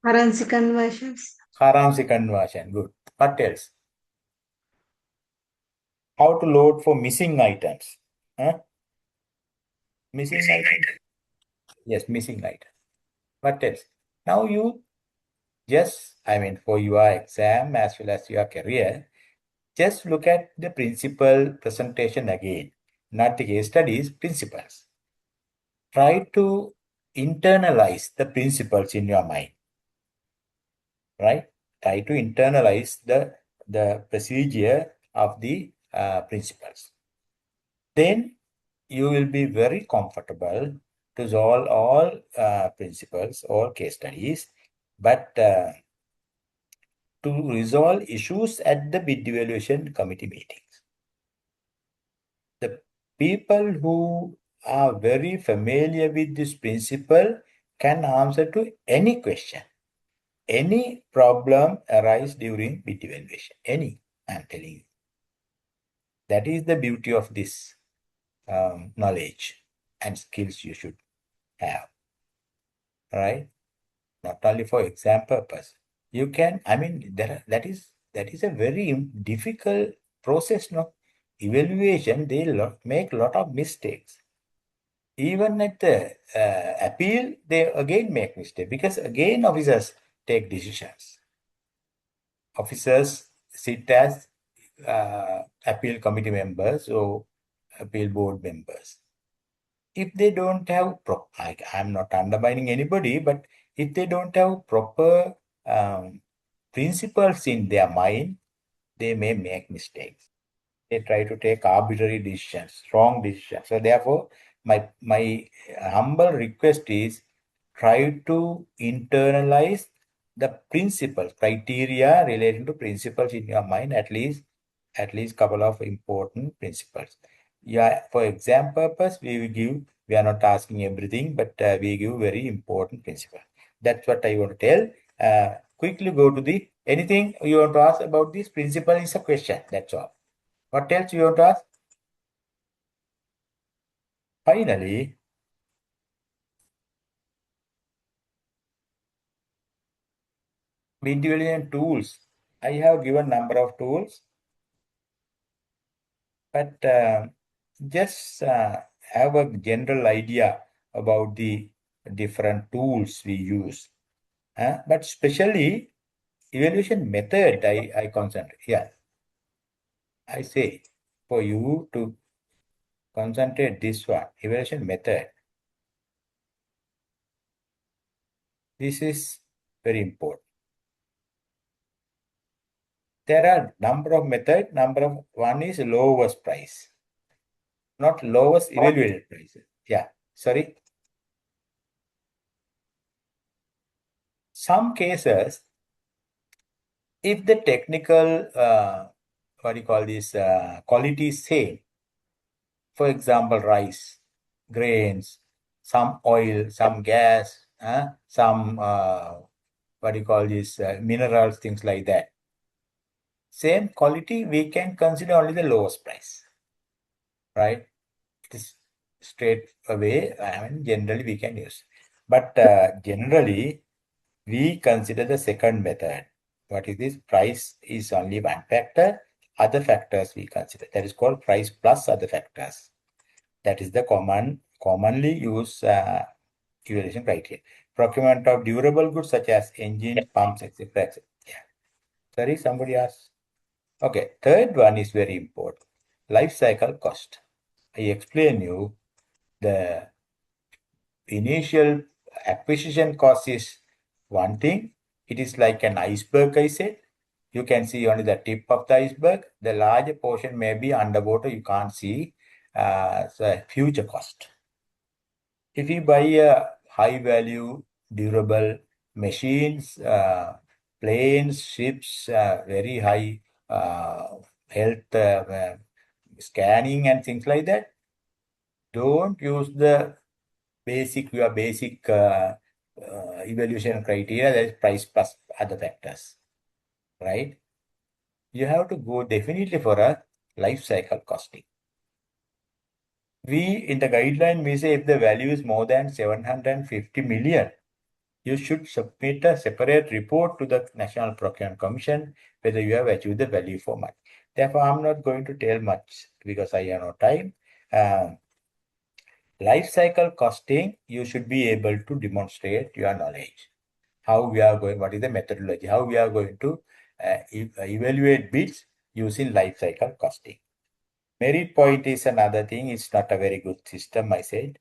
Currency conversions. Currency conversion. Good. What else? How to load for missing items. Missing items. Yes, missing items. What else? Now you just, for your exam as well as your career, just look at the principal presentation again, not the case studies, principles. Try to internalize the principles in your mind, right? Try to internalize the procedure of the principles. Then you will be very comfortable to solve all principles, all case studies, but to resolve issues at the bid evaluation committee meetings. The people who are very familiar with this principle can answer to any question. Any problem arise during bid evaluation. Any, I'm telling you. That is the beauty of this knowledge and skills you should have. Right? Not only for exam purpose. You can, that is a very difficult process, no? Evaluation, they make a lot of mistakes. Even at the appeal, they again make mistake because again officers take decisions. officers sit as appeal committee members or appeal board members. If they don't have I'm not undermining anybody, but if they don't have proper principles in their mind, they may make mistakes. They try to take arbitrary decisions, wrong decisions. So therefore, my humble request is try to internalize the principles, criteria relating to principles in your mind, at least couple of important principles. Yeah, for exam purpose, we are not asking everything, but we give very important principle. That's what I want to tell. Quickly go to anything you want to ask about this principle is a question. That's all. What else you want to ask? Finally, individual tools. I have given number of tools, but just have a general idea about the different tools we use. But especially evaluation method, I concentrate. Yeah, I say for you to concentrate this one, evaluation method. This is very important. There are number of methods. One is lowest price, not lowest evaluated price. Yeah, sorry. Some cases, if the technical, what do you call this, quality is same, for example, rice, grains, some oil, some gas, some, what do you call this, minerals, things like that. Same quality, we can consider only the lowest price, right? It is straight away, generally we can use. But generally, we consider the second method. What is this? Price is only one factor. Other factors we consider. That is called price plus other factors. That is the commonly used evaluation criteria. Procurement of durable goods such as engines, pumps, etc. etc. Yeah. Sorry, somebody asked. Okay, third one is very important. Life cycle cost. I explain you the initial acquisition cost is one thing. It is like an iceberg, I said. You can see only the tip of the iceberg. The larger portion may be underwater. You can't see the future cost. If you buy a high value, durable machines, planes, ships, very high health scanning and things like that, don't use the your basic evaluation criteria, that is price plus other factors, right? You have to go definitely for a life cycle costing. In the guideline, we say if the value is more than 750 million, you should submit a separate report to the National Procurement Commission whether you have achieved the value for money. Therefore, I'm not going to tell much because I have no time. Life cycle costing, you should be able to demonstrate your knowledge. How we are going, what is the methodology, how we are going to evaluate bids using life cycle costing. Merit point is another thing. It's not a very good system, I said.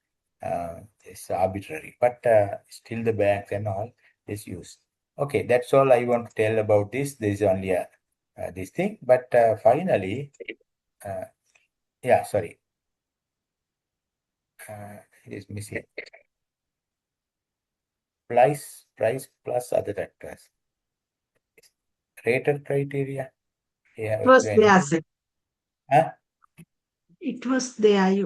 It's arbitrary, but still the banks and all is used. Okay, that's all I want to tell about this. There is only this thing, but finally, yeah, sorry, it is missing. Price plus other factors. Rated criteria. Yeah, It was there, sir. Huh? It was there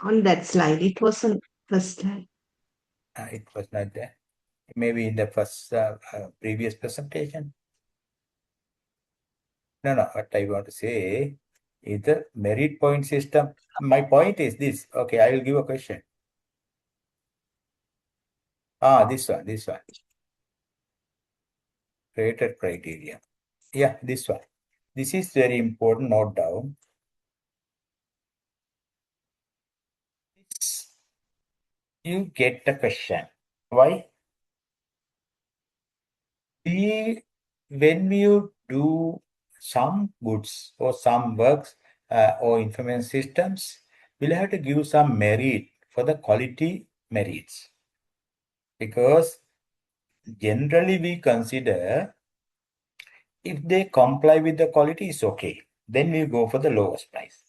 on that slide. It was on first slide. It was not there. Maybe in the first previous presentation. No, what I want to say is the merit point system. My point is this. Okay, I will give a question. This one. Rated criteria. Yeah, this one. This is very important. Note down. You get the question. Why? When you do some goods or some works or information systems, we'll have to give some merit for the quality merits. Because generally we consider if they comply with the quality, is okay. Then we go for the lowest price.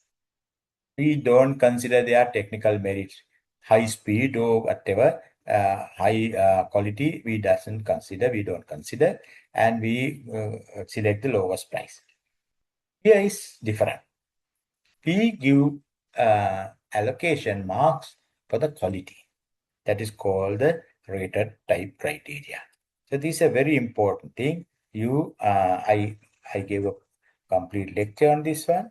We don't consider their technical merits, high speed or whatever, high quality, we don't consider, and we select the lowest price. Here is different. We give allocation marks for the quality. That is called the rated type criteria. So this is a very important thing. I gave a complete lecture on this one.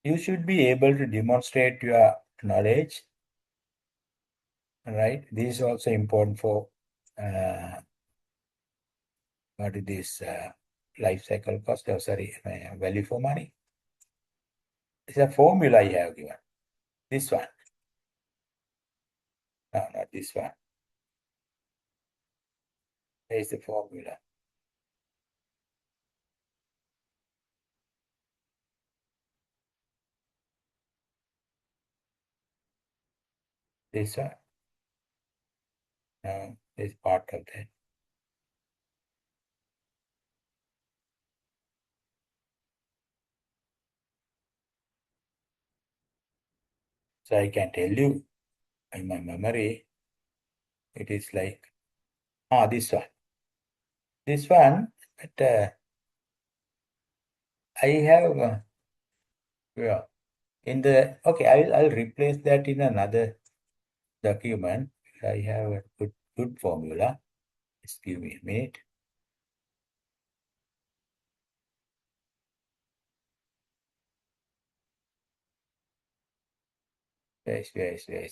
You should be able to demonstrate your knowledge, right? This is also important for what is this life cycle cost? Oh, sorry, value for money. It's a formula I have given. This one. No, not this one. There is the formula. This one. This part of that. So I can tell you in my memory, it is like, this one. This one, but I have, yeah, in the, okay, I'll replace that in another document. I have a good formula. Just give me a minute. Where is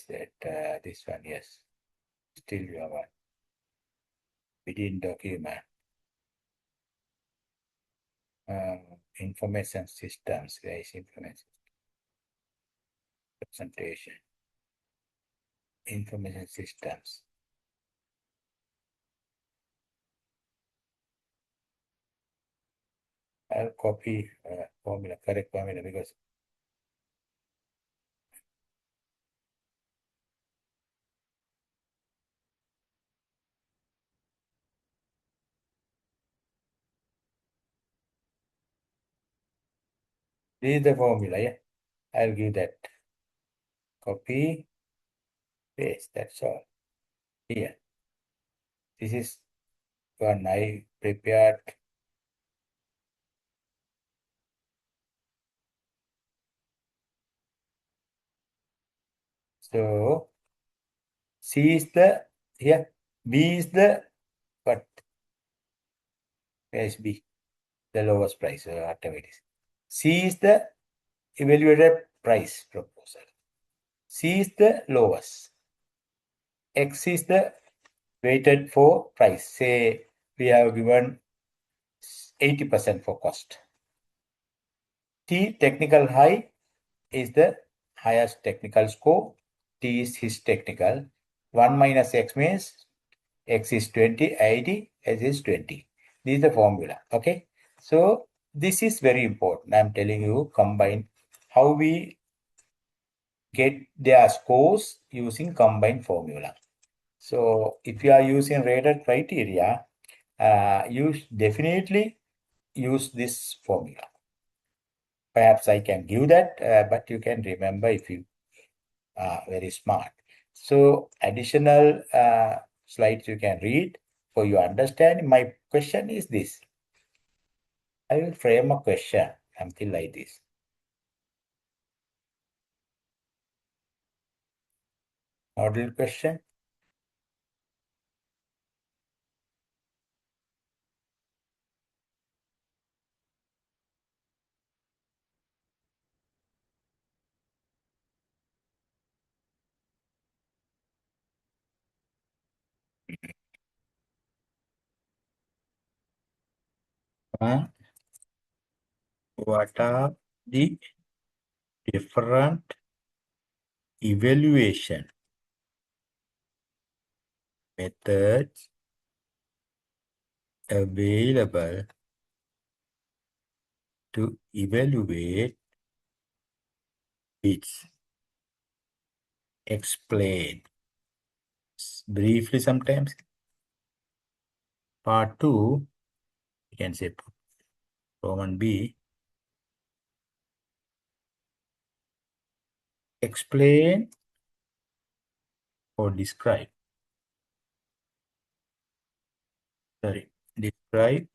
that? This one, yes. Still you have one. Within document. Information systems. Where is information? Presentation. Information systems. I'll copy formula, correct formula, because this is the formula, yeah. I'll give that. Copy, paste, that's all. Here. This is one I prepared. So C is the, here, B is the, what? Where is B? The lowest price, whatever it is. C is the evaluated price proposal. C is the lowest. X is the weighted for price. Say we have given 80% for cost. T, technical high, is the highest technical score. T is his technical. 1 minus X means X is 20, 80, S is 20. This is the formula. Okay. So this is very important. I'm telling you, combine how we get their scores using combined formula. So if you are using rated criteria, you definitely use this formula. Perhaps I can give that, but you can remember if you are very smart. So additional slides you can read for your understanding. My question is this. I will frame a question, something like this. Model question. What are the different evaluation methods available to evaluate bits. Explain briefly sometimes. Part 2, you can say Roman B. Explain or describe. Sorry, describe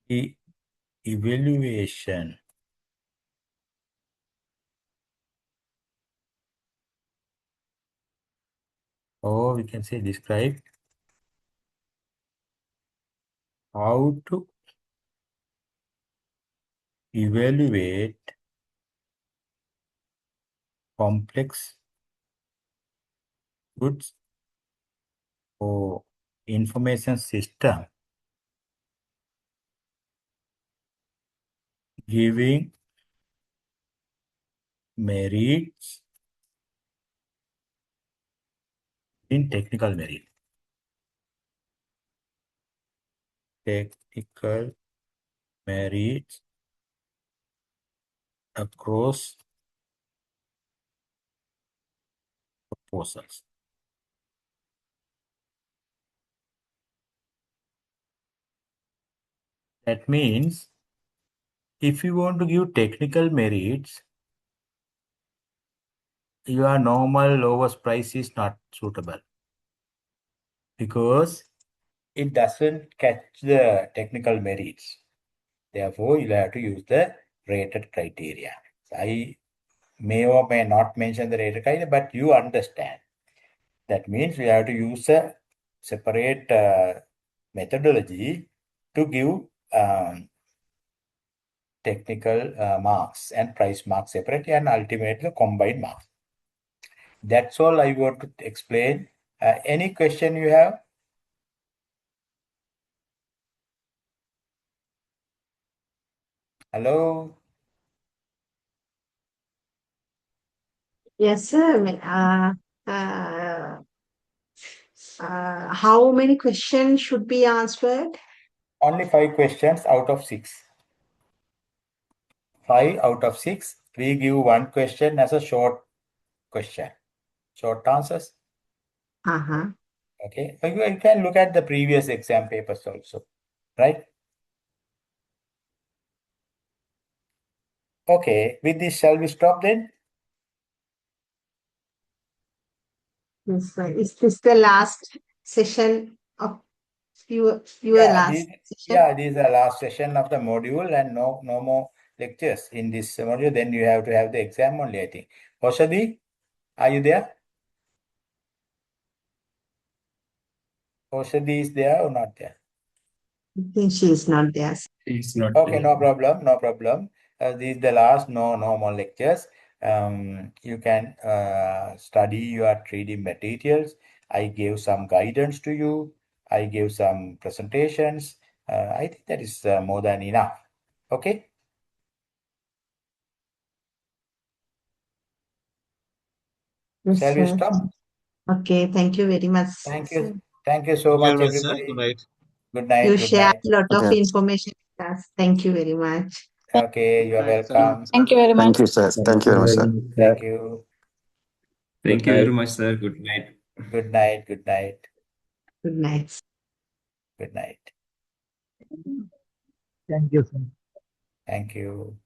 the evaluation or we can say describe how to evaluate complex goods or information system giving merits in technical merit. Technical merits across proposals. That means if you want to give technical merits, your normal lowest price is not suitable because it doesn't catch the technical merits. Therefore, you'll have to use the rated criteria. So I may or may not mention the rated criteria, but you understand. That means we have to use a separate methodology to give technical marks and price marks separately and ultimately combined marks. That's all I want to explain. Any question you have? Hello? Yes, sir. How many questions should be answered? Only 5 questions out of 6. 5 out of 6. We give one question as a short question. Short answers. Uh-huh. Okay. You can look at the previous exam papers also. Right? Okay. With this, shall we stop then? Yes, sir. Is this the last session of your last session? This is the last session of the module and no more lectures in this module. Then you have to have the exam only, I think. Hoshadi, are you there? Hoshadi is there or not there? I think she is not there. It's not Okay, there. no problem, no problem. This is the last, no more lectures. You can study your 3D materials. I gave some guidance to you. I gave some presentations. I think that is more than enough. Okay. Yes, Shall we sir. stop? Okay, thank you very much, Thank sir. you. Thank you so Thank you very much, much, sir. Good everybody. night. Good night. You Good shared night. a lot of Okay. information with us. Thank you very much. Okay, you're welcome. Thank you very much. Thank you, sir. Thank you very much, sir. Thank you. Thank you very much, sir. Good night. Good night. Good night. Good night. Good night. Thank you, sir. Thank you.